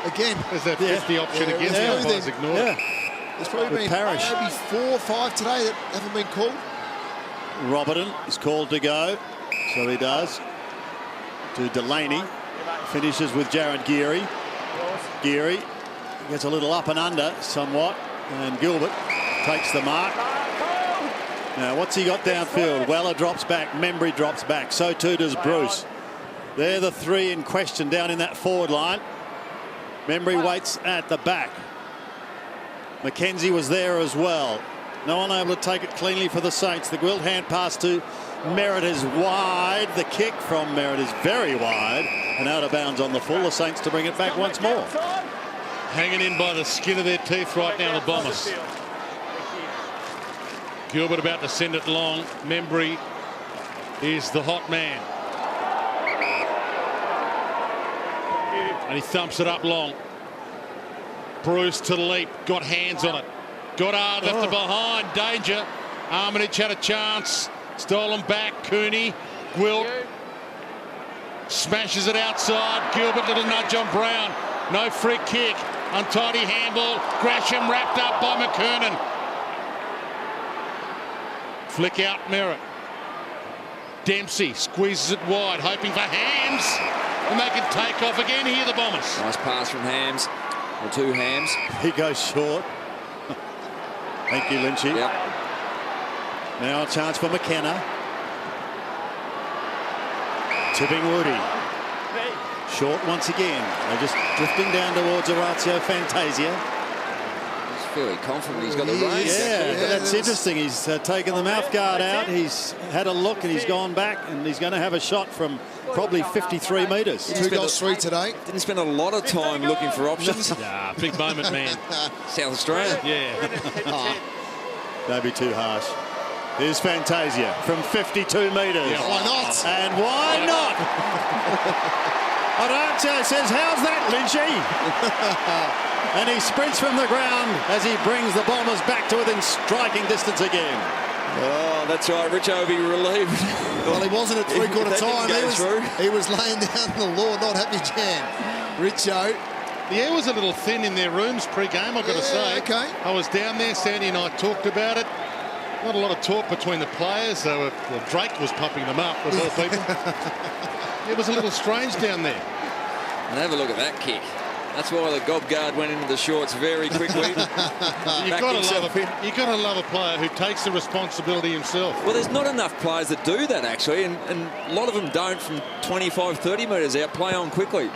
Again. There's that 50 option against the umpires ignored. Yeah. There's probably With been Parrish. maybe 4 or 5 today that haven't been called. Robertson is called to go, so he does. To Delaney. Finishes with Jared Geary. Geary gets a little up and under somewhat, and Gilbert takes the mark. Now, what's he got downfield? Weller drops back, Membrey drops back, so too does Bruce. They're the three in question down in that forward line. Membrey waits at the back. McKenzie was there as well. No one able to take it cleanly for the Saints. The Gwilt hand pass to Merritt is wide. The kick from Merritt is very wide and out of bounds on the full. The Saints to bring it back once more. Hanging in by the skin of their teeth right now, the Bombers. Gilbert about to send it long. Membrey is the hot man. And he thumps it up long. Bruce to the leap. Got hands on it. Goddard left it behind. Danger. Armitage had a chance. Stolen back. Cooney. Gwilt. Smashes it outside. Gilbert, little nudge on Brown. No free kick. Untidy handball. Gresham wrapped up by McKernan. Flick out Merritt. Dempsey squeezes it wide, hoping for Hams. And they can take off again here, the Bombers. Nice pass from Hams. Or two Hams. He goes short. Thank you, Lynchy. Yep. Now a chance for McKenna. Tipungwuti. Short once again. They're just drifting down towards Orazio Fantasia. He's fairly confident he's got the range. Yeah, actually. that's interesting. He's taken the mouth guard out. He's had a look and he's gone back, and he's going to have a shot from probably 53 metres. 2 goals 3 today. Didn't spend a lot of time looking for options. Ah, big moment, man. South Australia. Yeah. Don't be too harsh. Here's Fantasia from 52 metres. Yeah, Why not? And why not? Orazio says, how's that, Lynchy? And he sprints from the ground as he brings the Bombers back to within striking distance again. Oh, that's right. Richo will be relieved. Well, he wasn't at 3/4 That didn't time. go through. He was laying down the law, not happy Jan. Richo The air was a little thin in their rooms pre-game, I've got to say. Okay. I was down there, Sandy and I talked about it. Not a lot of talk between the players. Well, Drake was pumping them up, of all people. It was a little strange down there. And have a look at that kick. That's why the gob guard went into the shorts very quickly. You've got to love a player who takes the responsibility himself. Well, there's not enough players that do that, actually, and a lot of them don't from 25, 30 metres out, play on quickly.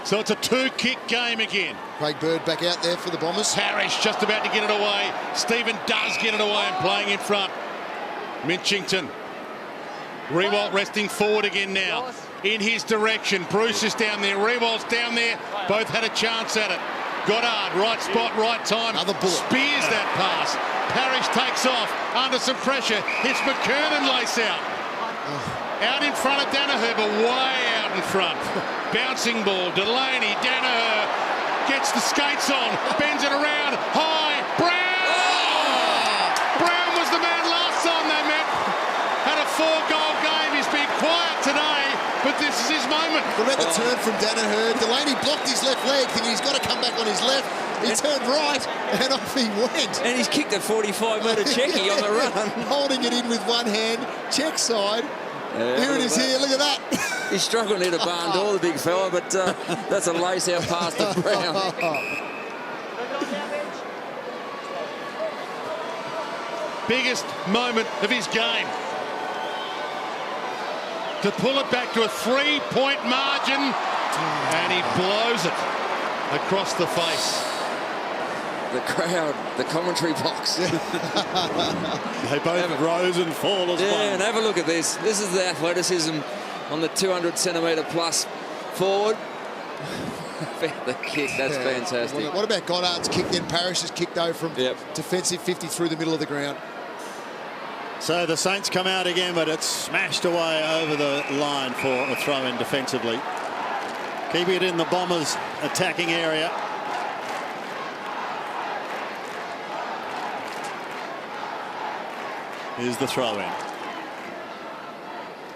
So it's a two-kick game again. Craig Bird back out there for the Bombers. Parrish just about to get it away. Stephen does get it away and playing in front. Minchington. Rewalt resting forward again now. In his direction. Bruce is down there. Rewalt's down there. Both had a chance at it. Goddard, right spot, right time. Another bullet. Spears that pass. Parrish takes off under some pressure. Hits McKernan lace out. Out in front of Danaher, but way out in front. Bouncing ball. Delaney, Danaher gets the skates on. Bends it around. High. Brown! Brown was the man last time they met. Had a 4-goal game. He's been quiet today, but this is his moment. What about the turn from Danaher? Delaney blocked his left leg, thinking he's got to come back on his left. He turned right, and off he went. And he's kicked a 45-metre checky on the run. Holding it in with one hand, check side. Here it is here, look at that. He's struggling to hit a barn door, the big fella, but that's a lace out past the Brown. Biggest moment of his game. To pull it back to a 3-point margin, and he blows it across the face. The crowd, the commentary box. They both rose and fall as one. Yeah, and have a look at this. This is the athleticism on the 200-centimetre plus forward. The kick, that's fantastic. What about Goddard's kick then? Parrish has kicked over from defensive 50 through the middle of the ground. So the Saints come out again, but it's smashed away over the line for a throw-in defensively. Keeping it in the Bombers' attacking area. Here's the throw-in.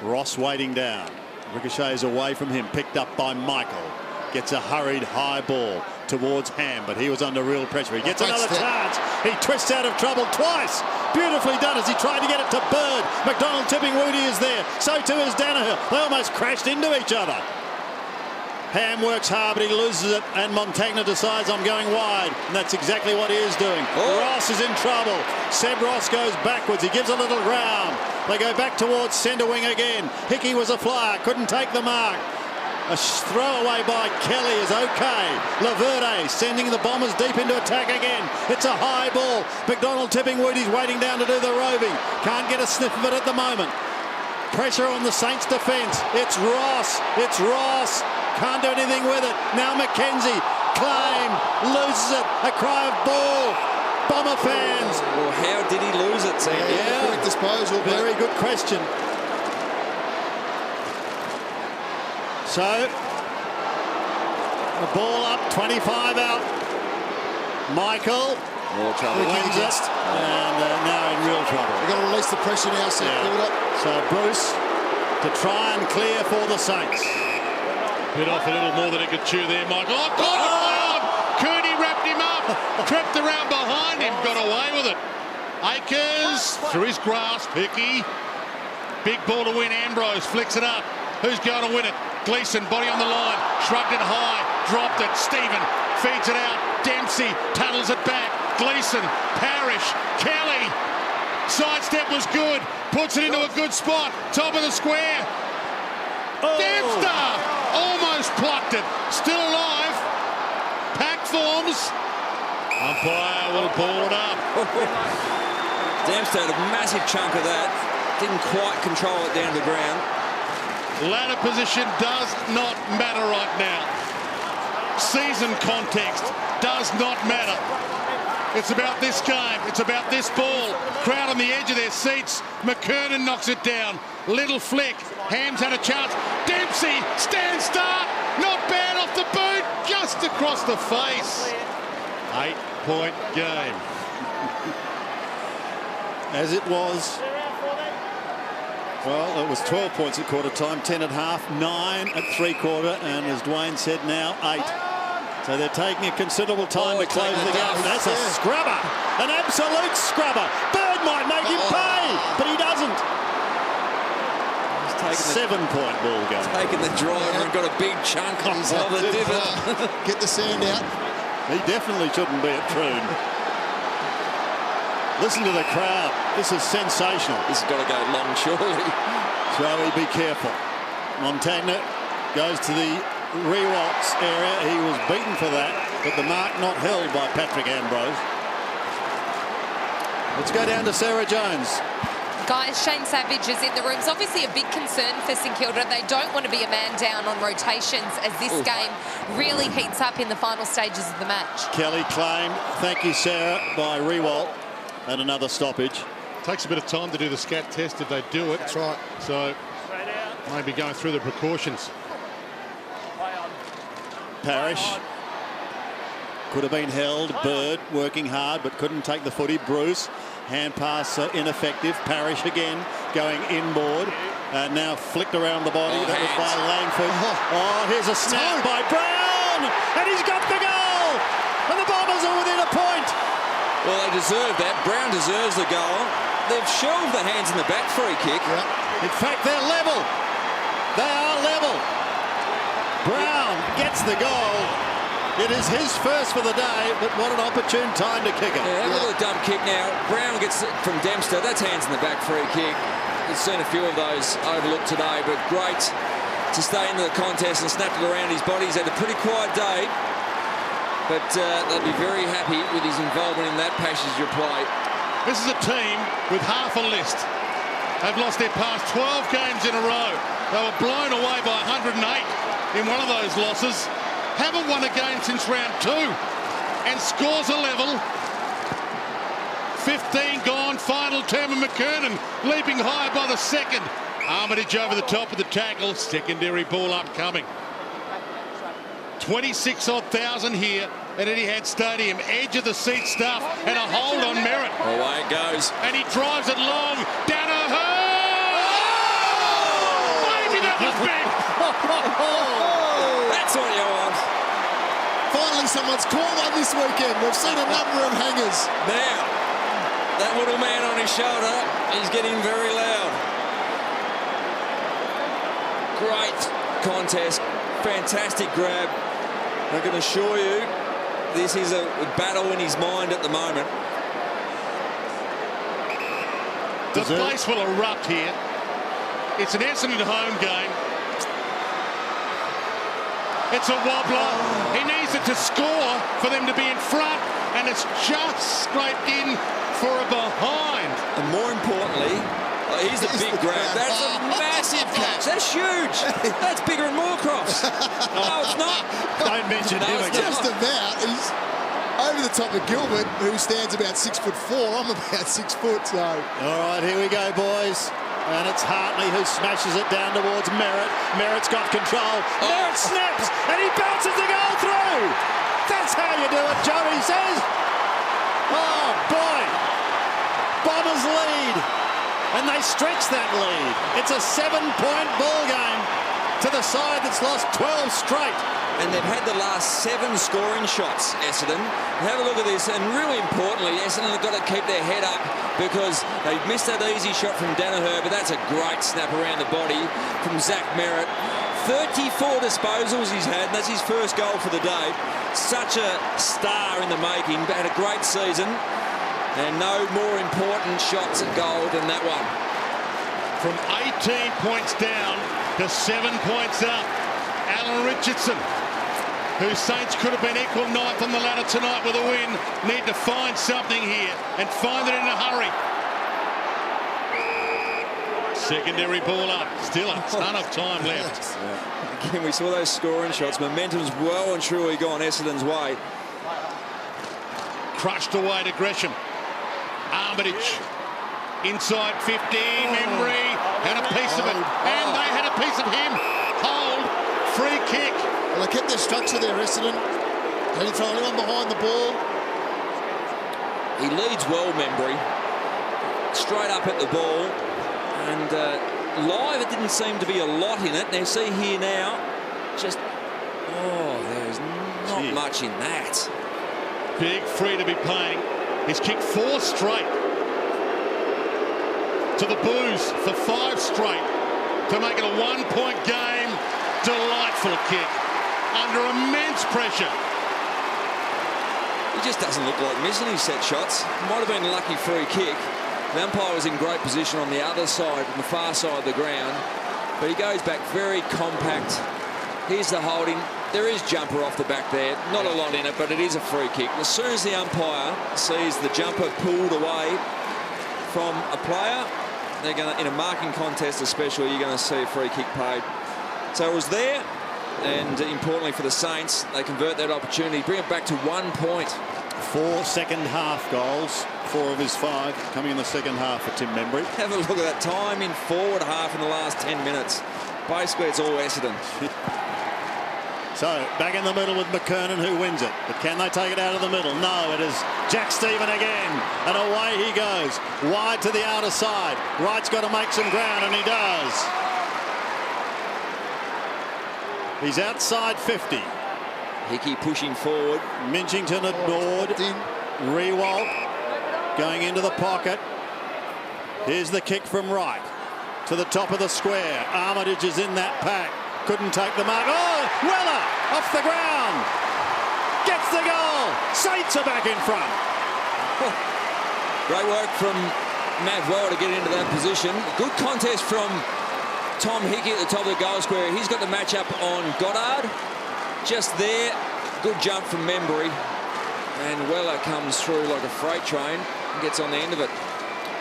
Ross waiting down. Ricochets away from him, picked up by Michael. Gets a hurried high ball towards Ham, but he was under real pressure. He gets another chance. He twists out of trouble twice. Beautifully done as he tried to get it to Bird. McDonald-Tipungwuti is there. So too is Danaher. They almost crashed into each other. Ham works hard, but he loses it, and Montagna decides I'm going wide, and that's exactly what he is doing. Ross is in trouble. Seb Ross goes backwards. He gives a little ground. They go back towards centre wing again. Hickey was a flyer, couldn't take the mark. A throwaway by Kelly is okay. Laverde sending the Bombers deep into attack again. It's a high ball. McDonald-Tipungwuti's waiting down to do the roving. Can't get a sniff of it at the moment. Pressure on the Saints defence. It's Ross. It's Ross. Can't do anything with it. Now McKenzie. Claim. Loses it. A cry of ball. Bomber fans. Well, how did he lose it, Sam? Yeah, correct disposal. Very good question. So, the ball up, 25 out. Michael. More trouble. Wins it, and now in real trouble. They've got to release the pressure now, St Kilda. So Bruce to try and clear for the Saints. Bit off a little more than he could chew there, Michael. Oh, God! Cooney wrapped him up. Crept around behind him. Got away with it. Akers through his grasp. Hickey. Big ball to win. Ambrose flicks it up. Who's going to win it? Gleeson, body on the line. Shrugged it high. Dropped it. Stephen feeds it out. Dempsey tunnels it back. Gleeson, Parrish, Kelly. Sidestep was good. Puts it into a good spot. Top of the square. Dempster almost plucked it. Still alive. Pack forms. Umpire will ball it up. Dempster had a massive chunk of that. Didn't quite control it down to the ground. Ladder position does not matter right now. Season context does not matter. It's about this game. It's about this ball. Crowd on the edge of their seats. McKernan knocks it down. Little flick. Ham's had a chance. Dempsey, stand start. Not bad off the boot. Just across the face. 8-point game. As it was. Well, it was 12 points at quarter time, 10 at half, 9 at three-quarter, and as Dwayne said now, 8. So they're taking a considerable time to close the gap. That's a scrubber, an absolute scrubber. Bird might make him pay, but he doesn't. 7-point ball game. Taking the driver and got a big chunk of the divot. Get the sand out. He definitely shouldn't be at Troon. Listen to the crowd. This is sensational. This has got to go long, surely. Joey, be careful. Montagna goes to the rewalks area. He was beaten for that, but the mark not held by Patrick Ambrose. Let's go down to Sarah Jones. Guys, Shane Savage is in the room. It's obviously a big concern for St Kilda. They don't want to be a man down on rotations as this game really heats up in the final stages of the match. Kelly claimed, thank you, Sarah, by Rewalt, and another stoppage. Takes a bit of time to do the scat test if they do it. That's right. So maybe going through the precautions. Parrish could have been held. Bird working hard but couldn't take the footy. Bruce, hand pass ineffective. Parrish again going inboard. Now flicked around the body. That was by Langford. Oh, here's a snap by Brown, and he's got the goal, and the Bombers are within a point. Well, they deserve that. Brown deserves the goal. They've shelved the hands in the back free kick. In fact, they're level. They are level. Brown gets the goal. It is his first for the day, but what an opportune time to kick it. Yeah, have a little dump kick now. Brown gets it from Dempster. That's hands in the back free kick. We've seen a few of those overlooked today, but great to stay into the contest and snap it around his body. He's had a pretty quiet day, but they'll be very happy with his involvement in that passage of play. This is a team with half a list. They've lost their past 12 games in a row. They were blown away by 108 in one of those losses. Haven't won a game since round 2 and scores a level. 15 gone, final term of McKernan leaping higher by the second. Armitage over the top of the tackle, secondary ball upcoming. 26,000 here at Etihad Stadium, edge of the seat stuff and a hold on Merritt. Away it goes. And he drives it long, Danaher! Oh! Maybe that was big! That's what you want. Finally, someone's caught one this weekend. We've seen a number of hangers. Now, that little man on his shoulder, he's getting very loud. Great contest, fantastic grab. I can assure you, this is a battle in his mind at the moment. The place will erupt here. It's an Essendon home game. It's a wobbler. He needs it to score for them to be in front, and it's just scraped in for a behind. And more importantly, here's the big grab. That's a massive catch. That's huge. That's bigger than Moorcroft's. No, it's not. Don't mention him again. Just about. He's over the top of Gilbert, who stands about 6'4". I'm about 6 foot, so. All right, here we go, boys. And it's Hartley who smashes it down towards Merritt. Merritt's got control. Merritt snaps, and he bounces the goal through. That's how you do it, Joey says. Oh, boy. Bombers lead. And they stretch that lead. It's a 7-point ball game to the side that's lost 12 straight. And they've had the last 7 scoring shots, Essendon. Have a look at this, and really importantly, Essendon have got to keep their head up because they've missed that easy shot from Danaher, but that's a great snap around the body from Zach Merritt. 34 disposals he's had, and that's his first goal for the day. Such a star in the making, had a great season, and no more important shots at goal than that one. From 18 points down to 7 points up, Alan Richardson, whose Saints could have been equal ninth on the ladder tonight with a win, need to find something here and find it in a hurry. Secondary ball up, still a ton of time left. Again, we saw those scoring shots. Momentum's well and truly gone Essendon's way. Crushed away to Gresham. Armitage inside 15. Membrey had a piece of it, and they had a piece of him. Hold, free kick. Well, they kept their structure there, Essendon. They didn't throw anyone behind the ball. He leads well, Membrey. Straight up at the ball. And live, it didn't seem to be a lot in it. Now, see here now, just, there's Not much in that. Big free to be playing. He's kicked 4 straight. To the boos for 5 straight. To make it a 1-point game. Delightful kick. Under immense pressure. He just doesn't look like missing his set shots. Might have been a lucky free kick. The umpire was in great position on the other side, on the far side of the ground. But he goes back very compact. Here's the holding. There is jumper off the back there. Not a lot in it, but it is a free kick. As soon as the umpire sees the jumper pulled away from a player, they're going to, in a marking contest especially, you're going to see a free kick paid. So it was there, and importantly for the Saints, they convert that opportunity, bring it back to 1 point. 4 second-half goals, 4 of his 5 coming in the second half for Tim Membrey. Have a look at that time in forward half in the last 10 minutes. Basically, it's all Essendon. So, back in the middle with McKernan, who wins it. But can they take it out of the middle? No, it is Jack Stephen again. And away he goes. Wide to the outer side. Wright's got to make some ground, and he does. He's outside 50. Hickey pushing forward. Minchington ignored. Rewalt going into the pocket. Here's the kick from Wright. To the top of the square. Armitage is in that pack. Couldn't take the mark. Oh, Weller off the ground. Gets the goal. Saints are back in front. Great work from Matt Weller to get into that position. Good contest from Tom Hickey at the top of the goal square. He's got the match-up on Goddard. Just there. Good jump from Membrey. And Weller comes through like a freight train and gets on the end of it.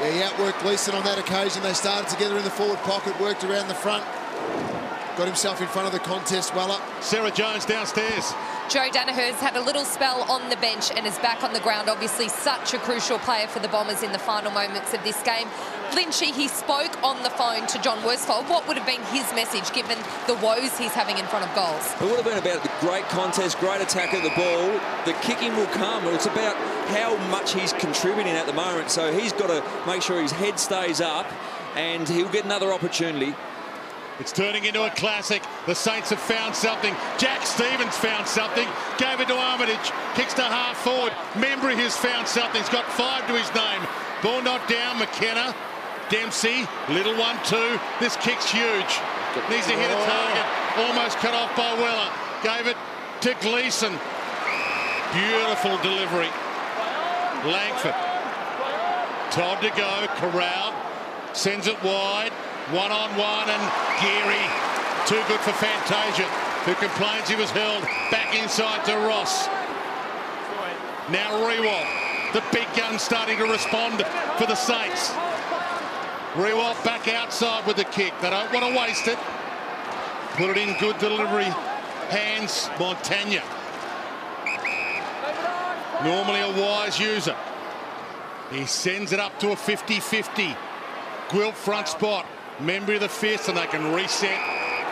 Yeah, he outworked Gleeson on that occasion. They started together in the forward pocket, worked around the front. Got himself in front of the contest, Weller. Sarah Jones downstairs. Joe Danaher's had a little spell on the bench and is back on the ground. Obviously, such a crucial player for the Bombers in the final moments of this game. Lynchy, he spoke on the phone to John Worsfold. What would have been his message given the woes he's having in front of goals? It would have been about the great contest, great attack of the ball. The kicking will come. It's about how much he's contributing at the moment. So he's got to make sure his head stays up and he'll get another opportunity. It's turning into a classic. The Saints have found something. Jack Stevens found something. Gave it to Armitage. Kicks to half forward. Membrey has found something. He's got 5 to his name. Ball not down. McKenna. Dempsey. Little 1-2. This kick's huge. Needs to hit a target. Almost cut off by Weller. Gave it to Gleeson. Beautiful delivery. Langford. Todd to go. Corral. Sends it wide. 1-on-1 and Geary. Too good for Fantasia, who complains he was held back inside to Ross. Now Rewalt. The big gun starting to respond for the Saints. Rewalt back outside with the kick. They don't want to waste it. Put it in good delivery. Hands Montagna. Normally a wise user. He sends it up to a 50-50. Gwilt front spot. Membrey the fist, and they can reset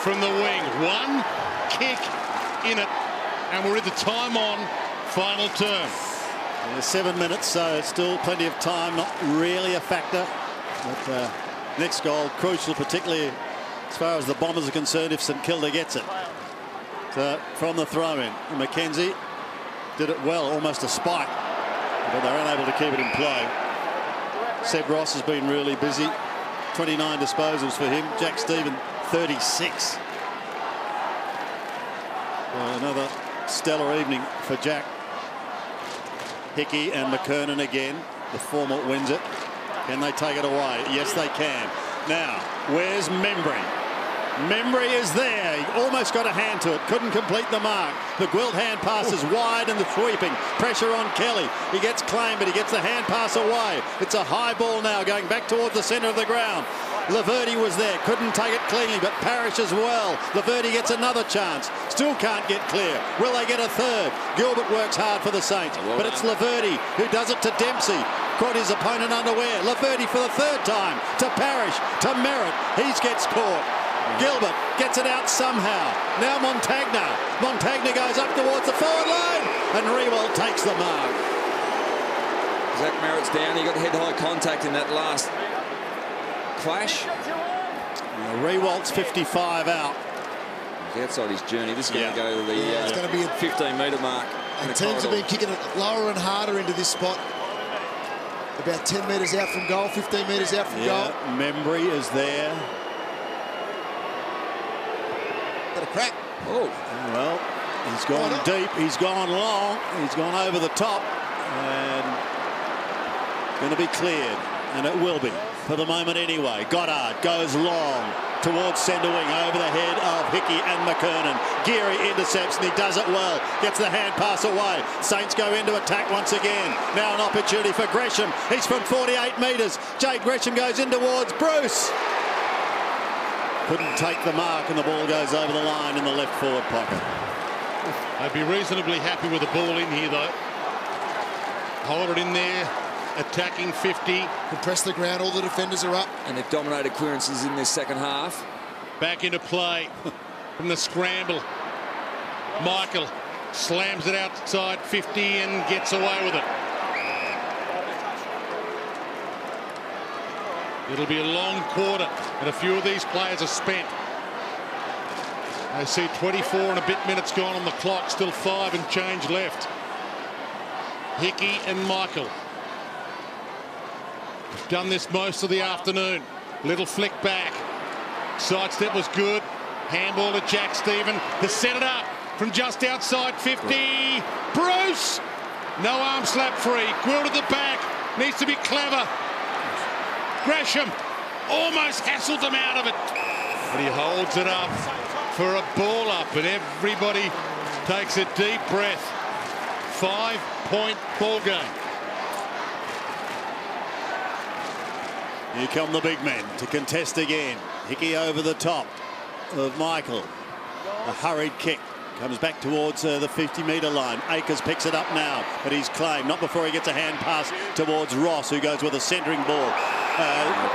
from the wing. 1 kick in it, and we're at the time on final term. 7 minutes, so still plenty of time, not really a factor. But next goal, crucial, particularly as far as the Bombers are concerned, if St Kilda gets it. So from the throw-in, McKenzie did it well, almost a spike, but they're unable to keep it in play. Seb Ross has been really busy. 29 disposals for him. Jack Stephen, 36. Well, another stellar evening for Jack. Hickey and McKernan again. The former wins it. Can they take it away? Yes, they can. Now, where's Membrey? Membrey is there. He almost got a hand to it. Couldn't complete the mark. The Gwilt hand pass is wide and the sweeping. Pressure on Kelly. He gets claimed, but he gets the hand pass away. It's a high ball now going back towards the centre of the ground. Laverty was there. Couldn't take it cleanly, but Parrish as well. Laverty gets another chance. Still can't get clear. Will they get a third? Gilbert works hard for the Saints, but it's Laverty who does it to Dempsey. Caught his opponent unaware. Laverty for the 3rd time to Parrish, to Merritt. He gets caught. Gilbert gets it out somehow. Now Montagna. Montagna goes up towards the forward line, and Rewalt takes the mark. Zach Merritt's down. He got head-high contact in that last clash. Rewalt's 55 out. outside his journey. This is going to go to the it's going to be a 15-metre mark. And teams have been kicking it lower and harder into this spot. About 10 metres out from goal, 15 metres out from goal. Membrey is there. Got a crack. Oh. Well, he's gone deep, he's gone long, he's gone over the top, and going to be cleared, and it will be for the moment anyway. Goddard goes long towards centre wing, over the head of Hickey and McKernan. Geary intercepts, and he does it well. Gets the hand pass away. Saints go into attack once again. Now an opportunity for Gresham. He's from 48 metres. Jade Gresham goes in towards Bruce. Couldn't take the mark, and the ball goes over the line in the left forward pocket. I'd be reasonably happy with the ball in here, though. Hold it in there. Attacking 50. Compress the ground, all the defenders are up. And they've dominated clearances in this second half. Back into play from the scramble. Michael slams it outside 50 and gets away with it. It'll be a long quarter, and a few of these players are spent. I see 24 and a bit minutes gone on the clock, still 5 and change left. Hickey and Michael. Done this most of the afternoon. Little flick back. Sidestep was good. Handball to Jack Stephen. To set it up from just outside 50. Bruce! No arm slap free. Quill to the back. Needs to be clever. Gresham almost hassled him out of it. But he holds it up for a ball up, and everybody takes a deep breath. 5-point ball game. Here come the big men to contest again. Hickey over the top of Michael. A hurried kick. Comes back towards the 50-metre line. Akers picks it up now, but he's claimed. Not before he gets a hand pass towards Ross, who goes with a centering ball.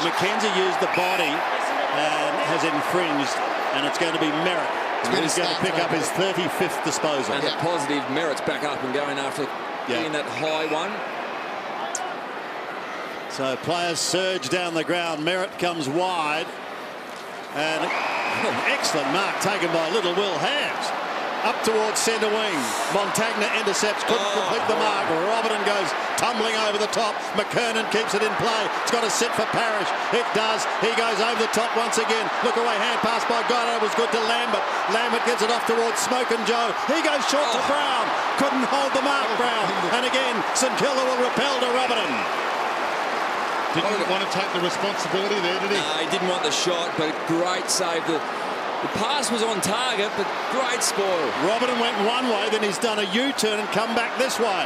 McKenzie used the body and has infringed, and it's going to be Merritt. He's going to pick up his 35th disposal. And the positive, Merritt's back up and going after getting that high one. So players surge down the ground. Merritt comes wide. And an excellent mark taken by little Will Hams. Up towards centre wing. Montagna intercepts, couldn't complete the mark. Robertson goes tumbling over the top. McKernan keeps it in play. It's got to sit for Parrish. It does. He goes over the top once again. Look away, hand pass by Goddard was good to Lambert. Lambert gets it off towards Smoke and Joe. He goes short to Brown. Couldn't hold the mark, Brown. And again, St Kilda will repel to Robertson. Didn't want to take the responsibility there, did he? No, he didn't want the shot, but great save. The pass was on target, but great spoil. Robertson went one way, then he's done a U-turn and come back this way.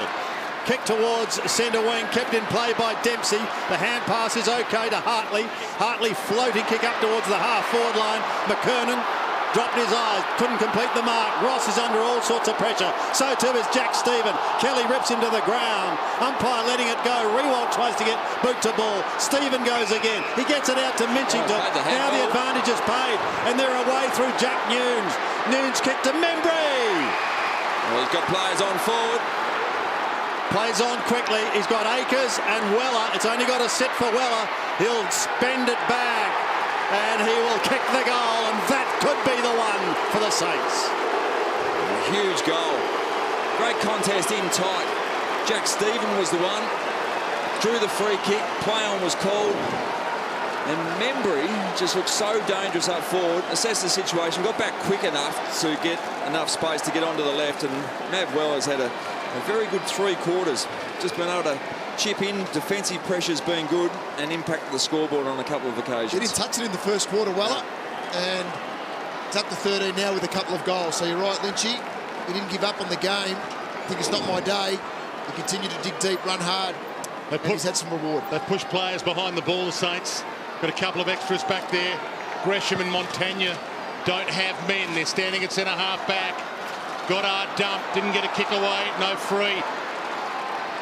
Kick towards centre wing, kept in play by Dempsey. The hand pass is okay to Hartley. Hartley floating kick up towards the half-forward line. McKernan dropped his eyes, couldn't complete the mark. Ross is under all sorts of pressure. So too is Jack Stephen. Kelly rips him to the ground. Umpire letting it go. Rewalt tries to get boot to ball. Stephen goes again. He gets it out to Minchington. Now the advantage is paid, and they're away through Jack Nunes. Nunes kick to Membrey. Well, he's got players on forward. Plays on quickly. He's got Akers and Weller. It's only got to sit for Weller. He'll spend it back, and he will kick the goal, and that could be the one for the Saints. A huge goal. Great contest in tight. Jack Stephen was the one. Drew the free kick. Play on was called. And Membrey just looked so dangerous up forward. Assessed the situation. Got back quick enough to get enough space to get onto the left. And Mav Weller's had a very good 3 quarters. Just been able to chip in, defensive pressure's been good, and impacted the scoreboard on a couple of occasions. He didn't touch it in the first quarter, Weller, and it's up to 13 now with a couple of goals. So you're right, Lynchy. He didn't give up on the game. I think it's not my day. He continued to dig deep, run hard, and he's had some reward. They've pushed players behind the ball, the Saints. Got a couple of extras back there. Gresham and Montagna don't have men. They're standing at centre half back. Goddard dumped, didn't get a kick away, no free.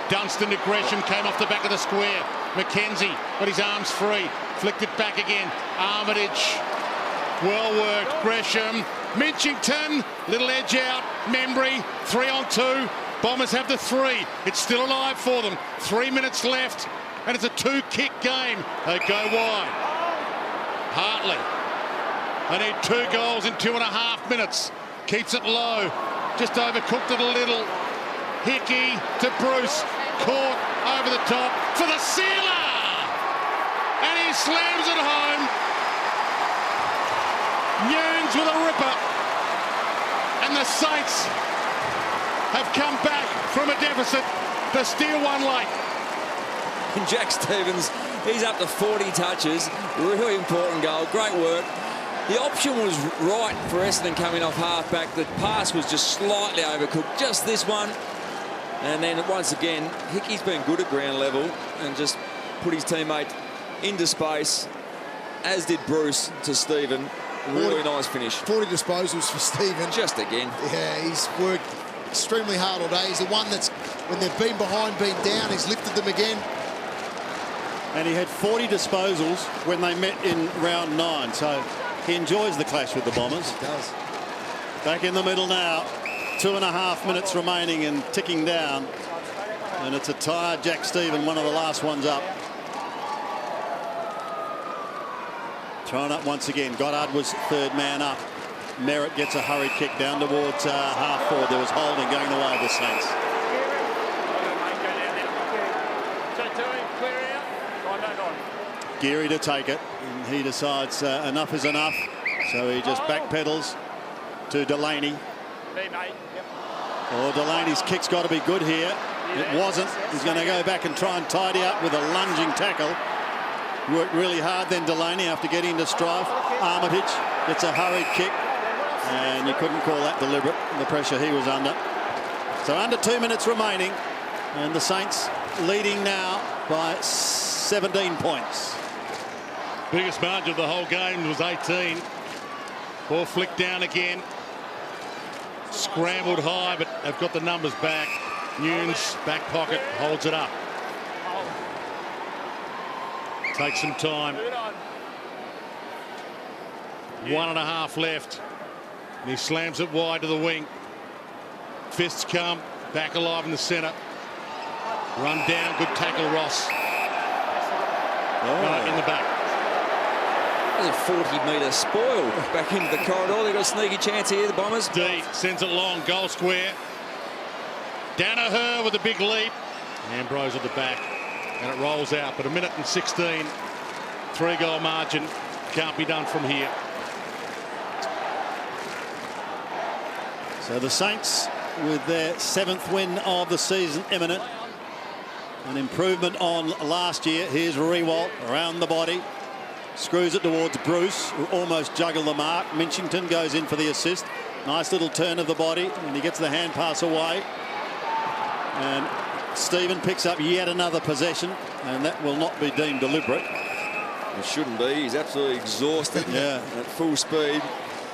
Dunstan to Gresham, came off the back of the square. McKenzie got his arms free, flicked it back again. Armitage, well worked. Gresham, Minchington, little edge out. Membrey, 3-on-2. Bombers have the 3. It's still alive for them. 3 minutes left, and it's a 2-kick game. They go wide. Hartley They need 2 goals in 2.5 minutes. Keeps it low. Just overcooked it a little. Hickey to Bruce. Caught over the top for the sealer. And he slams it home. Nunes with a ripper. And the Saints have come back from a deficit to steal one late. And Jack Stevens, he's up to 40 touches. Really important goal. Great work. The option was right for Essendon coming off half-back. The pass was just slightly overcooked. Just this one. And then once again, Hickey's been good at ground level and just put his teammate into space, as did Bruce to Stephen. Really nice finish. 40 disposals for Stephen. Just again. Yeah, he's worked extremely hard all day. He's the one that's, when they've been behind, been down, he's lifted them again. And he had 40 disposals when they met in round 9, so he enjoys the clash with the Bombers. He does. Back in the middle now. 2.5 minutes remaining and ticking down. And it's a tired Jack Stephen, one of the last ones up. Thrown up once again. Goddard was third man up. Merritt gets a hurried kick down towards half forward. There was holding going the way of the Saints. Geary to take it, and he decides enough is enough, so he just backpedals to Delaney. Oh, Delaney's kick's got to be good here. It wasn't. He's going to go back and try and tidy up with a lunging tackle. Worked really hard then Delaney after getting to strife. Armitage gets a hurried kick, and you couldn't call that deliberate, the pressure he was under. So under 2 minutes remaining, and the Saints leading now by 17 points. Biggest margin of the whole game was 18. Ball flicked down again. Scrambled high, but have got the numbers back. Nunes, back pocket, holds it up. Takes some time. 1.5 left. And he slams it wide to the wing. Fists come, back alive in the centre. Run down, good tackle, Ross. Right in the back. There's a 40-metre spoil back into the corridor. They've got a sneaky chance here, the Bombers. D sends it long, goal square. Danaher with a big leap. Ambrose at the back. And it rolls out, but 1:16. 3-goal margin. Can't be done from here. So the Saints, with their 7th win of the season imminent. An improvement on last year. Here's Rewalt around the body. Screws it towards Bruce, who almost juggled the mark. Minchington goes in for the assist. Nice little turn of the body, and he gets the hand pass away. And Stephen picks up yet another possession, and that will not be deemed deliberate. It shouldn't be. He's absolutely exhausted. Yeah, at full speed.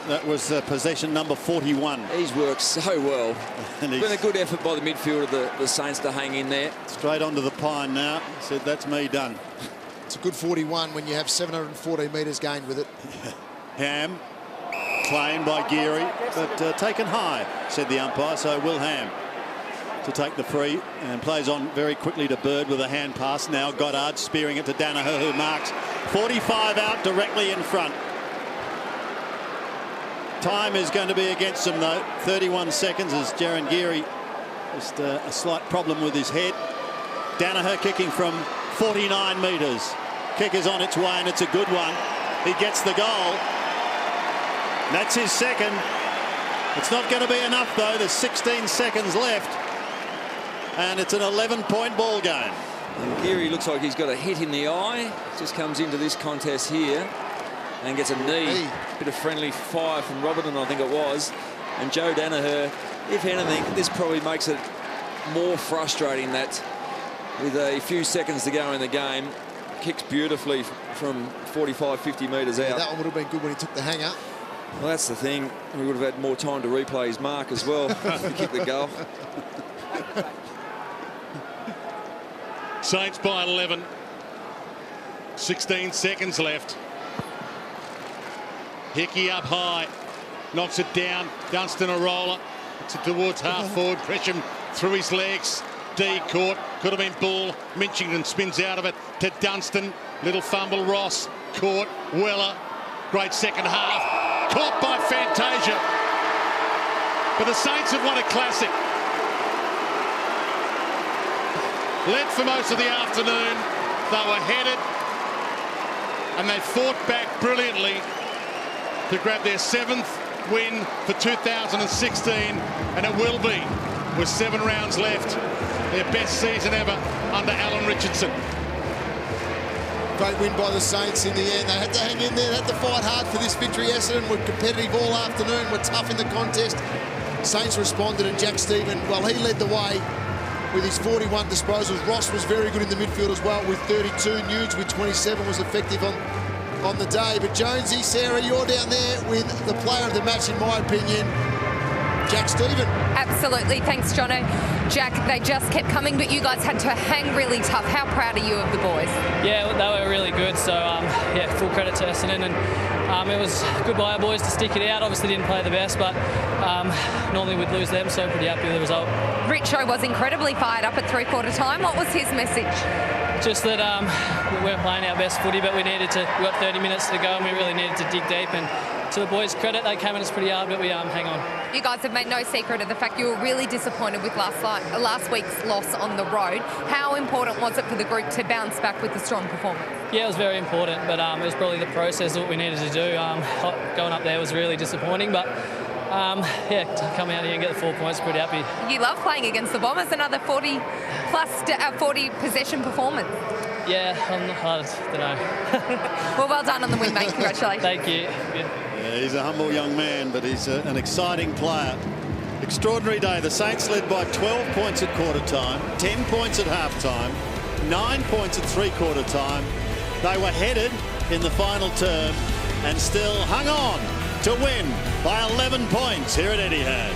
That was possession number 41. He's worked so well. And it's been a good effort by the midfield of the Saints to hang in there. Straight onto the pine now. He said, that's me done. It's a good 41 when you have 714 metres gained with it. Ham, claimed by Geary, but taken high, said the umpire. So Will Ham to take the free and plays on very quickly to Bird with a hand pass. Now Goddard spearing it to Danaher, who marks 45 out directly in front. Time is going to be against him though. 31 seconds as Jaron Geary, just a slight problem with his head. Danaher kicking from 49 metres. Kick is on its way, and it's a good one. He gets the goal. That's his second. It's not going to be enough though. There's 16 seconds left, and it's an 11-point ball game. And Geary looks like he's got a hit in the eye. Just comes into this contest here and gets a knee. Bit of friendly fire from Robertson, I think it was. And Joe Danaher, if anything, this probably makes it more frustrating that with a few seconds to go in the game, kicks beautifully from 45, 50 metres out. Yeah, that one would have been good when he took the hanger. Well, that's the thing. We would have had more time to replay his mark as well if he kicked the goal. Saints by 11. 16 seconds left. Hickey up high. Knocks it down. Dunstan a roller. It's it towards half forward. Gresham through his legs. D caught. Could have been Bull. Minchington spins out of it to Dunstan. Little fumble. Ross caught. Weller. Great second half. caught by Fantasia. But the Saints have won a classic. Led for most of the afternoon. They were headed, and they fought back brilliantly to grab their 7th win for 2016, and it will be, with 7 rounds left, their best season ever under Alan Richardson. Great win by the Saints in the end. They had to hang in there, they had to fight hard for this victory. Essendon were competitive all afternoon, were tough in the contest. Saints responded, and Jack Stephen, well, he led the way with his 41 disposals. Ross was very good in the midfield as well with 32. Nudes with 27 was effective on the day. But Jonesy, Sarah, you're down there with the player of the match, in my opinion, Jack Stephen. Absolutely. Thanks, Jono. Jack, they just kept coming, but you guys had to hang really tough. How proud are you of the boys? Yeah, they were really good. So, yeah, full credit to Essendon. And it was good by our boys to stick it out. Obviously didn't play the best, but normally we'd lose them, so pretty happy with the result. Richo was incredibly fired up at three-quarter time. What was his message? Just that we weren't playing our best footy, but we got 30 minutes to go, and we really needed to dig deep. And to the boys' credit, they came at us pretty hard, but we hang on. You guys have made no secret of the fact you were really disappointed with last week's loss on the road. How important was it for the group to bounce back with a strong performance? Yeah, it was very important, but it was probably the process of what we needed to do. Going up there was really disappointing, but yeah, to come out here and get the 4 points, pretty happy. You love playing against the Bombers, another 40 possession performance. Yeah, I don't know. Well, well done on the win, mate. Congratulations. Thank you. Yeah, he's a humble young man, but he's an exciting player. Extraordinary day. The Saints led by 12 points at quarter time, 10 points at half time, 9 points at three-quarter time. They were headed in the final term and still hung on to win by 11 points here at Etihad.